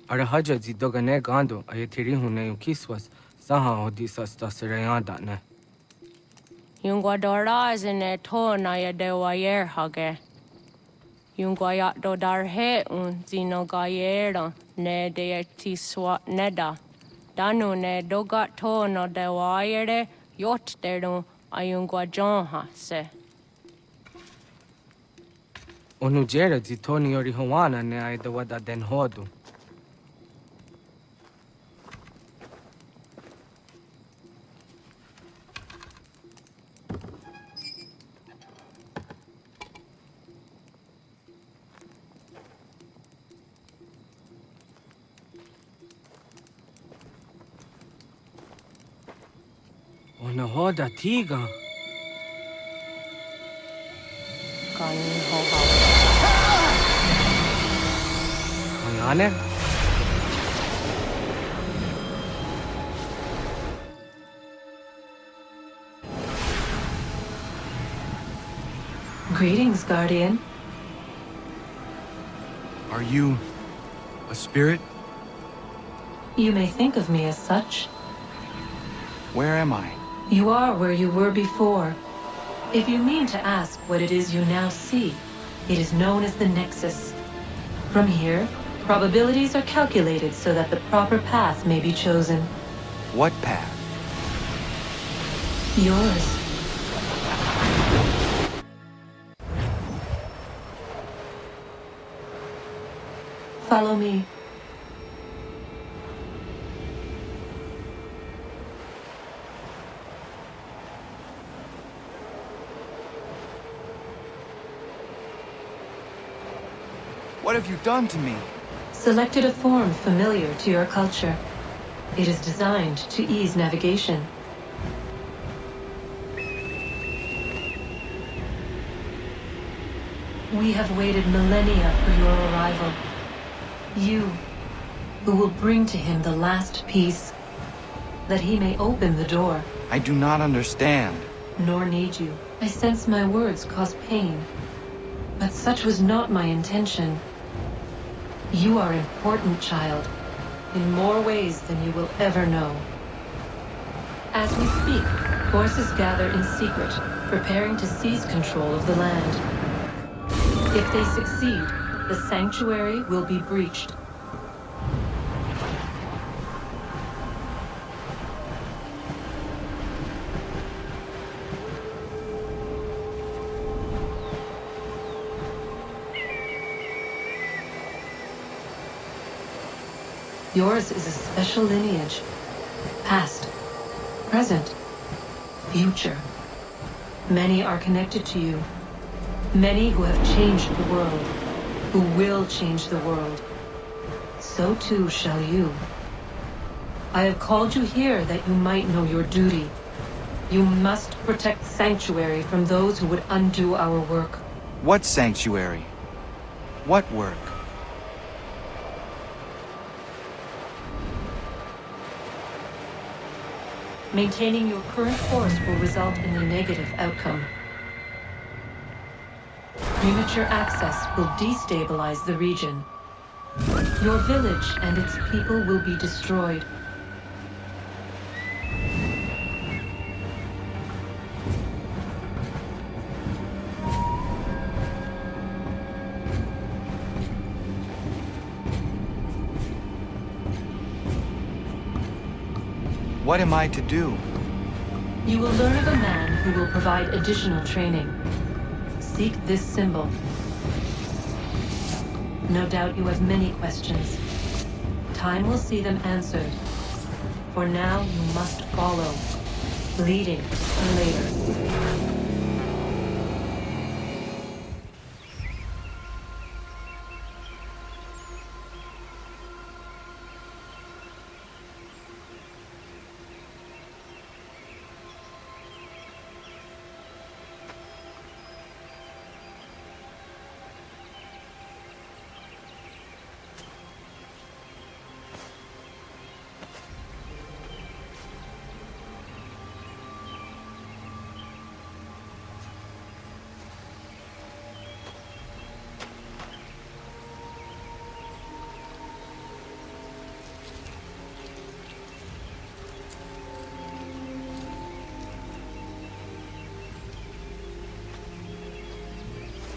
Arahaja zidogane gando ayatiri hune ukiswas saha odisas tasirayanda ne. Yungwadora zine to na yadewayer hage. Yungwayat dodar he un zinogayera ne deeti swat neda. Danu ne dogat to no dewayere yot deru ayungwajonha se. Onujera zitoni yori hawana ne aidawada den hodu. Ona hoda tiga. Greetings, Guardian. Are you a spirit? You may think of me as such. Where am I? You are where you were before. If you mean to ask what it is you now see, it is known as the Nexus. From here, probabilities are calculated so that the proper path may be chosen. What path? Yours. Follow me. What have you done to me? Selected a form familiar to your culture. It is designed to ease navigation. We have waited millennia for your arrival. You, who will bring to him the last piece, that he may open the door. I do not understand. Nor need you. I sense my words cause pain. But such was not my intention. You are important, child, in more ways than you will ever know. As we speak, forces gather in secret, preparing to seize control of the land. If they succeed, the sanctuary will be breached. Yours is a special lineage. Past, present, future. Many are connected to you. Many who have changed the world, who will change the world. So too shall you. I have called you here that you might know your duty. You must protect Sanctuary from those who would undo our work. What sanctuary? What work? Maintaining your current course will result in a negative outcome. Premature access will destabilize the region. Your village and its people will be destroyed. What am I to do? You will learn of a man who will provide additional training. Seek this symbol. No doubt you have many questions. Time will see them answered. For now, you must follow. Leading later.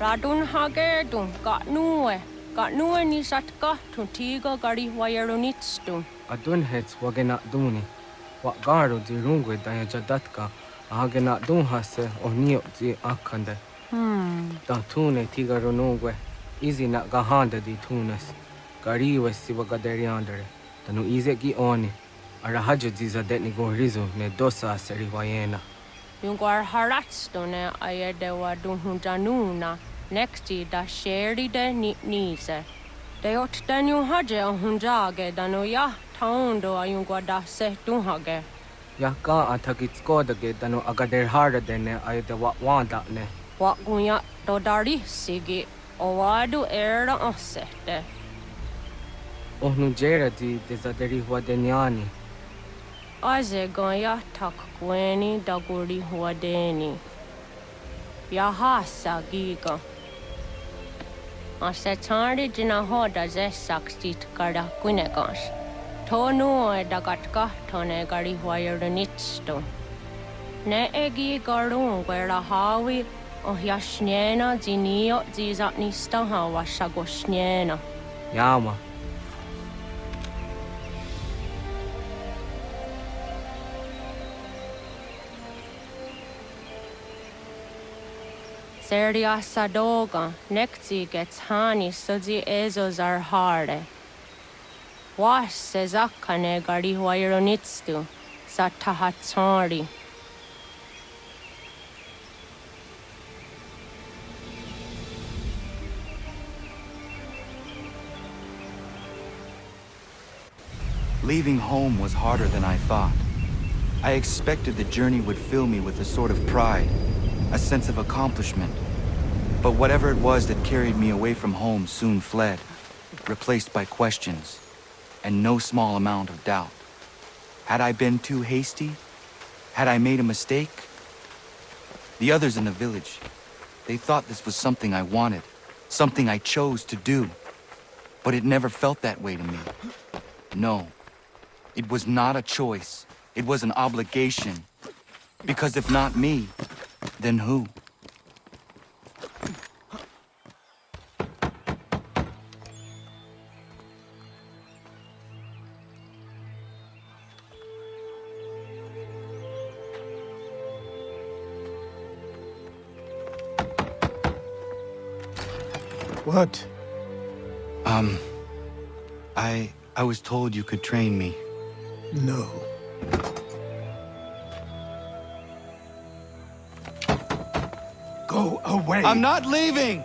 Ratonhnhaké tun Katnue ni satka tun tiga gari wayeronitstun. Adun hets wagena duni. Wa garo di rungwe daya jadatka. Ahagena dun hase onio di akande. Da tune tiga ronungwe. Izi na gahanda di tunes. Gariwe siwa gaderiandere. Tanu ize gi oni. Arahajo di zadetni gorizo ne dosa seri wayena. Yunguar haratstune ayedewa dunhunjanuna. Nexti da sheri de nise. De ot danyu haje ahunjage danu ya taundo ayungwa da se dunhage. Ya ka atakitskodage danu agader harda dene ayedewa wanda ne. Wa gunya dodari sigi owadu era osete. Ohnu jera di dezaderi huadenyani. Aze ganya tak kweni daguri huadeni. Yahasa giga. Ase tari jina hoda ze sakstit kada kunegas. Tonu e dagatka tone gari huayernitsto. Ne egi garun gwera hawi o yashnena zinio zizatnista hawa shagoshnena. Yama. Seria sadoga, nekti gets hani sudzi ezos are harde. Was sezakane gari huayronitstu, satahatsari. Leaving home was harder than I thought. I expected the journey would fill me with a sort of pride, a sense of accomplishment. But whatever it was that carried me away from home soon fled, replaced by questions, and no small amount of doubt. Had I been too hasty? Had I made a mistake? The others in the village, they thought this was something I wanted, something I chose to do. But it never felt that way to me. No, it was not a choice. It was an obligation. Because if not me, then who? What? I was told you could train me. No. Go away! I'm not leaving!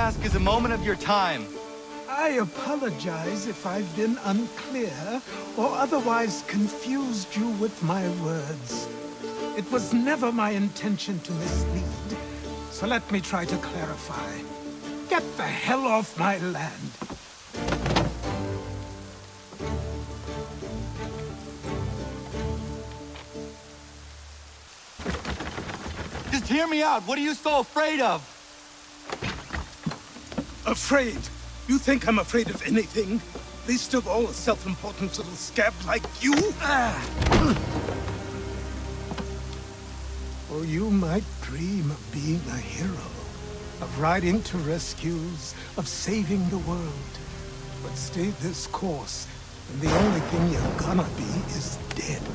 ask is a moment of your time. I apologize if I've been unclear or otherwise confused you with my words. It was never my intention to mislead, so let me try to clarify. Get the hell off my land. Just hear me out. What are you so afraid of? Afraid? You think I'm afraid of anything? Least of all a self-important little scab like you? Or you might dream of being a hero, of riding to rescues, of saving the world. But stay this course, and the only thing you're gonna be is dead.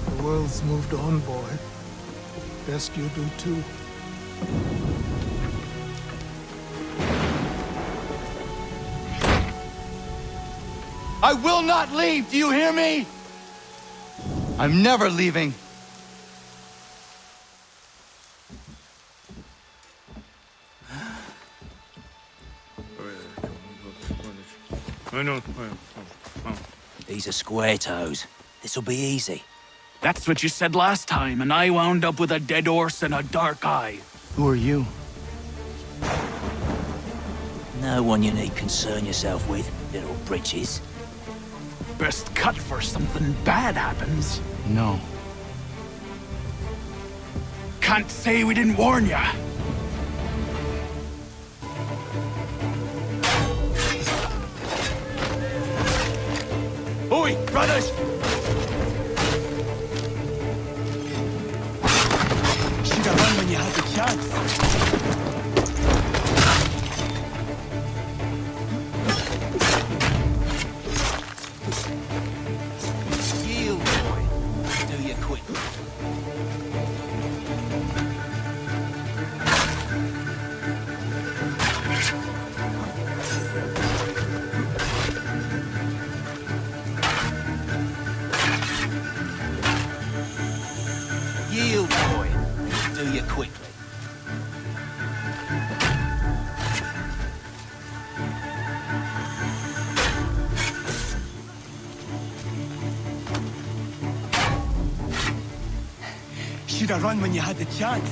The world's moved on, boy. Best you do too. I will not leave, do you hear me? I'm never leaving. These are square toes. This'll be easy. That's what you said last time, and I wound up with a dead horse and a dark eye. Who are you? No one you need concern yourself with, little britches. Best cut for something bad happens. No. Can't say we didn't warn ya. Oi, brothers! Should've run when you had the chance. Should have run when you had the chance.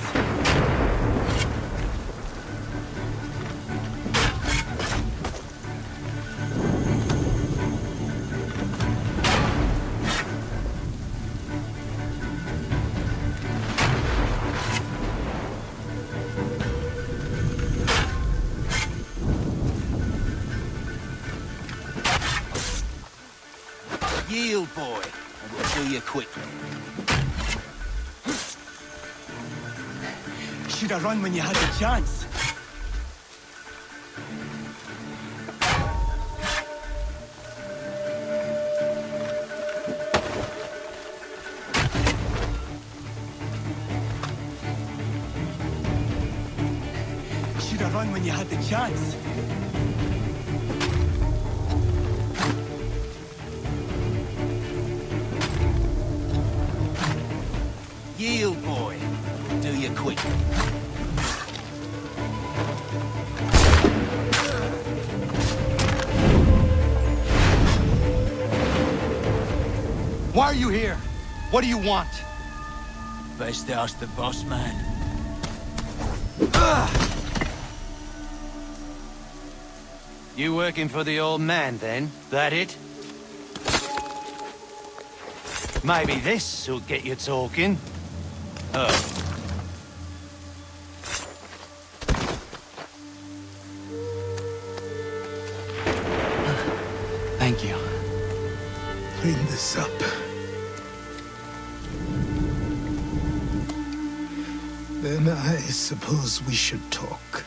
Yield, boy, and we'll do you quickly. Should have run when you had the chance. Should have run when you had the chance. Yield, boy. Do you quickly. Why are you here? What do you want? Best ask the boss man. You working for the old man, then? That it? Maybe this'll get you talking. Oh. Thank you. Clean this up. Then I suppose we should talk.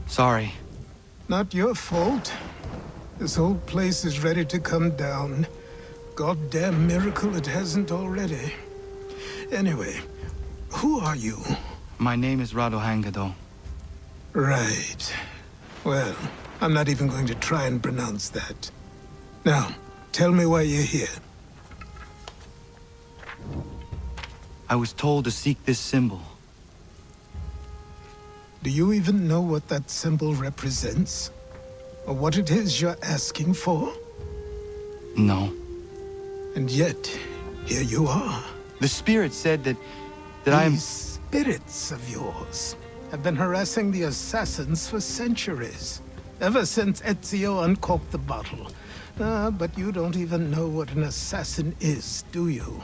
Sorry. Not your fault. This whole place is ready to come down. Goddamn miracle it hasn't already. Anyway, Who are you? My name is Ratonhnhaké. Right. Well, I'm not even going to try and pronounce that. Now, tell me why you're here. I was told to seek this symbol. Do you even know what that symbol represents? Or what it is you're asking for? No. And yet, here you are. The spirit said that These spirits of yours have been harassing the assassins for centuries. Ever since Ezio uncorked the bottle. But you don't even know what an assassin is, do you?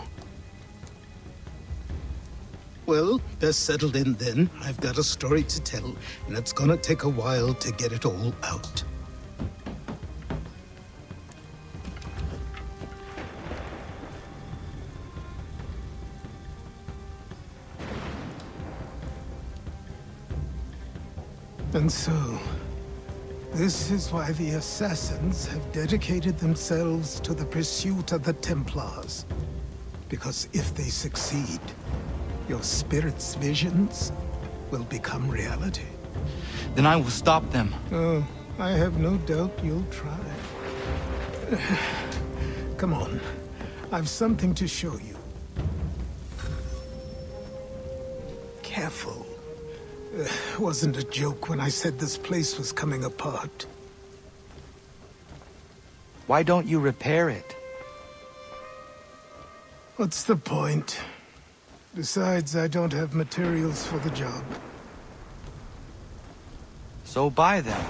Well, best settled in then. I've got a story to tell, and it's gonna take a while to get it all out. And so, this is why the Assassins have dedicated themselves to the pursuit of the Templars. Because if they succeed, your spirit's visions will become reality. Then I will stop them. Oh, I have no doubt you'll try. Come on, I've something to show you. Careful. Wasn't a joke when I said this place was coming apart. Why don't you repair it? What's the point? Besides, I don't have materials for the job. So buy them.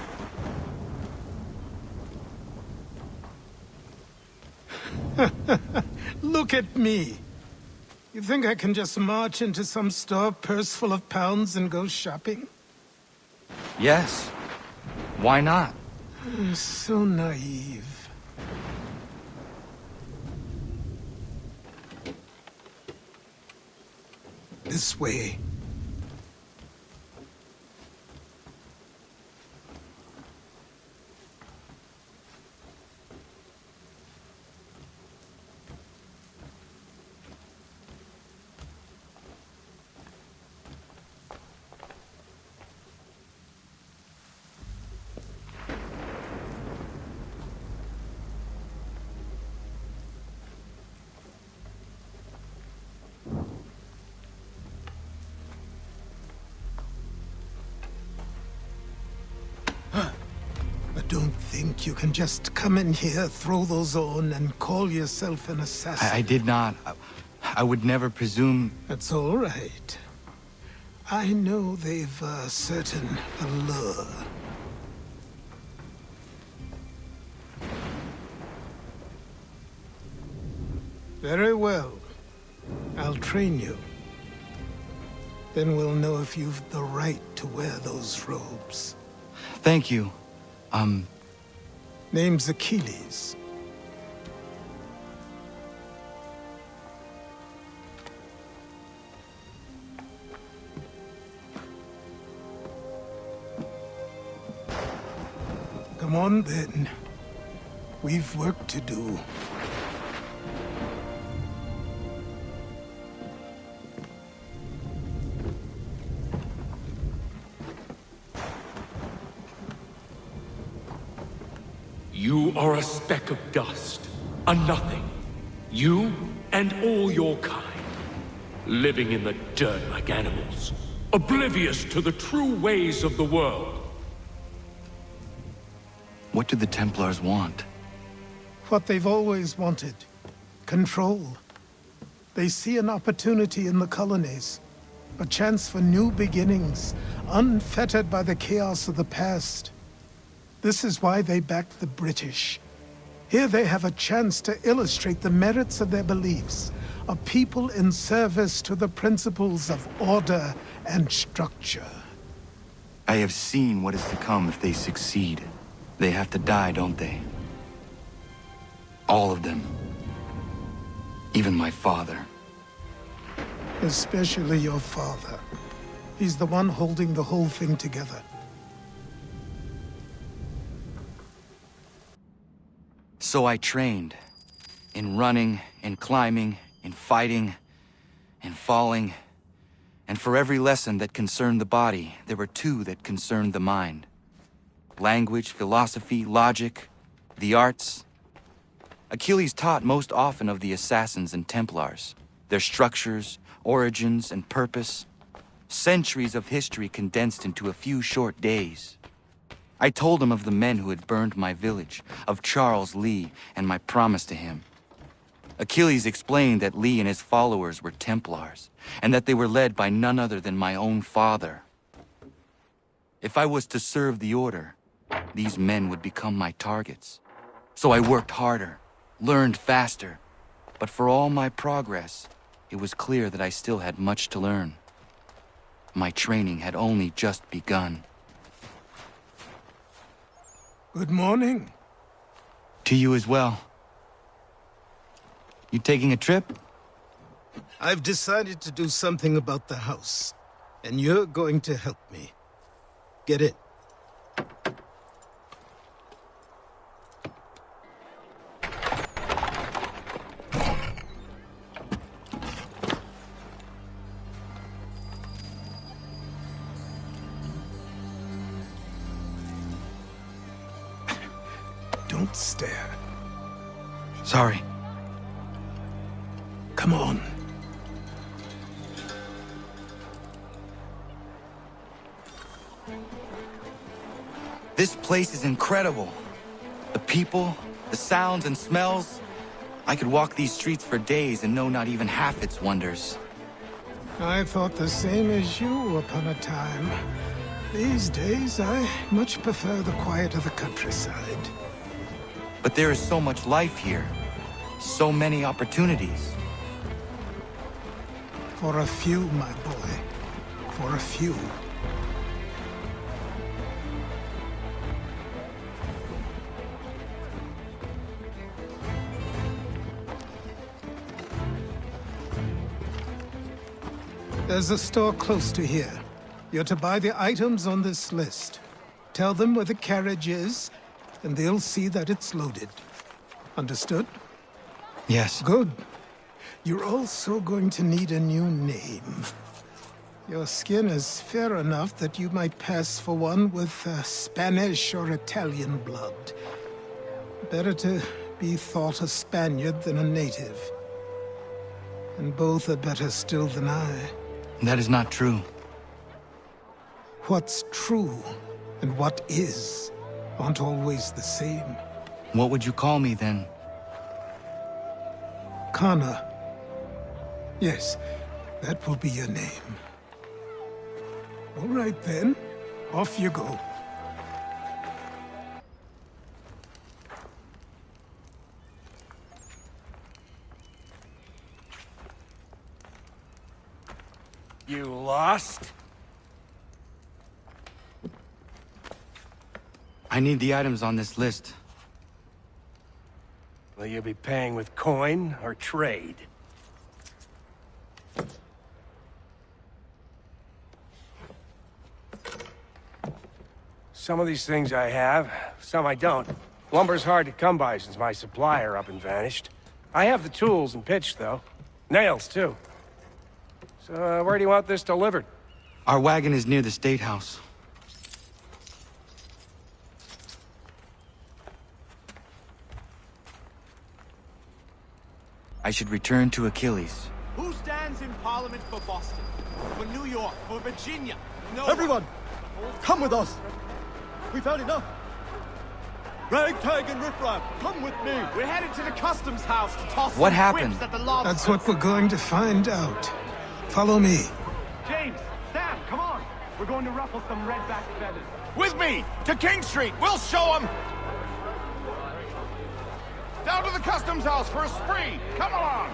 Look at me! You think I can just march into some store purse full of pounds and go shopping? Yes. Why not? So naive. This way. Don't think you can just come in here, throw those on, and call yourself an assassin. I did not. I would never presume... That's all right. I know they've a certain allure. Very well. I'll train you. Then we'll know if you've the right to wear those robes. Thank you. Name's Achilles. Come on, then. We've work to do. You are a speck of dust, a nothing. You and all your kind, living in the dirt like animals, oblivious to the true ways of the world. What do the Templars want? What they've always wanted. Control. They see an opportunity in the colonies. A chance for new beginnings, unfettered by the chaos of the past. This is why they backed the British. Here they have a chance to illustrate the merits of their beliefs. A people in service to the principles of order and structure. I have seen what is to come if they succeed. They have to die, don't they? All of them. Even my father. Especially your father. He's the one holding the whole thing together. So I trained. In running, in climbing, in fighting, in falling, And for every lesson that concerned the body, there were two that concerned the mind. Language, philosophy, logic, the arts. Achilles taught most often of the assassins and Templars, their structures, origins, and purpose. Centuries of history condensed into a few short days. I told him of the men who had burned my village, of Charles Lee, and my promise to him. Achilles explained that Lee and his followers were Templars, and that they were led by none other than my own father. If I was to serve the Order, these men would become my targets. So I worked harder, learned faster, but for all my progress, it was clear that I still had much to learn. My training had only just begun. Good morning. To you as well. You taking a trip? I've decided to do something about the house, and you're going to help me. Get in. Don't stare. Sorry. Come on. This place is incredible. The people, the sounds and smells. I could walk these streets for days and know not even half its wonders. I thought the same as you upon a time. These days, I much prefer the quiet of the countryside. But there is so much life here. So many opportunities. For a few, my boy. For a few. There's a store close to here. You're to buy the items on this list. Tell them where the carriage is, and they'll see that it's loaded. Understood? Yes. Good. You're also going to need a new name. Your skin is fair enough that you might pass for one with Spanish or Italian blood. Better to be thought a Spaniard than a native. And both are better still than I. That is not true. What's true and what is aren't always the same. What would you call me then? Kana. Yes, that will be your name. All right then, off you go. You lost? I need the items on this list. Will you be paying with coin or trade? Some of these things I have, some I don't. Lumber's hard to come by since my supplier up and vanished. I have the tools and pitch, though. Nails, too. So, where do you want this delivered? Our wagon is near the State House. I should return to Achilles. Who stands in Parliament for Boston? For New York? For Virginia? No. Everyone, come with us. We've had enough. Ragtag and riffraff, come with me. We're headed to the customs house to toss What some happened? whips at the lobsters. That's what we're going to find out. Follow me. James, Sam, come on. We're going to ruffle some redback feathers. With me! To King Street! We'll show them! Down to the customs house for a spree! Come along!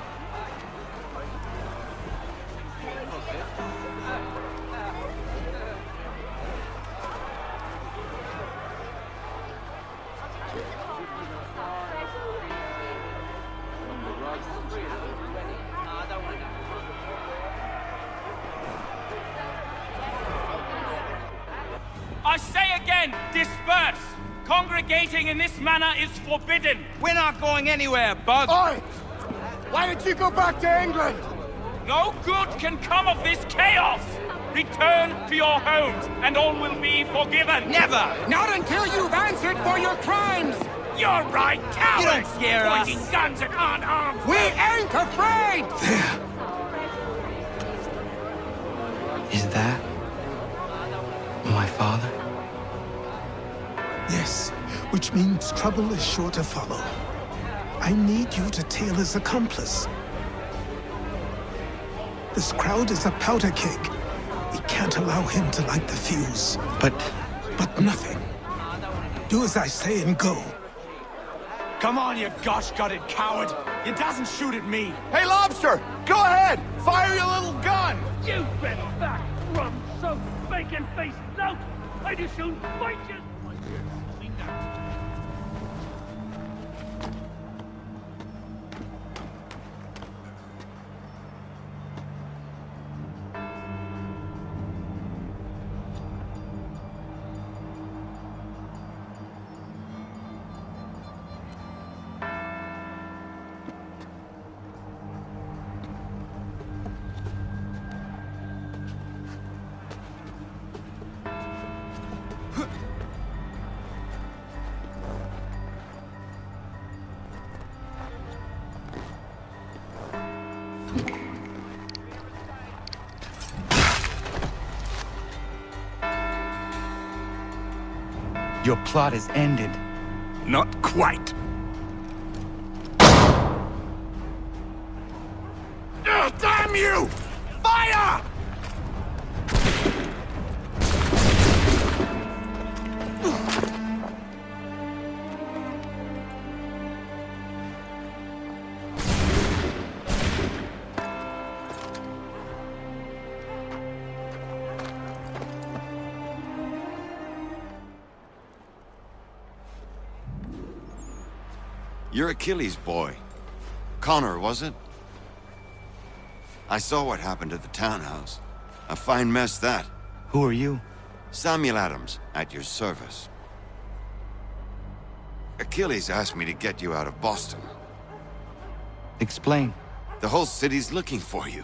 I say again, disperse! Congregating in this manner is forbidden! We're not going anywhere, Bug! Oi! Why did you go back to England? No good can come of this chaos! Return to your homes, and all will be forgiven! Never! Not until you've answered for your crimes! You're right, cowards! You don't scare us! Pointing guns at unarmed! We ain't afraid! There. Is that my father? Yes, which means trouble is sure to follow. I need you to tail his accomplice. This crowd is a powder keg. We can't allow him to light the fuse. But nothing. Do as I say and go. Come on, you gosh-gutted coward! You doesn't shoot at me! Hey, Lobster! Go ahead! Fire your little gun! You red fat, rum-soaked, bacon-faced lout! I do soon fight you! your plot is ended. Not quite. Damn you! Fire! You're Achilles' boy. Connor, was it? I saw what happened at the townhouse. A fine mess, that. Who are you? Samuel Adams, at your service. Achilles asked me to get you out of Boston. Explain. The whole city's looking for you.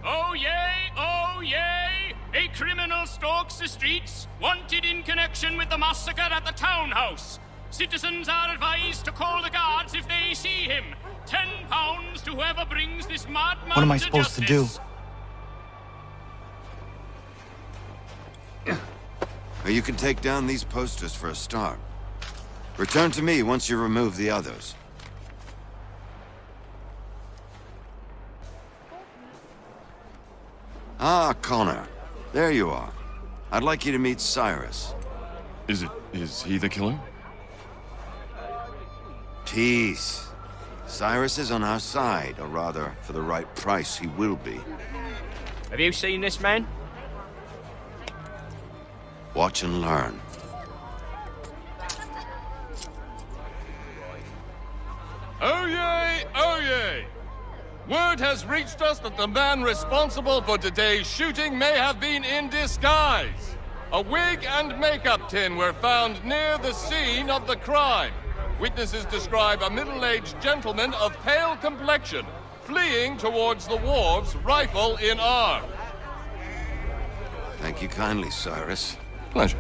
Oh yay, oh yay! A criminal stalks the streets, wanted in connection with the massacre at the townhouse. Citizens are advised to call the guards if they see him. £10 to whoever brings this madman What am I supposed to do? Or you can take down these posters for a start. Return to me once you remove the others. Ah, Connor. There you are. I'd like you to meet Cyrus. Is he the killer? Peace. Cyrus is on our side, or rather, for the right price, he will be. Have you seen this man? Watch and learn. Oh yay, oh yay! Word has reached us that the man responsible for today's shooting may have been in disguise. A wig and makeup tin were found near the scene of the crime. Witnesses describe a middle-aged gentleman of pale complexion fleeing towards the wharves, rifle in arm. Thank you kindly, Cyrus. Pleasure.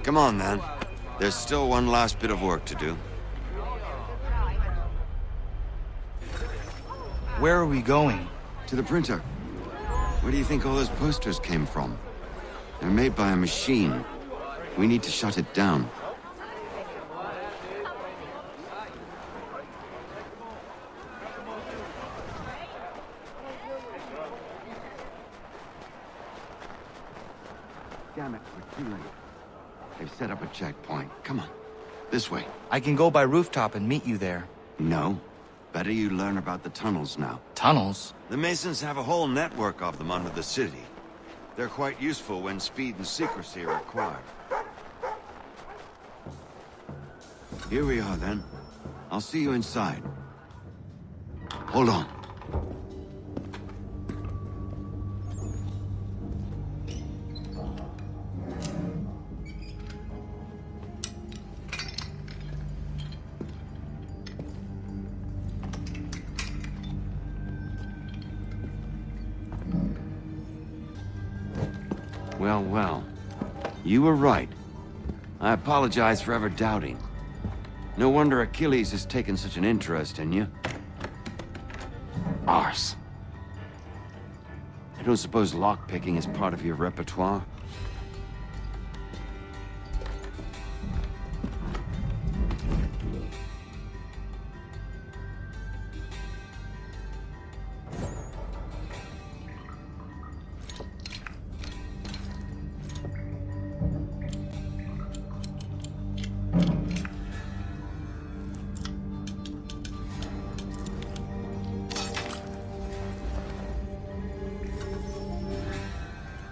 Come on, then. There's still one last bit of work to do. Where are we going? To the printer. Where do you think all those posters came from? They're made by a machine. We need to shut it down. Damn it, we're too late. They've set up a checkpoint. Come on. This way. I can go by rooftop and meet you there. No. Better you learn about the tunnels now. Tunnels? The Masons have a whole network of them under the city. They're quite useful when speed and secrecy are required. Here we are, then. I'll see you inside. Hold on. Well, well. You were right. I apologize for ever doubting. No wonder Achilles has taken such an interest in you. Arse. I don't suppose lockpicking is part of your repertoire?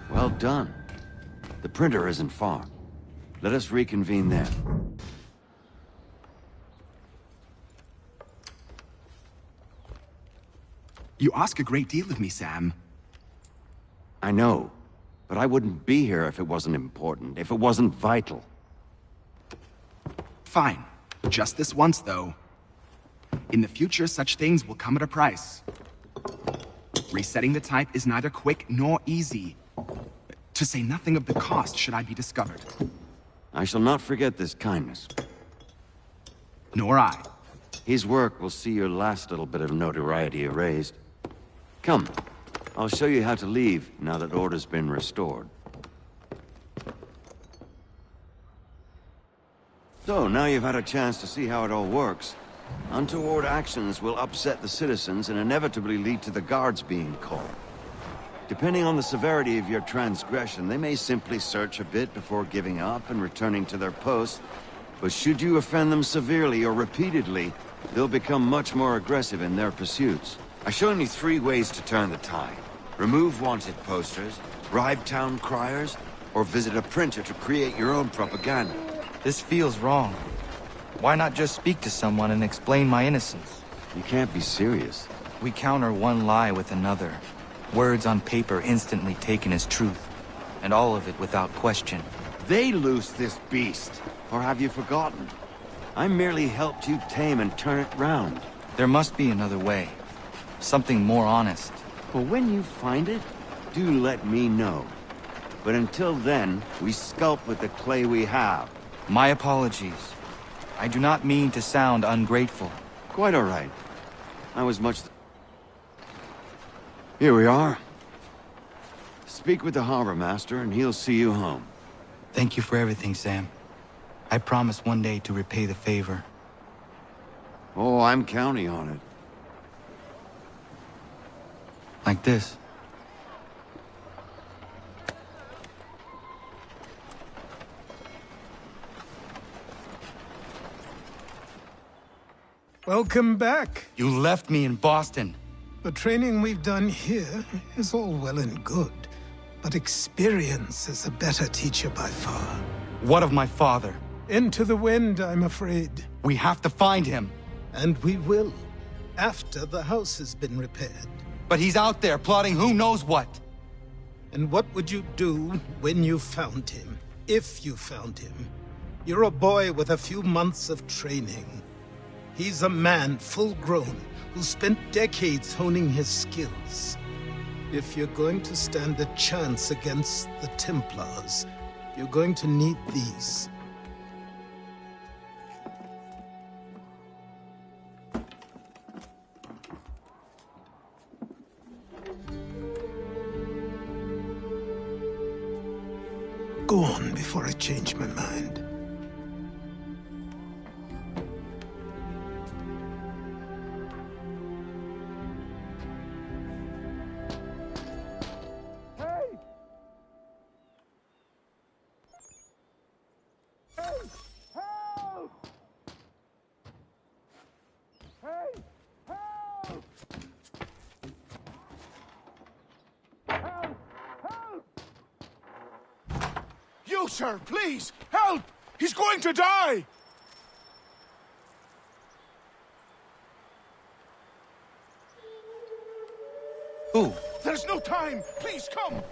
Well done. The printer isn't far. Let us reconvene there. You ask a great deal of me, Sam. I know, but I wouldn't be here if it wasn't important, if it wasn't vital. Fine. Just this once, though. In the future, such things will come at a price. Resetting the type is neither quick nor easy. To say nothing of the cost should I be discovered. I shall not forget this kindness. Nor I. His work will see your last little bit of notoriety erased. Come, I'll show you how to leave now that order's been restored. So, now you've had a chance to see how it all works. Untoward actions will upset the citizens and inevitably lead to the guards being called. Depending on the severity of your transgression, they may simply search a bit before giving up and returning to their posts. But should you offend them severely or repeatedly, they'll become much more aggressive in their pursuits. I've shown you 3 ways to turn the tide. Remove wanted posters, bribe town criers, or visit a printer to create your own propaganda. This feels wrong. Why not just speak to someone and explain my innocence? You can't be serious. We counter one lie with another. Words on paper instantly taken as truth. And all of it without question. They loose this beast. Or have you forgotten? I merely helped you tame and turn it round. There must be another way. Something more honest. Well, when you find it, do let me know. But until then, we sculpt with the clay we have. My apologies. I do not mean to sound ungrateful. Quite all right. I was much... Here we are. Speak with the harbor master and he'll see you home. Thank you for everything, Sam. I promise one day to repay the favor. Oh, I'm counting on it. Like this. Welcome back. You left me in Boston. The training we've done here is all well and good, but experience is a better teacher by far. What of my father? Into the wind, I'm afraid. We have to find him. And we will, after the house has been repaired. But he's out there plotting who knows what. And what would you do when you found him? If you found him? You're a boy with a few months of training. He's a man full grown who spent decades honing his skills. If you're going to stand a chance against the Templars, you're going to need these. Go on before I change my mind. You, sir, please, help! He's going to die! Who? There's no time! Please, come!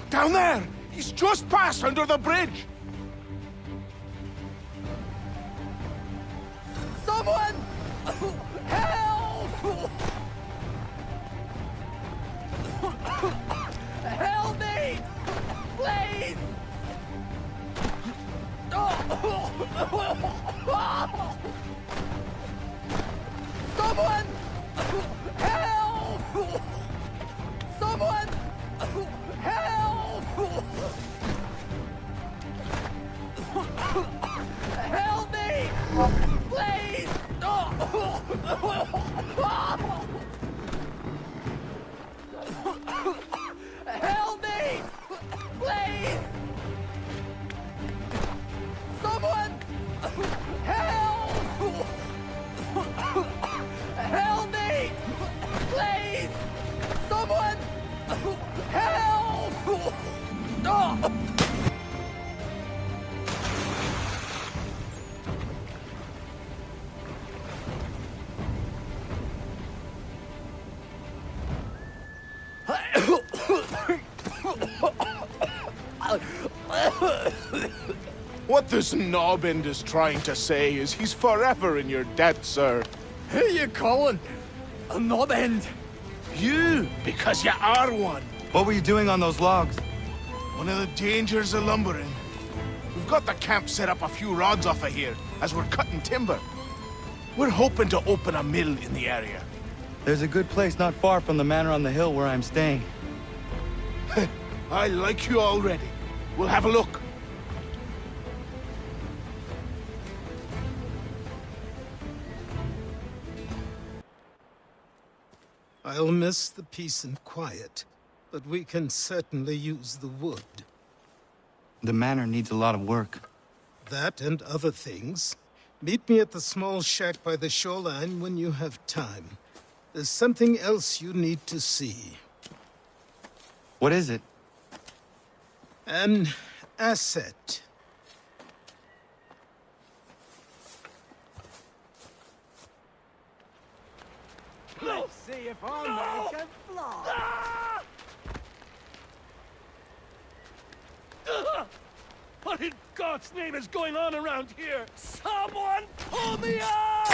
Down there! He's just passed under the bridge! Someone! Help! Help me! Please! Someone! Help! Someone! Help! Help me! Please! Help me! Please! Someone! Help! Help me! Please! Someone! Help! What this knobend is trying to say is he's forever in your debt, sir. Who you calling? A knobend? You, because you are one. What were you doing on those logs? One of the dangers of lumbering. We've got the camp set up a few rods off of here, as we're cutting timber. We're hoping to open a mill in the area. There's a good place not far from the manor on the hill where I'm staying. I like you already. We'll have a look. I'll miss the peace and quiet, but we can certainly use the wood. The manor needs a lot of work. That and other things. Meet me at the small shack by the shoreline when you have time. There's something else you need to see. What is it? An asset. Let's see if our man can fly. What in God's name is going on around here? Someone pull me up!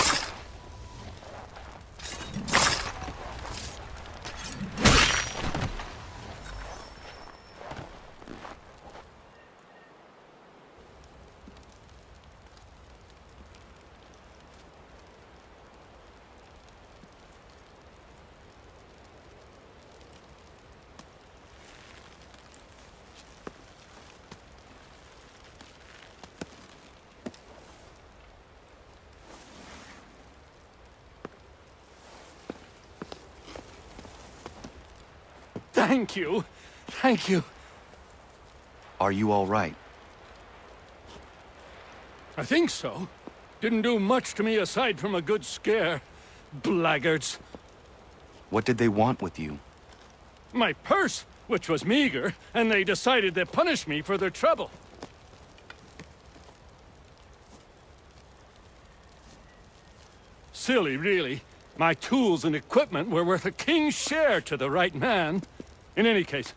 Thank you. Thank you. Are you all right? I think so. Didn't do much to me aside from a good scare. Blackguards. What did they want with you? My purse, which was meager, and they decided to punish me for their trouble. Silly, really. My tools and equipment were worth a king's share to the right man. In any case,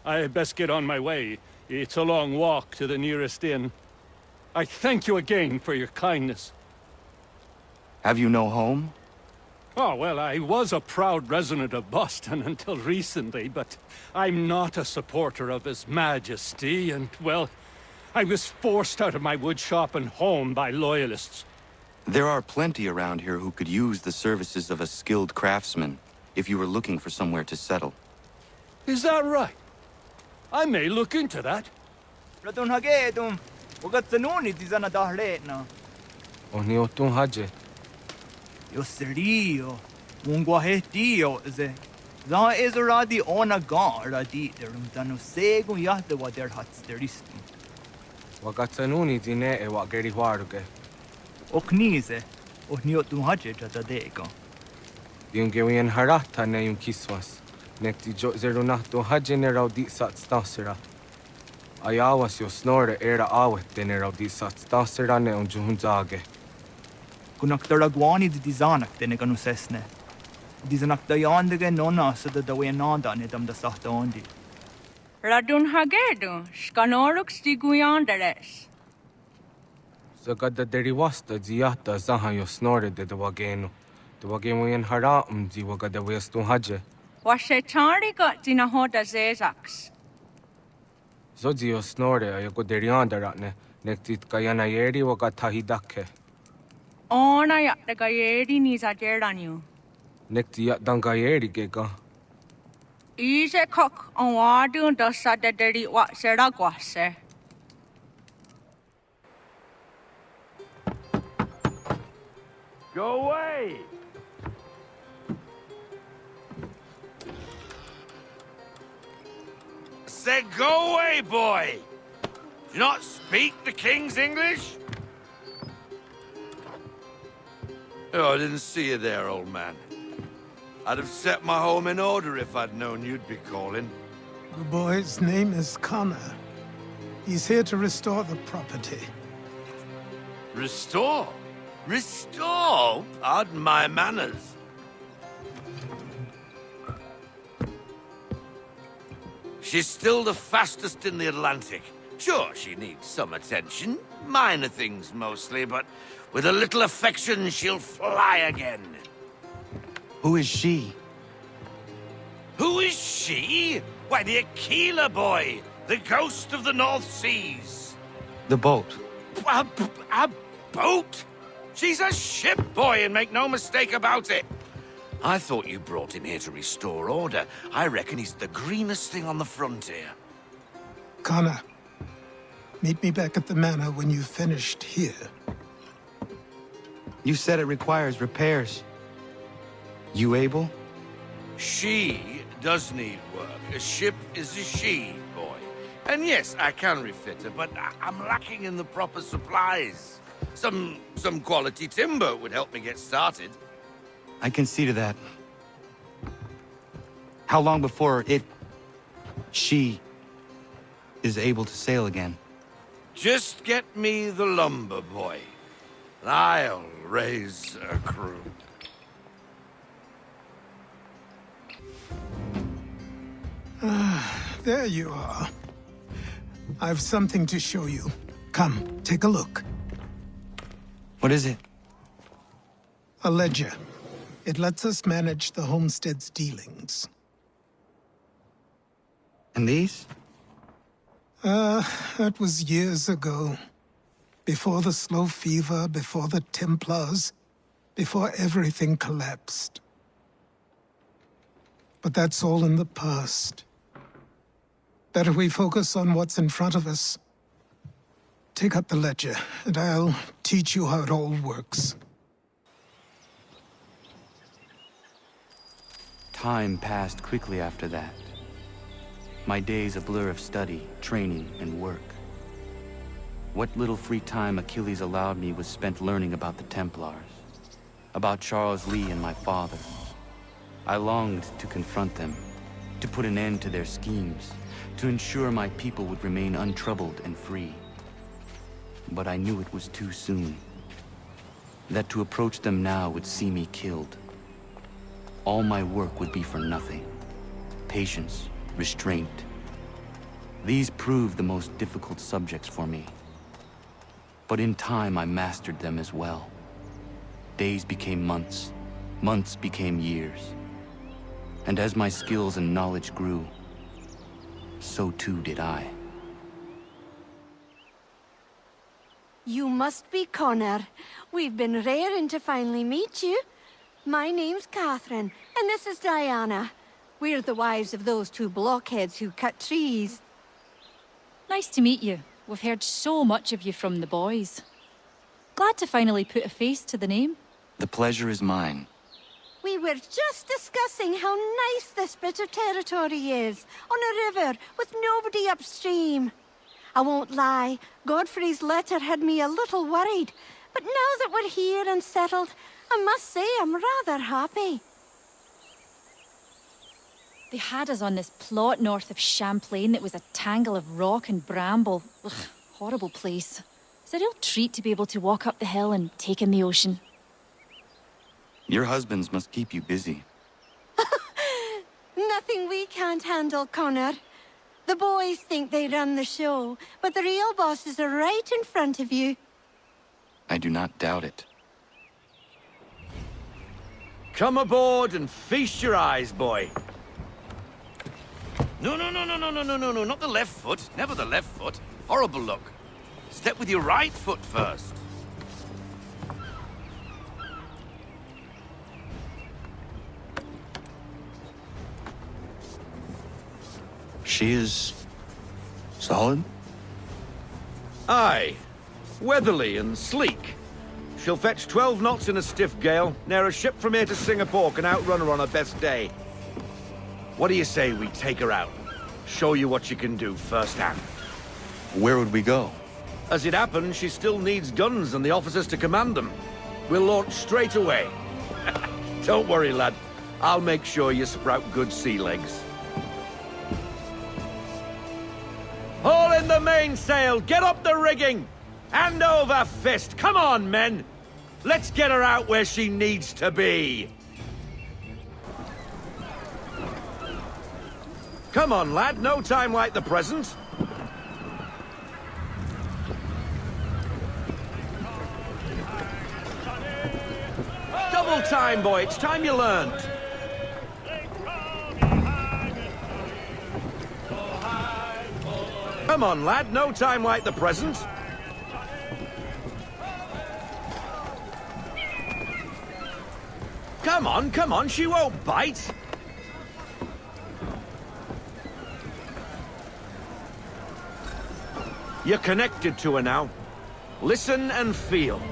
I had best get on my way. It's a long walk to the nearest inn. I thank you again for your kindness. Have you no home? Oh, well, I was a proud resident of Boston until recently, but I'm not a supporter of His Majesty, and, well, I was forced out of my woodshop and home by loyalists. There are plenty around here who could use the services of a skilled craftsman, if you were looking for somewhere to settle. Is that right? I may look into that. Ratonhnhaké tum, wagat sanuni tizana dahlet na. Oni otun haje. Yo serio, mungwa hetio ze. Za ezoradi ona gar radi derum danu segun yahde wa der hats deristum. Wagatsanuni dine e wageri waruge. Oknize, ohniotun haje jada dega. Yung gawin harata na yung kiswas. Nekti jo zerunahto haje ne raw di sat stasira. Ayawas yo snore era awet dine raw di sat stasira ne on juhunzage. Kunak daragwani di dizanak dine kanu sesne. Dizanak dayandege nona sa da dawe nanda ne dam da sahta ondi. Ratonhnhaké Skanoruk Stiguyandares. Sagada deriwasta ziata zahayo snore de wageno. The wagemo hara ziwagada westu haje. Washetari got Dinahoda Zezax. Zozio snore ayako deriandaratne. Nektit kayana yeri wagatahidake. Ona ya the Gayeri Niza Jerdanyu. Nekti dangayeri gega. Easy cock on Wadu does Sadaderi what Seraguase. Go away! Said go away, boy! Do you not speak the King's English? Oh, I didn't see you there, old man. I'd have set my home in order if I'd known you'd be calling. The boy's name is Connor. He's here to restore the property. Restore? Restore? Pardon my manners. She's still the fastest in the Atlantic. Sure, she needs some attention. Minor things mostly, but with a little affection, she'll fly again. Who is she? Who is she? Why, the Aquila boy, the ghost of the North Seas. The boat. A boat? She's a ship, boy, and make no mistake about it. I thought you brought him here to restore order. I reckon he's the greenest thing on the frontier. Connor, meet me back at the manor when you've finished here. You said it requires repairs. You able? She does need work. A ship is a she, boy. And yes, I can refit her, but I'm lacking in the proper supplies. Some quality timber would help me get started. I can see to that. How long before she is able to sail again? Just get me the lumber, boy. And I'll raise a crew. There you are. I've something to show you. Come, take a look. What is it? A ledger. It lets us manage the homestead's dealings. And these? That was years ago. Before the slow fever, before the Templars, before everything collapsed. But that's all in the past. Better we focus on what's in front of us. Take up the ledger, and I'll teach you how it all works. Time passed quickly after that. My days a blur of study, training, and work. What little free time Achilles allowed me was spent learning about the Templars, about Charles Lee and my father. I longed to confront them, to put an end to their schemes, to ensure my people would remain untroubled and free. But I knew it was too soon, that to approach them now would see me killed. All my work would be for nothing. Patience, restraint. These proved the most difficult subjects for me. But in time, I mastered them as well. Days became months, months became years. And as my skills and knowledge grew, so too did I. You must be Connor. We've been raring to finally meet you. My name's Catherine, and this is Diana. We're the wives of those two blockheads who cut trees. Nice to meet you. We've heard so much of you from the boys. Glad to finally put a face to the name. The pleasure is mine. We were just discussing how nice this bit of territory is, on a river with nobody upstream. I won't lie, Godfrey's letter had me a little worried, but now that we're here and settled, I must say I'm rather happy. They had us on this plot north of Champlain that was a tangle of rock and bramble. Ugh, horrible place. It's a real treat to be able to walk up the hill and take in the ocean. Your husbands must keep you busy. Nothing we can't handle, Connor. The boys think they run the show, but the real bosses are right in front of you. I do not doubt it. Come aboard and feast your eyes, boy. No, not the left foot. Never the left foot. Horrible look. Step with your right foot first. She is... solid? Aye. Weatherly and sleek. She'll fetch 12 knots in a stiff gale, near a ship from here to Singapore can outrun her on her best day. What do you say we take her out? Show you what she can do firsthand. Where would we go? As it happens, she still needs guns and the officers to command them. We'll launch straight away. Don't worry, lad. I'll make sure you sprout good sea legs. Haul in the mainsail! Get up the rigging! Hand over fist! Come on, men! Let's get her out where she needs to be! Come on, lad. No time like the present. Double time, boy. It's time you learned. Come on, lad. No time like the present. Come on. She won't bite. You're connected to her now. Listen and feel.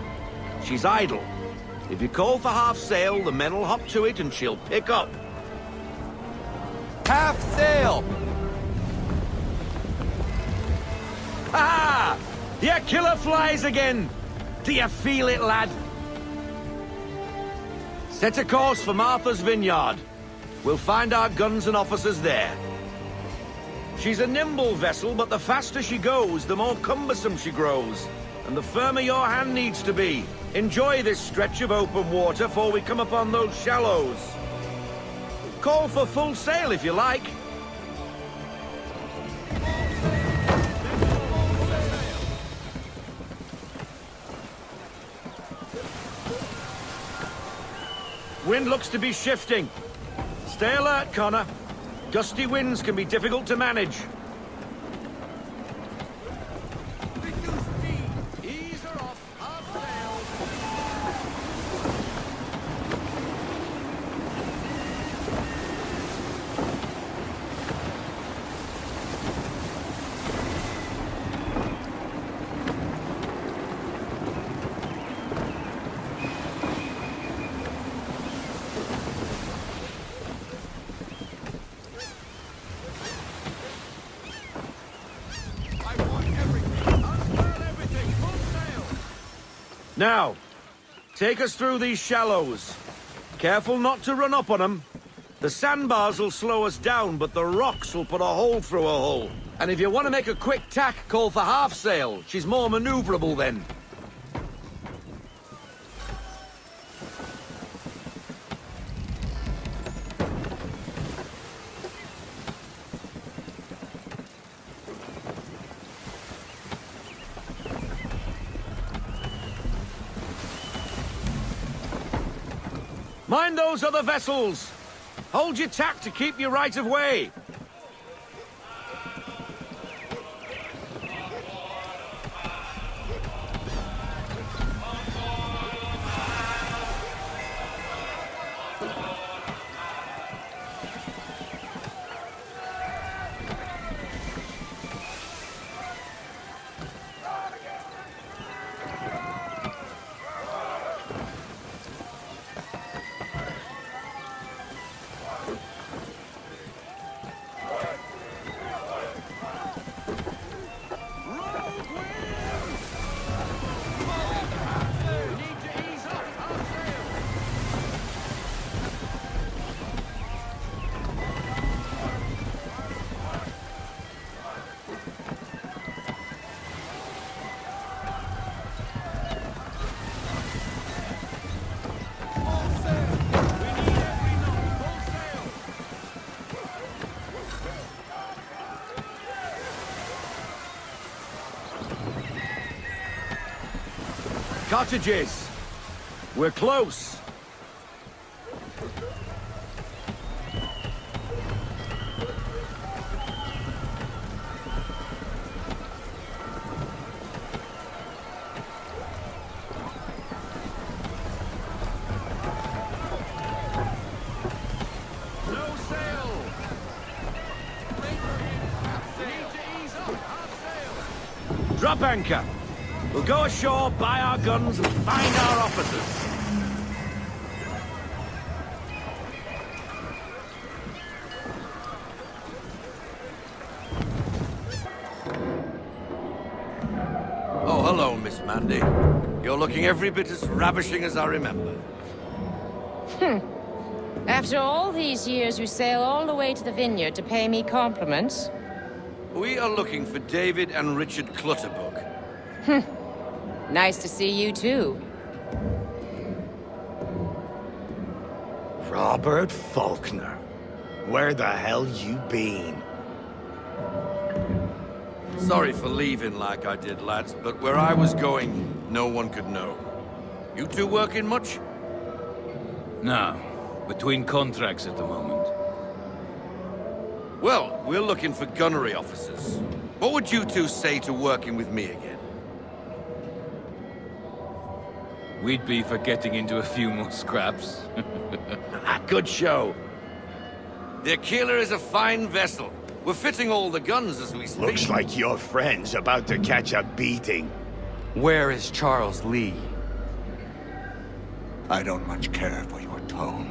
She's idle. If you call for half sail, the men will hop to it and she'll pick up. Half sail! Ah! Your killer flies again! Do you feel it, lad? Set a course for Martha's Vineyard. We'll find our guns and officers there. She's a nimble vessel, but the faster she goes, the more cumbersome she grows. And the firmer your hand needs to be. Enjoy this stretch of open water before we come upon those shallows. Call for full sail if you like. Wind looks to be shifting. Stay alert, Connor. Gusty winds can be difficult to manage. Ease her off, half Now, take us through these shallows. Careful not to run up on them. The sandbars will slow us down, but the rocks will put a hole through a hull. And if you want to make a quick tack, call for half sail. She's more maneuverable then. Mind those other vessels! Hold your tack to keep your right of way! Cottages! We're close! Drop anchor. We'll go ashore, buy our guns, and find our officers. Oh, hello, Miss Mandy. You're looking every bit as ravishing as I remember. After all these years, you sail all the way to the vineyard to pay me compliments? We are looking for David and Richard Clutterbuck. Nice to see you, too. Robert Faulkner. Where the hell you been? Sorry for leaving like I did, lads, but where I was going, no one could know. You two working much? No. Between contracts at the moment. Well, we're looking for gunnery officers. What would you two say to working with me again? We'd be for getting into a few more scraps. Good show. The Aquila is a fine vessel. We're fitting all the guns as we speak. Looks like your friend's about to catch a beating. Where is Charles Lee? I don't much care for your tone.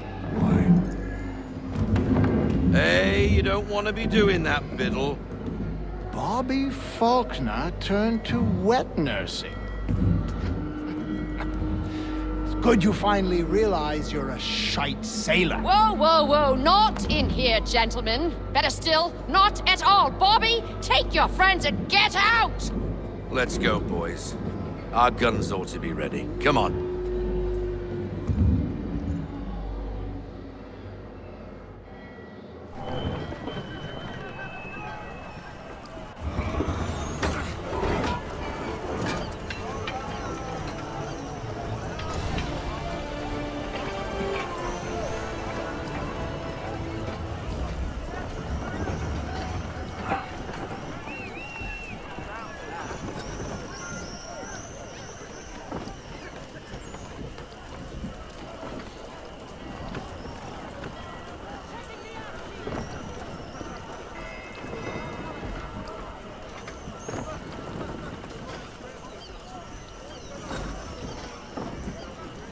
Hey, you don't want to be doing that, Biddle. Bobby Faulkner turned to wet nursing. It's good you finally realize you're a shite sailor. Whoa, whoa, whoa, not in here, gentlemen. Better still, not at all. Bobby, take your friends and get out! Let's go, boys. Our guns ought to be ready. Come on.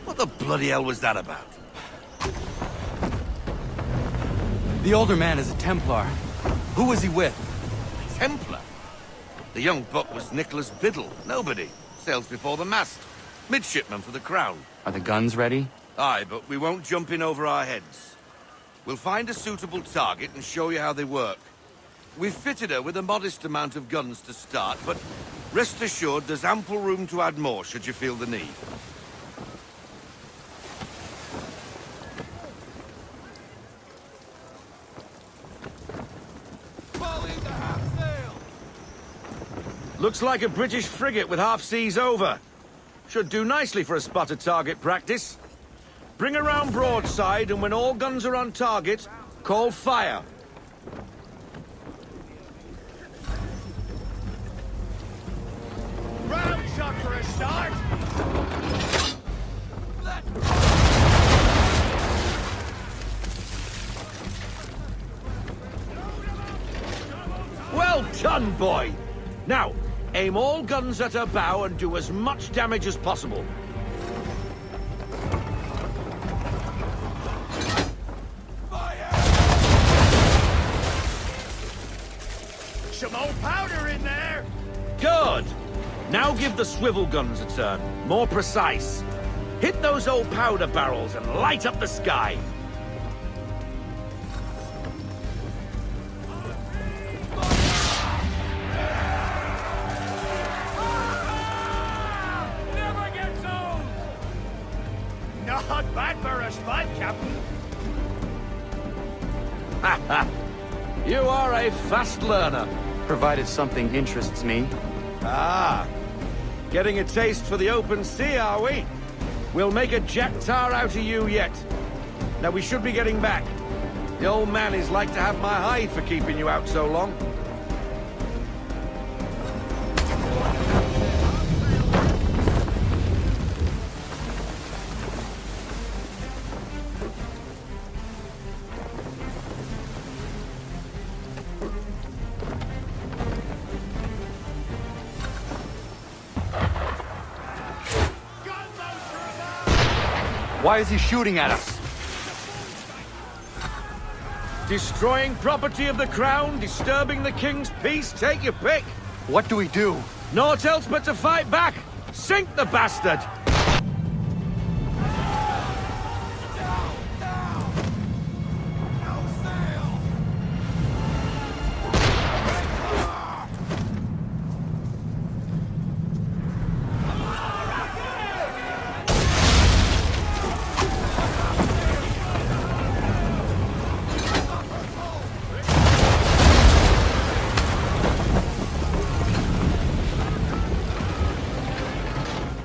What the bloody hell was that about? The older man is a Templar. Who was he with? Templar? The young buck was Nicholas Biddle. Nobody. Sails before the mast. Midshipman for the Crown. Are the guns ready? Aye, but we won't jump in over our heads. We'll find a suitable target and show you how they work. We've fitted her with a modest amount of guns to start, but rest assured there's ample room to add more should you feel the need. Looks like a British frigate with half seas over. Should do nicely for a spotted target practice. Bring around broadside, and when all guns are on target, call fire. Round shot for a start! Well done, boy! Now, aim all guns at her bow and do as much damage as possible. Some old powder in there! Good! Now give the swivel guns a turn. More precise. Hit those old powder barrels and light up the sky. Not bad for a spud, Captain. You are a fast learner. Provided something interests me. Ah. Getting a taste for the open sea, are we? We'll make a jack tar out of you yet. Now we should be getting back. The old man is like to have my hide for keeping you out so long. Why is he shooting at us? Destroying property of the crown, disturbing the king's peace, take your pick. What do we do? Naught else but to fight back. Sink the bastard!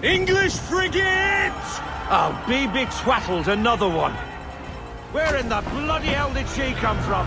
English frigate! Oh, be twaddled, another one. Where in the bloody hell did she come from?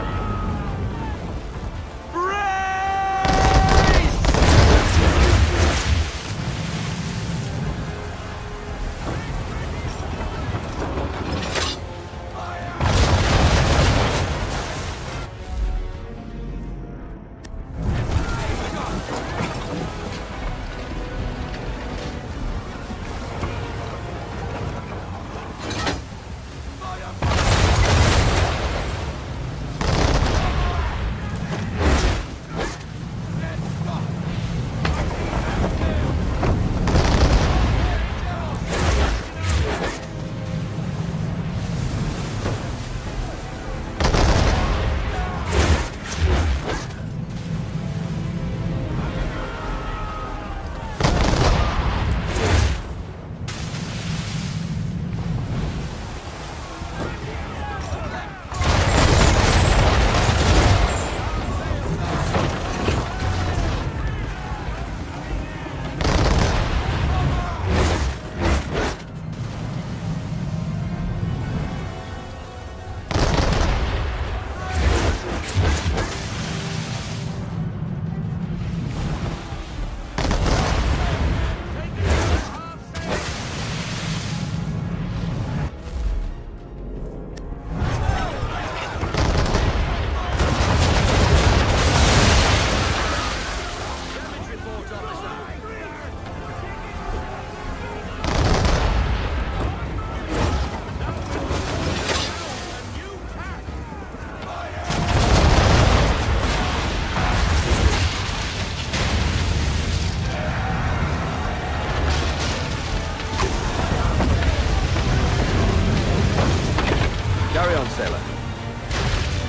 Sailor.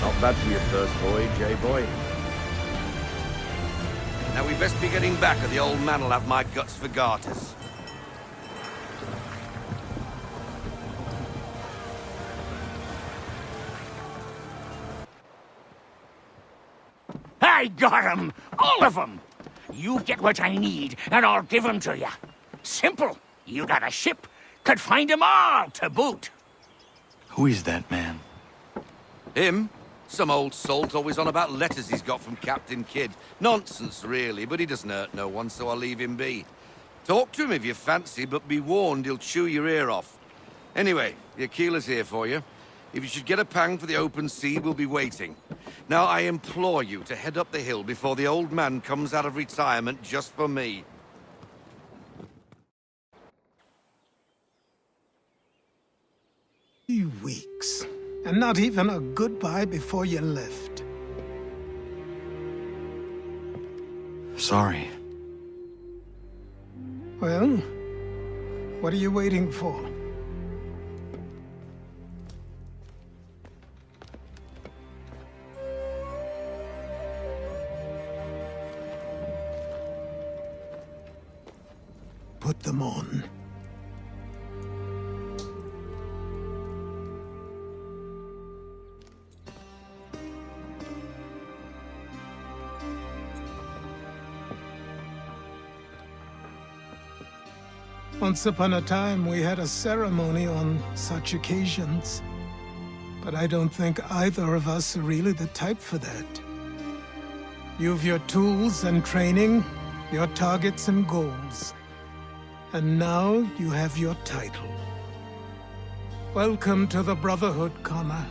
Not bad for your first voyage, eh, boy? Now we best be getting back, or the old man'll have my guts for garters. I got 'em! All of 'em! You get what I need, and I'll give 'em to you. Simple. You got a ship, could find 'em all to boot. Who is that man? Him? Some old salt always on about letters he's got from Captain Kidd. Nonsense, really, but he doesn't hurt no one, so I'll leave him be. Talk to him if you fancy, but be warned he'll chew your ear off. Anyway, the Aquila's here for you. If you should get a pang for the open sea, we'll be waiting. Now, I implore you to head up the hill before the old man comes out of retirement just for me. 3 weeks. And not even a goodbye before you left. Sorry. Well, what are you waiting for? Put them on. Once upon a time, we had a ceremony on such occasions. But I don't think either of us are really the type for that. You've your tools and training, your targets and goals. And now you have your title. Welcome to the Brotherhood, Connor.